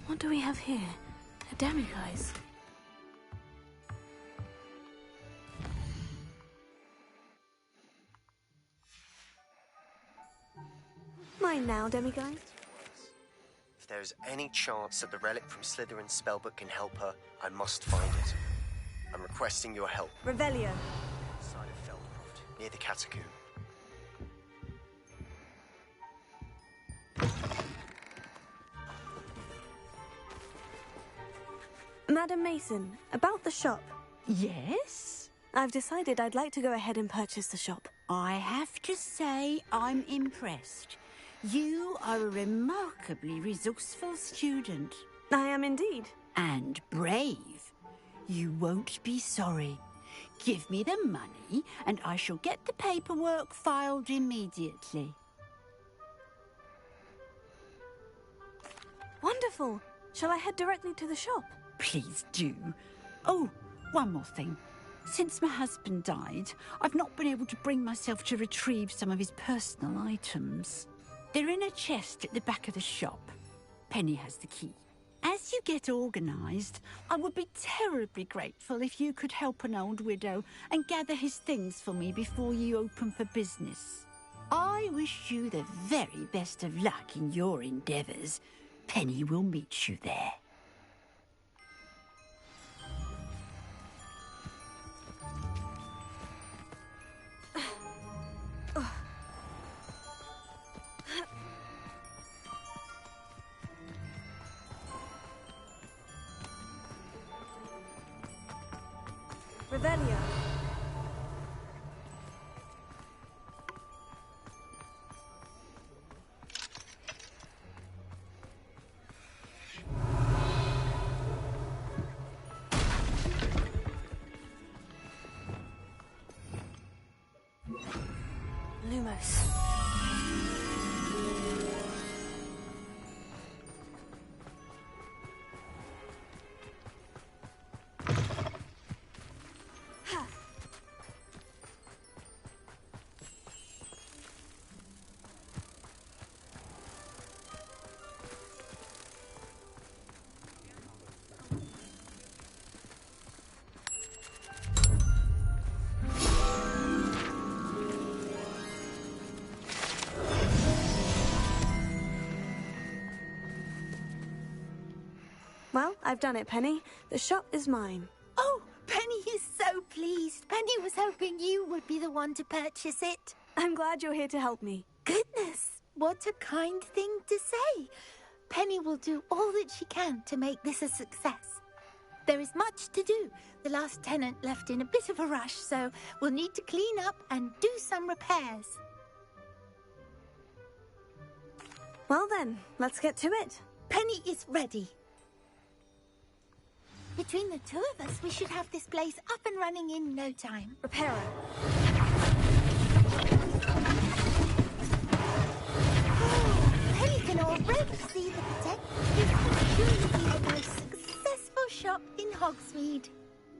What do we have here? A demiguise. Mine now, demiguise. If there's any chance that the relic from Slytherin's spellbook can help her, I must find it. I'm requesting your help. Revelio. Side of Feldcroft, near the catacomb. Madam Mason, about the shop. Yes? I've decided I'd like to go ahead and purchase the shop. I have to say I'm impressed. You are a remarkably resourceful student. I am indeed. And brave. You won't be sorry. Give me the money and I shall get the paperwork filed immediately. Wonderful. Shall I head directly to the shop? Please do. Oh, one more thing. Since my husband died, I've not been able to bring myself to retrieve some of his personal items. They're in a chest at the back of the shop. Penny has the key. As you get organised, I would be terribly grateful if you could help an old widow and gather his things for me before you open for business. I wish you the very best of luck in your endeavours. Penny will meet you there. Revelio. Lumos. Well, I've done it, Penny. The shop is mine. Oh, Penny, pleased. Penny was hoping you would be the one to purchase it. I'm glad you're here to help me. Goodness, what a kind thing to say. Penny will do all that she can to make this a success. There is much to do. The last tenant left in a bit of a rush, so we'll need to clean up and do some repairs. Well then, let's get to it. Penny is ready. Between the two of us, we should have this place up and running in no time. Repairer. Oh, Penny can already see the potential. This will surely be the most successful shop in Hogsmeade.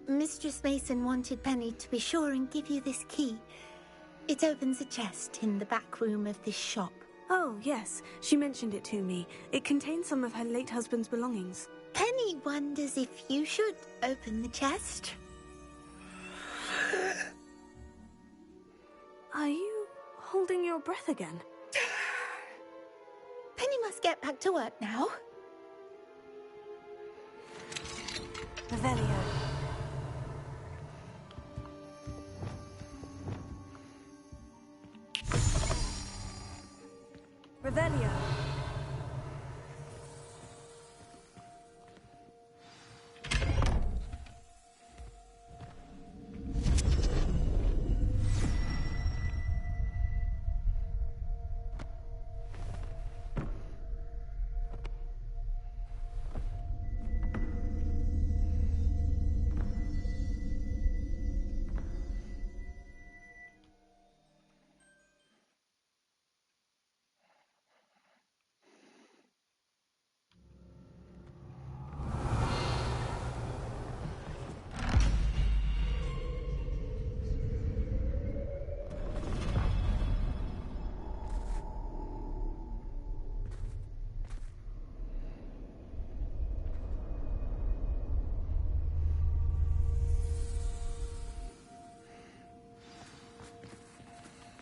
Mistress Mason wanted Penny to be sure and give you this key. It opens a chest in the back room of this shop. Oh, yes. She mentioned it to me. It contains some of her late husband's belongings. Penny wonders if you should open the chest. Are you holding your breath again? Penny must get back to work now. Revelio. Revelio.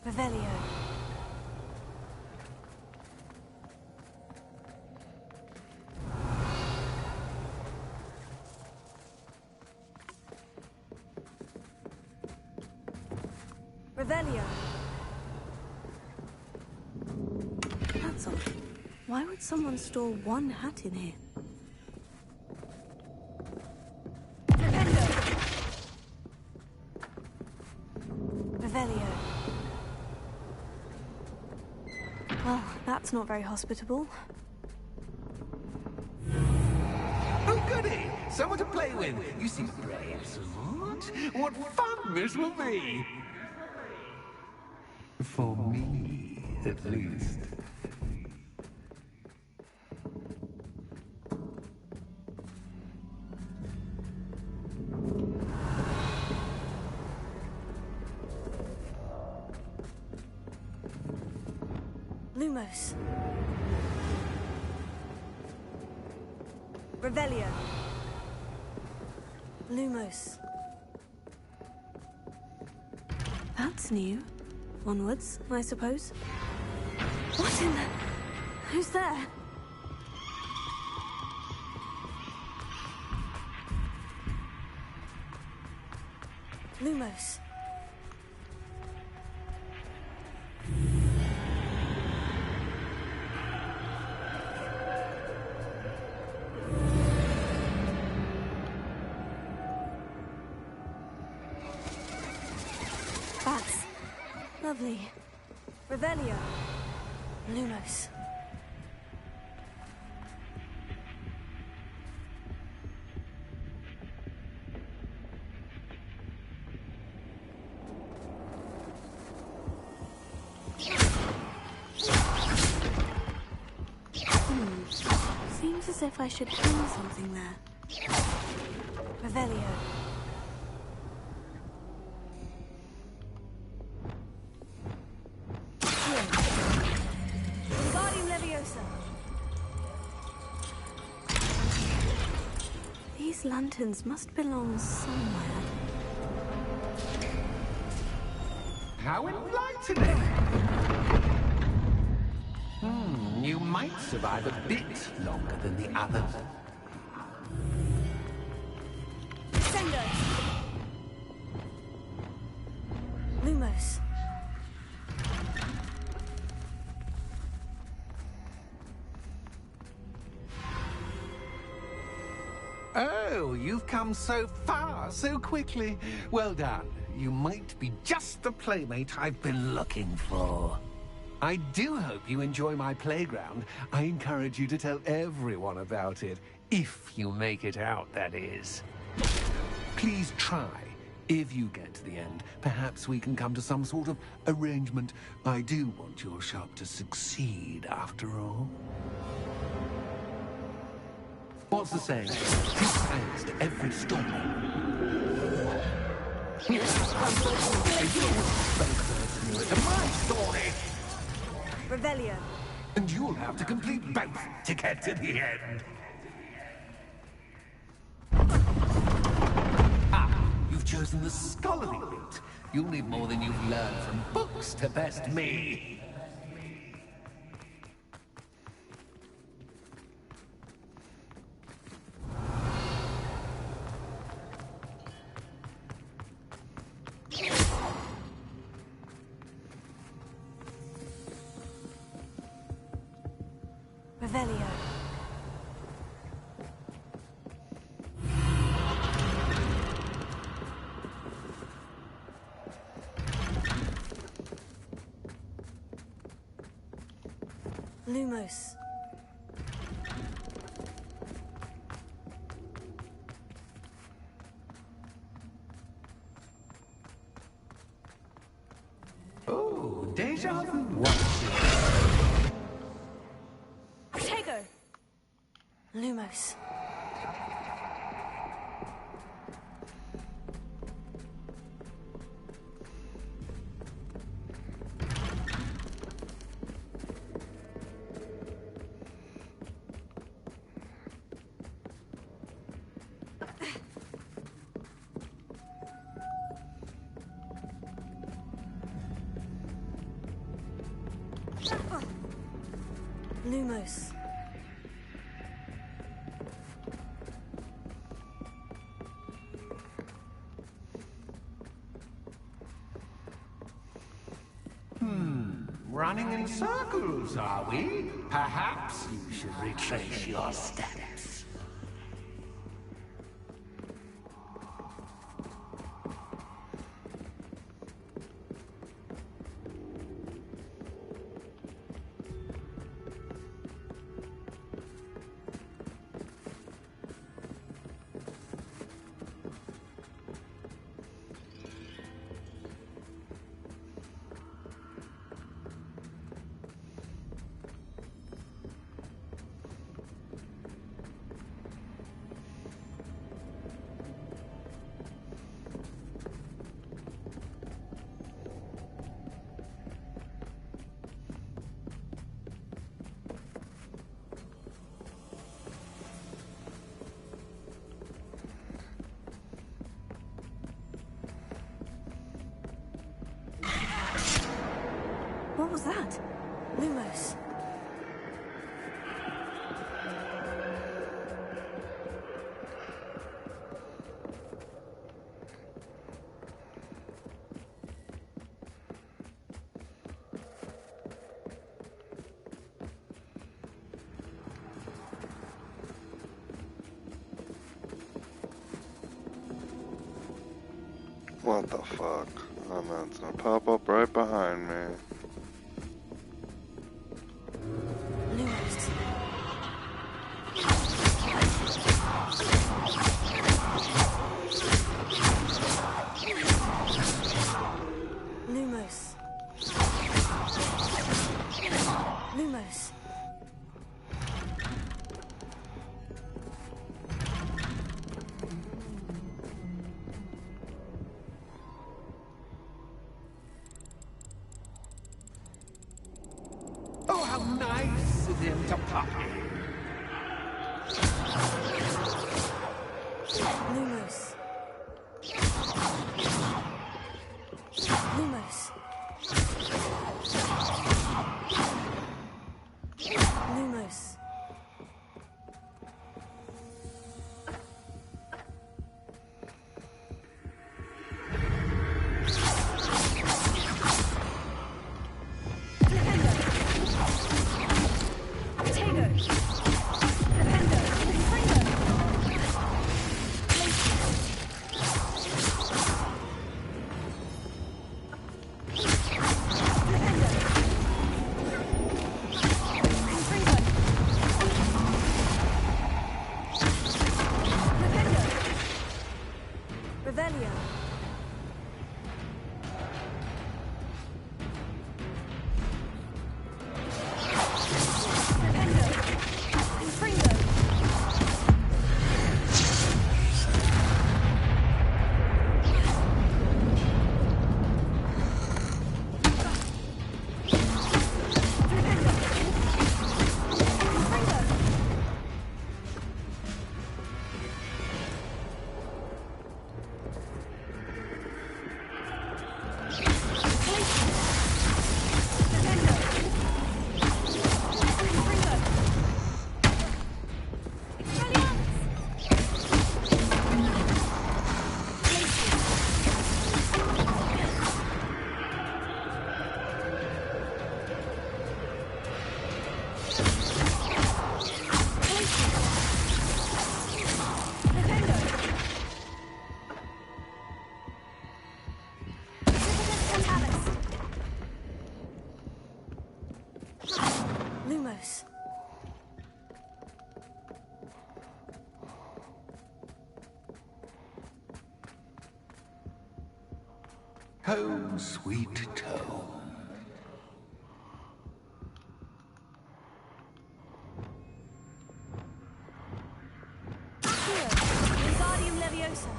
Revelio. Revelio. That's odd. Why would someone store one hat in here? Revelio. Well, that's not very hospitable. Oh, goody! Someone to play with. You seem brave, Savant. What fun this will be! For me, at least. Lumos. Revelio. Lumos. That's new. Onwards, I suppose. What in the... Who's there? Lumos. That's lovely. Revelio. Lumos. Seems as if I should hang something there. Revelio. These lanterns must belong somewhere. How enlightening! You might survive a bit longer than the others. Oh, you've come so far, so quickly. Well done. You might be just the playmate I've been looking for. I do hope you enjoy my playground. I encourage you to tell everyone about it. If you make it out, that is. Please try. If you get to the end, perhaps we can come to some sort of arrangement. I do want your shop to succeed, after all. What's the saying? Keep hands to every storm. To my story! Revelio. And you'll have to complete both to get to the end. Ah, you've chosen the scholarly route. You'll need more than you've learned from books to best me. Revelio. Lumos. Oh, deja vu. Tego. Lumos. Lumos. Running in circles, are we? Perhaps you should retrace your steps. What was that? Lumos. What the fuck? Oh, that's gonna pop up right behind me. Lumos. Lumos. Lumos. Oh, how nice of him to pop in. Lumos. Lumos. Lumos. Tego. Defender. Defender. Lumos. Home, sweet home. Wingardium Leviosa.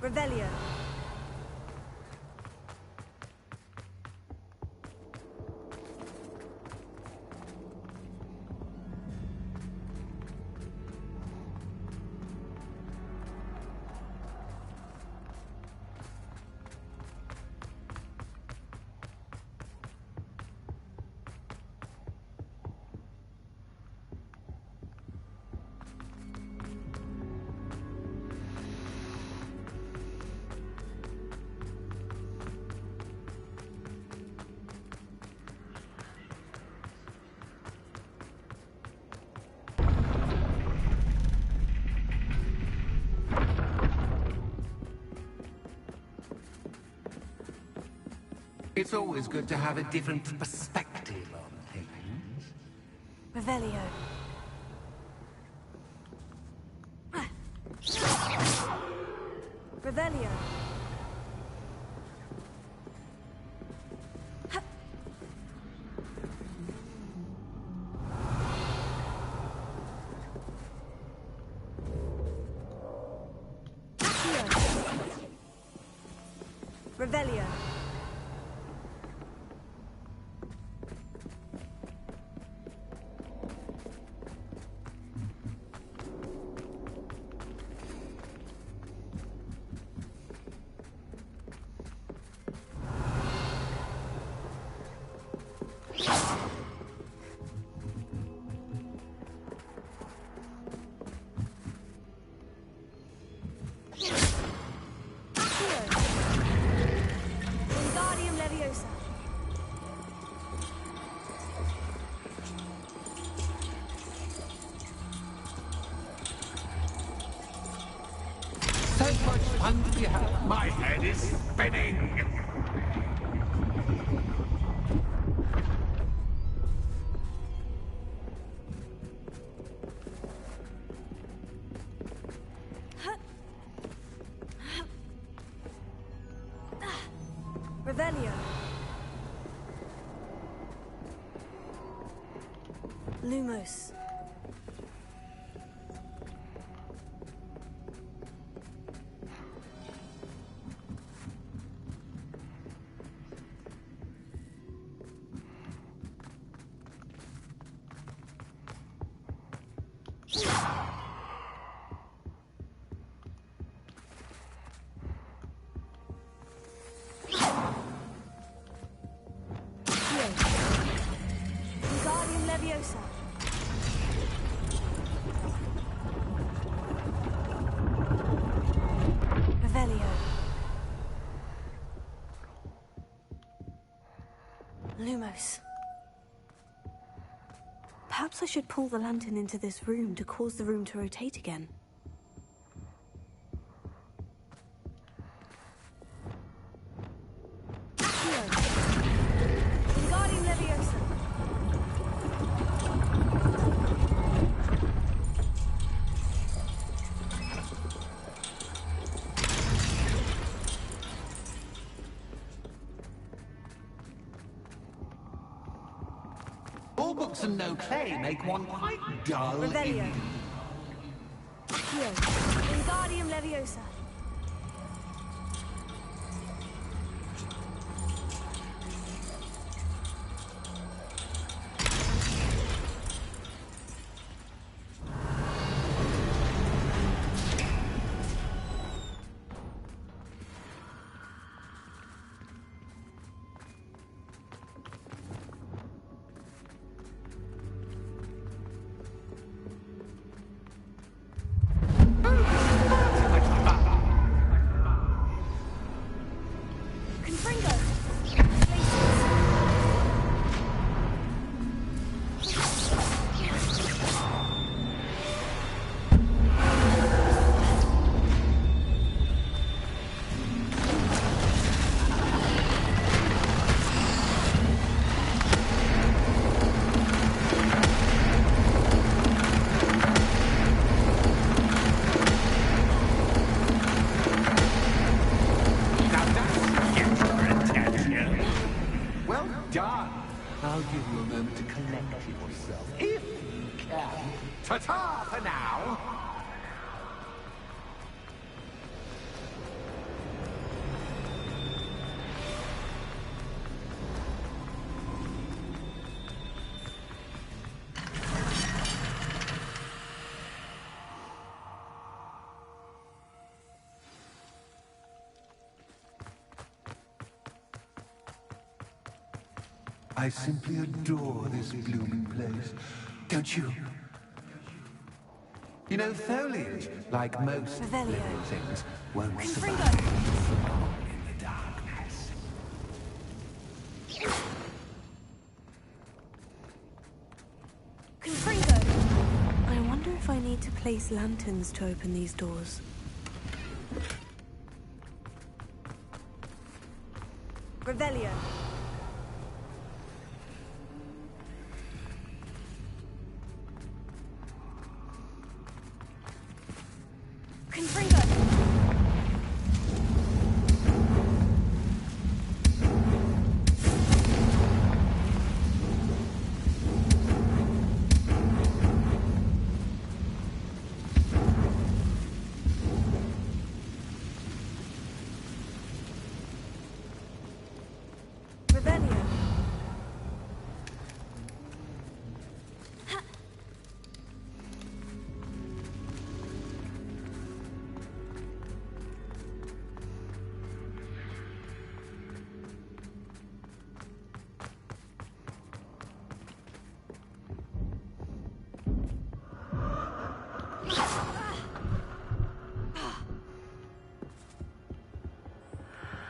Revelio. It's always good to have a different perspective on things. Revelio. Revelio. Revelio. Wingardium Leviosa. So much fun to be had. My head is spinning. Revelio. Lumos. Wingardium Leviosa. Revelio. Lumos. Perhaps I should pull the lantern into this room to cause the room to rotate again. Wingardium Leviosa. All books and no play make one quite dull. Revelio. Wingardium Leviosa. Confringo. I'll give you a moment to collect yourself, if you can. Ta-ta for now! I simply adore this blooming place, don't you? You know, foliage, like most living things, won't survive for long in the darkness. Confringo! I wonder if I need to place lanterns to open these doors. Revelio.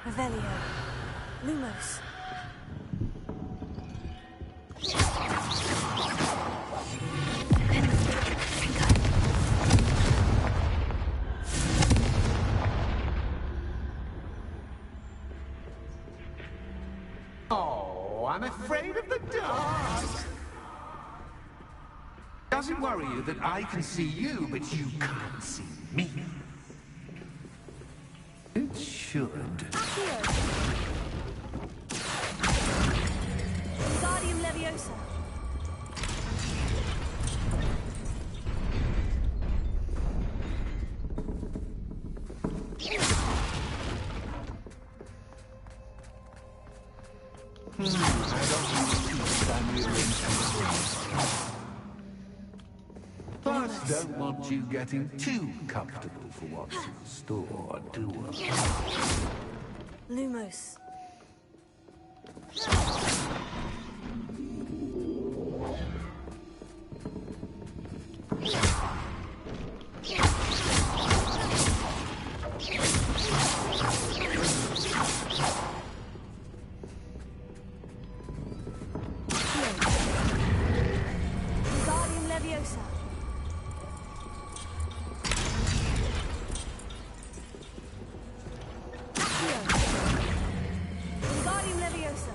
Revelio. Lumos. Oh, I'm afraid of the dark. Does it worry you that I can see you, but you can't see me? It should. Guardium Leviosa. But don't want you getting too comfortable for what's in store, do I? Lumos. Guardium Leviosa. Guardium Leviosa.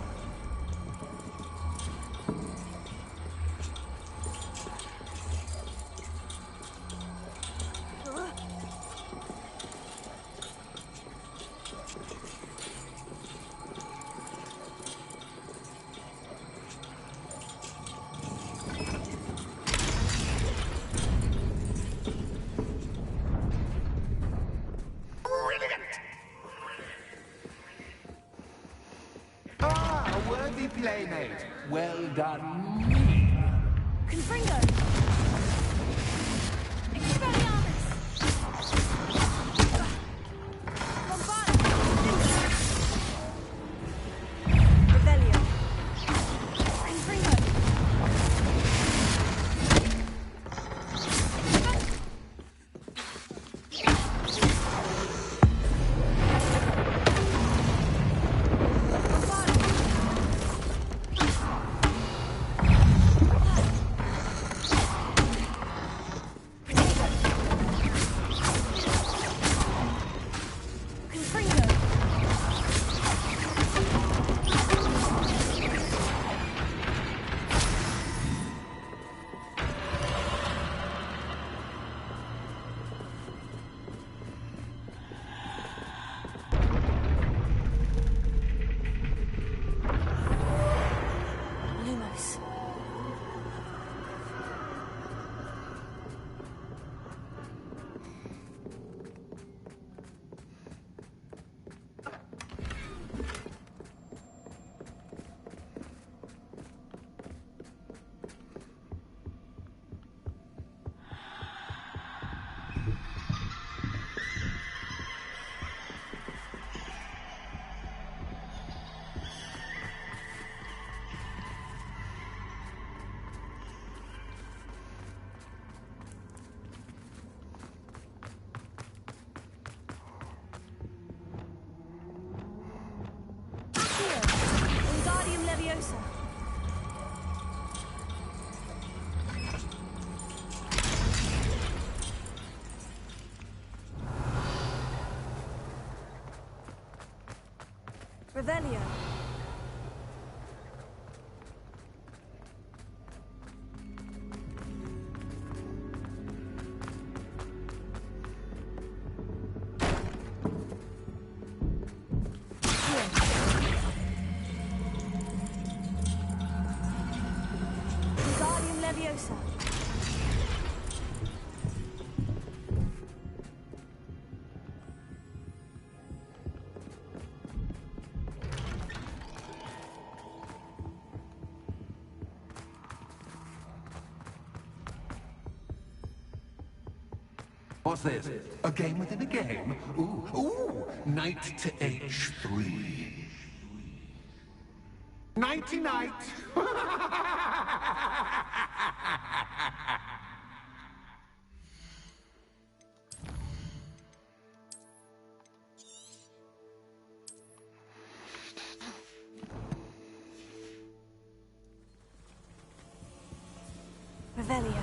Ah, a worthy playmate. Well done. Confringo. Revelio. Confringo. Accio! Wingardium Leviosa! Revelio! Wingardium Leviosa! What's this? A game within a game? Ooh, knight to h3. Nighty night! Revelio.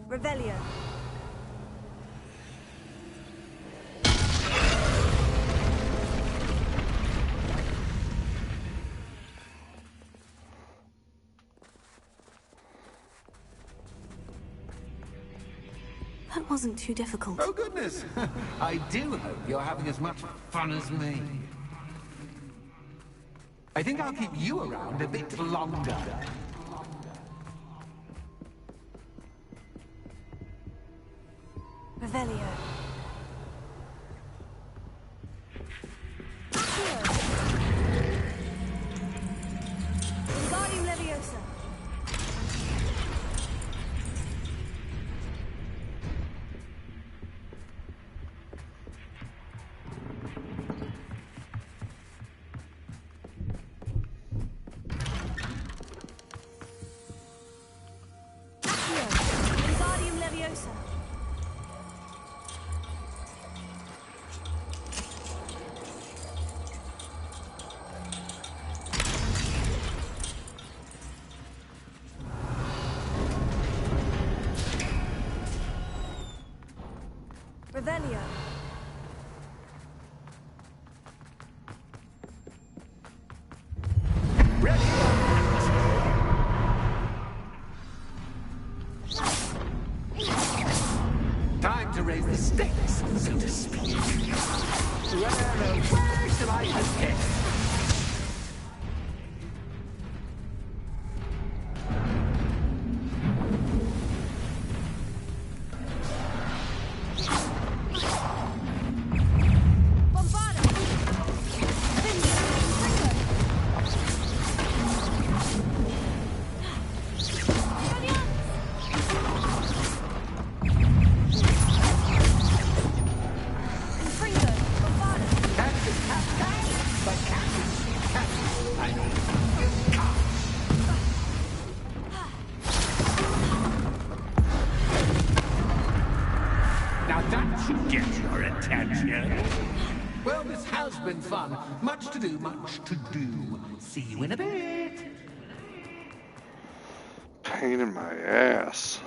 Revelio. That wasn't too difficult. Oh, goodness! I do hope you're having as much fun as me. I think I'll keep you around a bit longer. Revelio. Wingardium Leviosa. Wingardium Leviosa. Revelio. Time to raise the stakes, so to speak. Where shall I begin? Now that should get your attention. Well, this has been fun. Much to do, much to do. See you in a bit. Pain in my ass.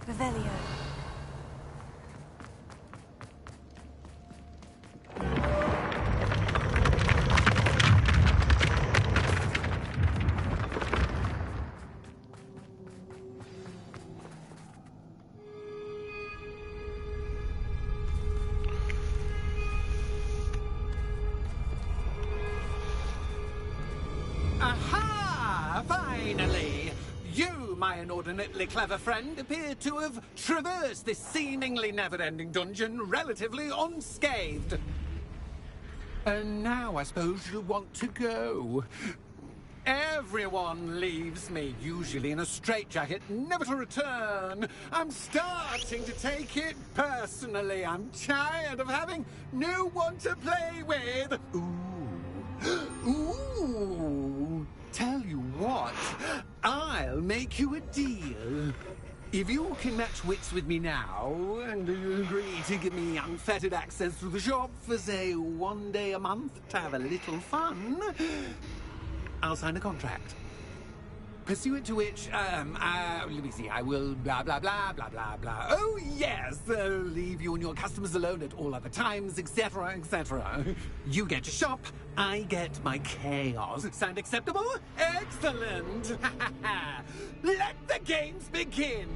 Revelio. my inordinately clever friend appeared to have traversed this seemingly never-ending dungeon relatively unscathed. And now I suppose you'll want to go. Everyone leaves me, usually in a straitjacket, never to return. I'm starting to take it personally. I'm tired of having no one to play with. Ooh. Tell you what, I'll make you a deal. If you can match wits with me now, and agree to give me unfettered access to the shop for, say, 1 day a month to have a little fun, I'll sign a contract. Pursuant to which, let me see, I will blah, blah, blah, blah, blah, blah. Oh, yes, leave you and your customers alone at all other times, etc., etc. You get your shop, I get my chaos. Sound acceptable? Excellent! Let the games begin!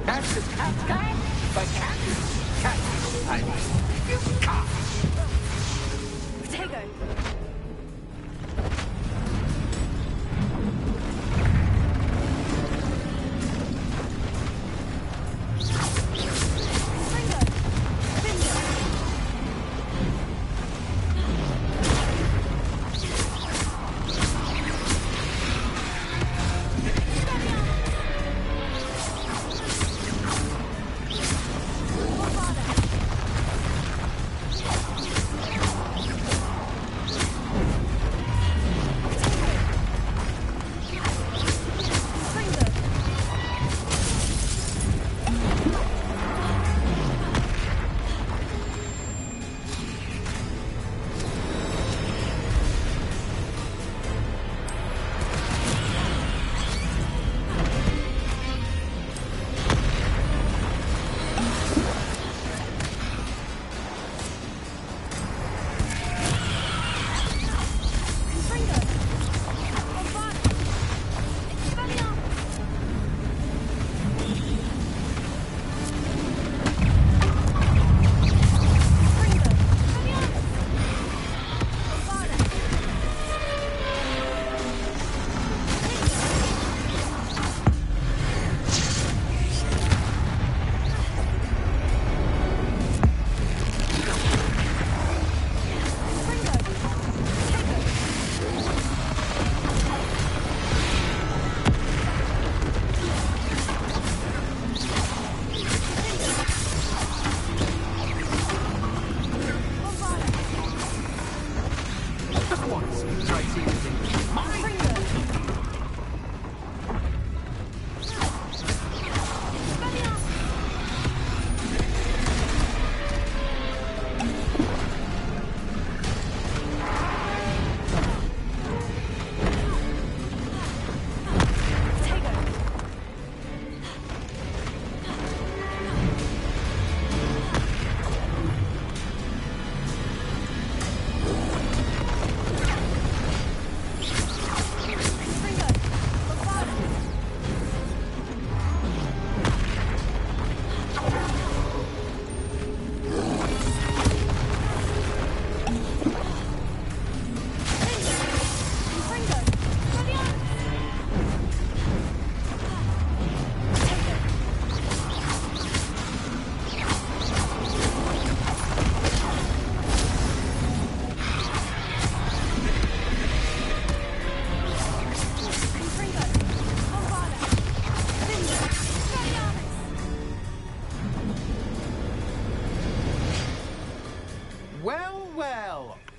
That's the cat guy? But cat? I mean, you can't. Potato.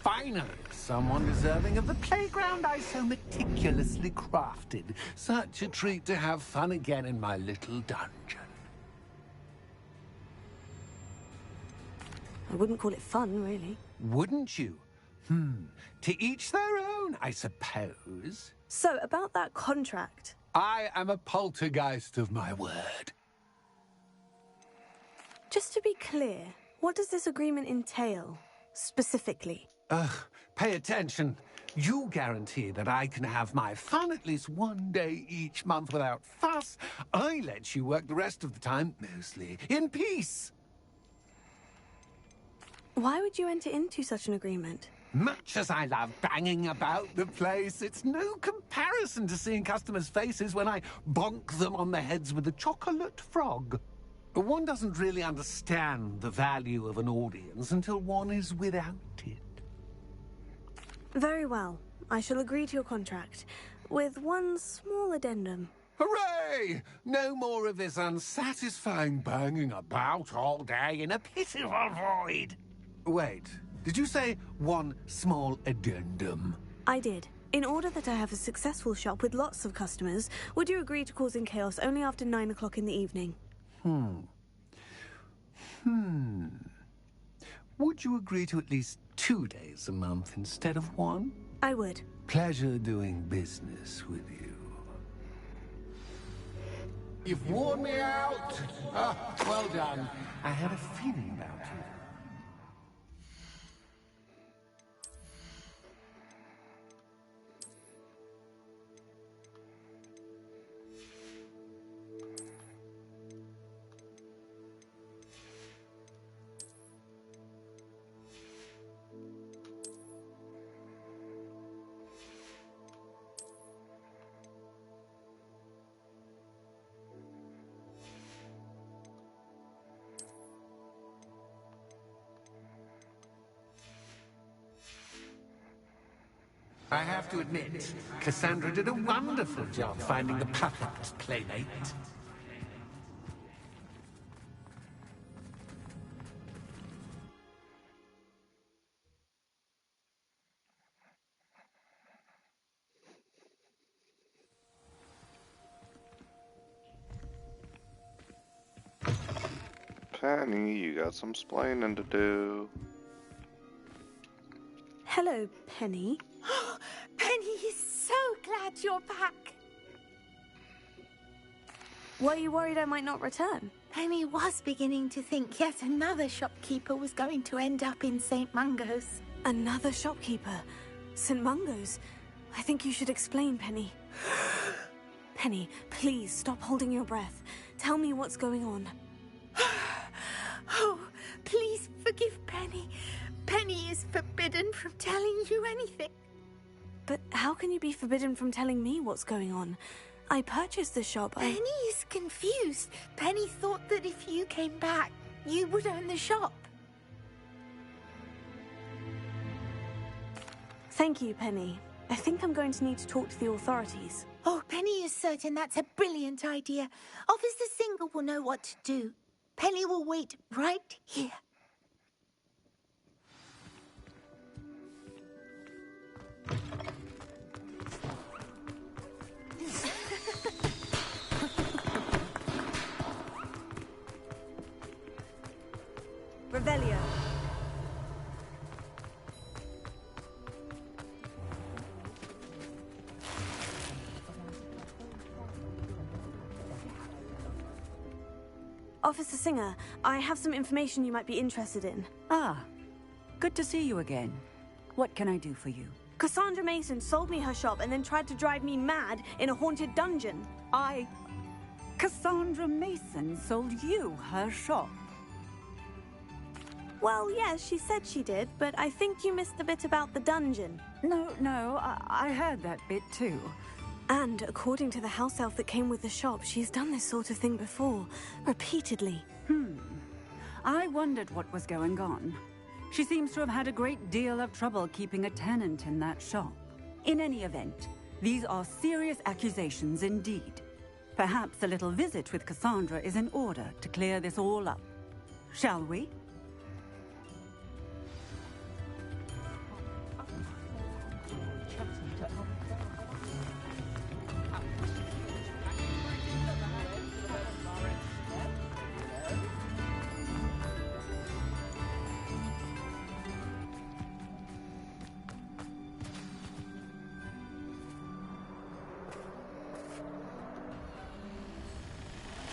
Finally, someone deserving of the playground I so meticulously crafted. Such a treat to have fun again in my little dungeon. I wouldn't call it fun, really. Wouldn't you? To each their own, I suppose. So, about that contract. I am a poltergeist of my word. Just to be clear, what does this agreement entail, specifically? Pay attention. You guarantee that I can have my fun at least 1 day each month without fuss. I let you work the rest of the time, mostly in peace. Why would you enter into such an agreement? Much as I love banging about the place, it's no comparison to seeing customers' faces when I bonk them on the heads with a chocolate frog. One doesn't really understand the value of an audience until one is without it. Very well. I shall agree to your contract, with one small addendum. Hooray! No more of this unsatisfying banging about all day in a pitiful void. Wait, did you say one small addendum? I did. In order that I have a successful shop with lots of customers, would you agree to causing chaos only after 9 o'clock in the evening? Would you agree to at least 2 days a month instead of 1? I would. Pleasure doing business with you. You've worn me out. Well done. I had a feeling about you. I have to admit, Cassandra did a wonderful job finding the perfect playmate. Penny, you got some splaining to do. Hello, Penny. Penny is so glad you're back. Were you worried I might not return? Penny was beginning to think yet another shopkeeper was going to end up in St. Mungo's. Another shopkeeper? St. Mungo's? I think you should explain, Penny. Penny, please stop holding your breath. Tell me what's going on. Oh, please forgive Penny. Penny is forbidden from telling you anything. But how can you be forbidden from telling me what's going on? I purchased the shop. Penny is confused. Penny thought that if you came back, you would own the shop. Thank you, Penny. I think I'm going to need to talk to the authorities. Oh, Penny is certain that's a brilliant idea. Officer Single will know what to do. Penny will wait right here. Revelio. Officer Singer, I have some information you might be interested in. Ah, good to see you again. What can I do for you? Cassandra Mason sold me her shop and then tried to drive me mad in a haunted dungeon. Cassandra Mason sold you her shop? Well, yes, she said she did, but I think you missed the bit about the dungeon. No, I heard that bit too. And according to the house elf that came with the shop, she's done this sort of thing before, repeatedly. I wondered what was going on. She seems to have had a great deal of trouble keeping a tenant in that shop. In any event, these are serious accusations indeed. Perhaps a little visit with Cassandra is in order to clear this all up. Shall we?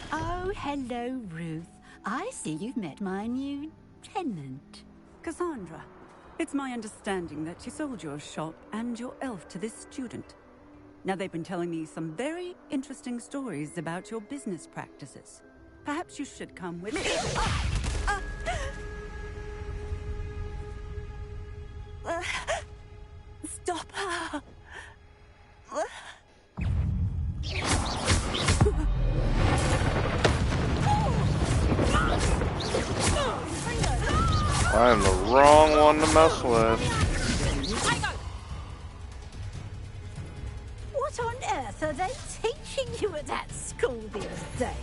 Oh, hello, Ruth. I see you've met my new tenant. Cassandra, it's my understanding that you sold your shop and your elf to this student. Now, they've been telling me some very interesting stories about your business practices. Perhaps you should come with me. I'm the wrong one to mess with. What on earth are they teaching you at that school these days?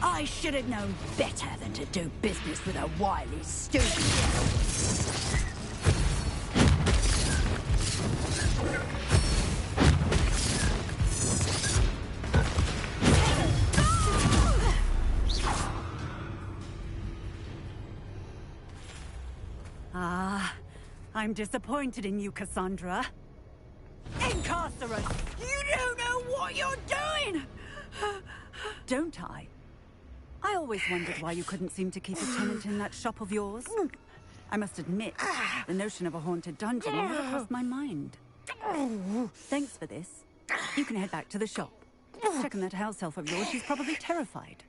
I should have known better than to do business with a wily student. I'm disappointed in you, Cassandra. Incarcerate! You don't know what you're doing! Don't I? I always wondered why you couldn't seem to keep a tenant in that shop of yours. I must admit, the notion of a haunted dungeon never crossed my mind. Thanks for this. You can head back to the shop. Checking that house elf of yours, she's probably terrified.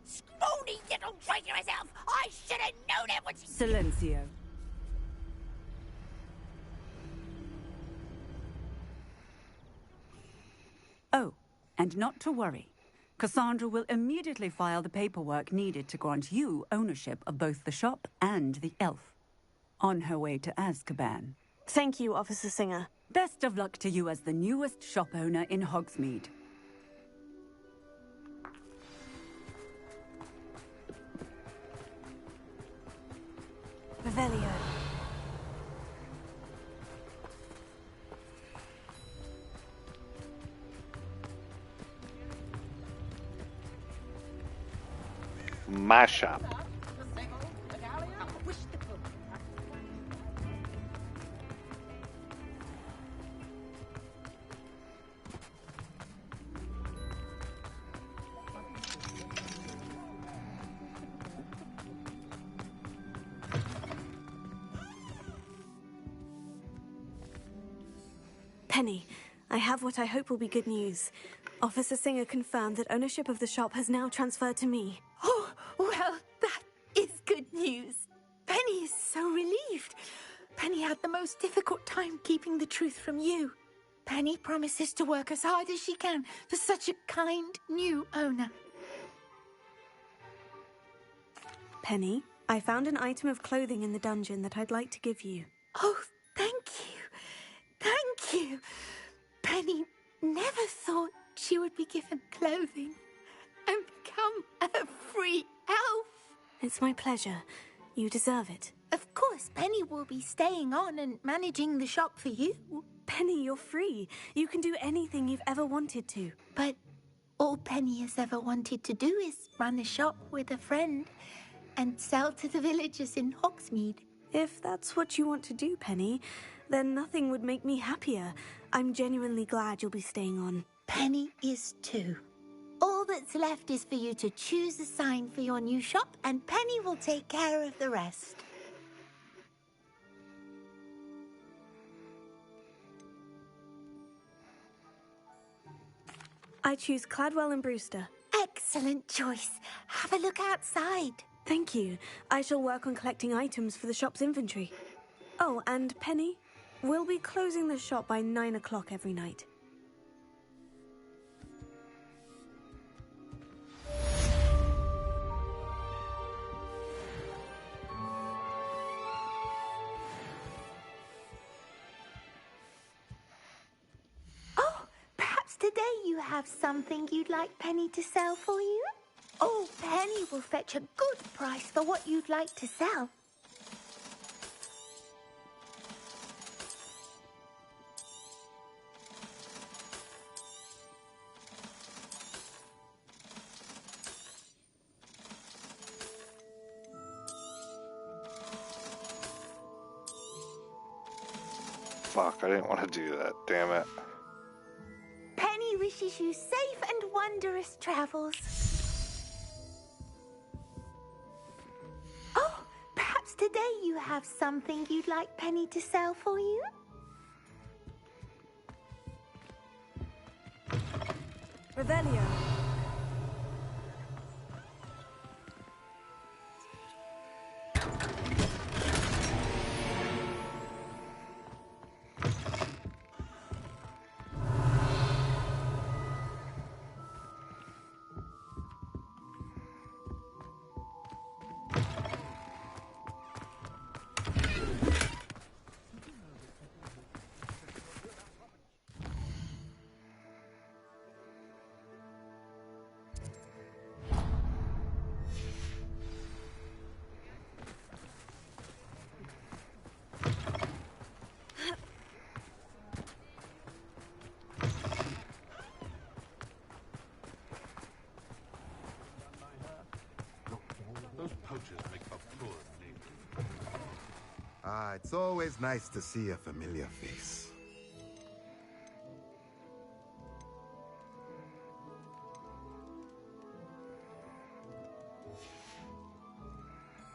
Scrawny little traitor herself! I should have known it was... Silencio. Oh, and not to worry. Cassandra will immediately file the paperwork needed to grant you ownership of both the shop and the elf. On her way to Azkaban. Thank you, Officer Singer. Best of luck to you as the newest shop owner in Hogsmeade. Revelio. My shop. Penny, I have what I hope will be good news. Officer Singer confirmed that ownership of the shop has now transferred to me. Oh, well, that is good news. Penny is so relieved. Penny had the most difficult time keeping the truth from you. Penny promises to work as hard as she can for such a kind new owner. Penny, I found an item of clothing in the dungeon that I'd like to give you. Oh, thank you. Thank you. Penny never thought she would be given clothing and become a free elf. It's my pleasure. You deserve it. Of course, Penny will be staying on and managing the shop for you. Penny, you're free. You can do anything you've ever wanted to. But all Penny has ever wanted to do is run a shop with a friend and sell to the villagers in Hogsmeade. If that's what you want to do, Penny, then nothing would make me happier. I'm genuinely glad you'll be staying on. Penny is too. All that's left is for you to choose a sign for your new shop, and Penny will take care of the rest. I choose Cladwell and Brewster. Excellent choice. Have a look outside. Thank you. I shall work on collecting items for the shop's inventory. Oh, and Penny, we'll be closing the shop by 9 o'clock every night. Oh, perhaps today you have something you'd like Penny to sell for you? Oh, Penny will fetch a good price for what you'd like to sell. Fuck, I didn't want to do that, damn it. wishes you safe and wondrous travels. Oh, perhaps today you have something you'd like Penny to sell for you? Revelio. Those poachers make a poor neighbor. Ah, it's always nice to see a familiar face.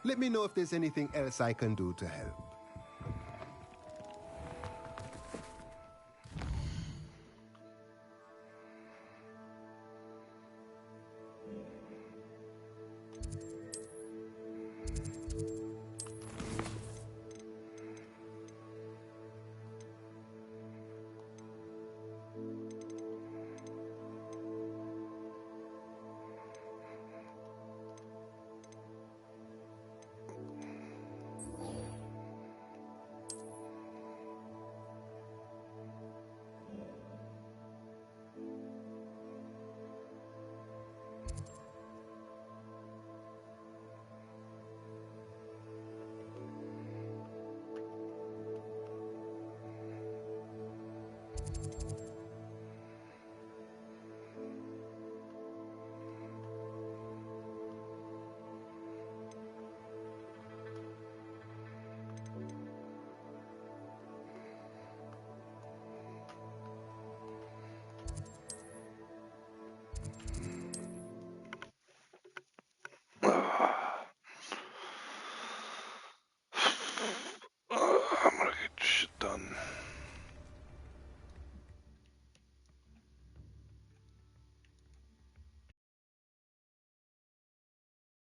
Let me know if there's anything else I can do to help.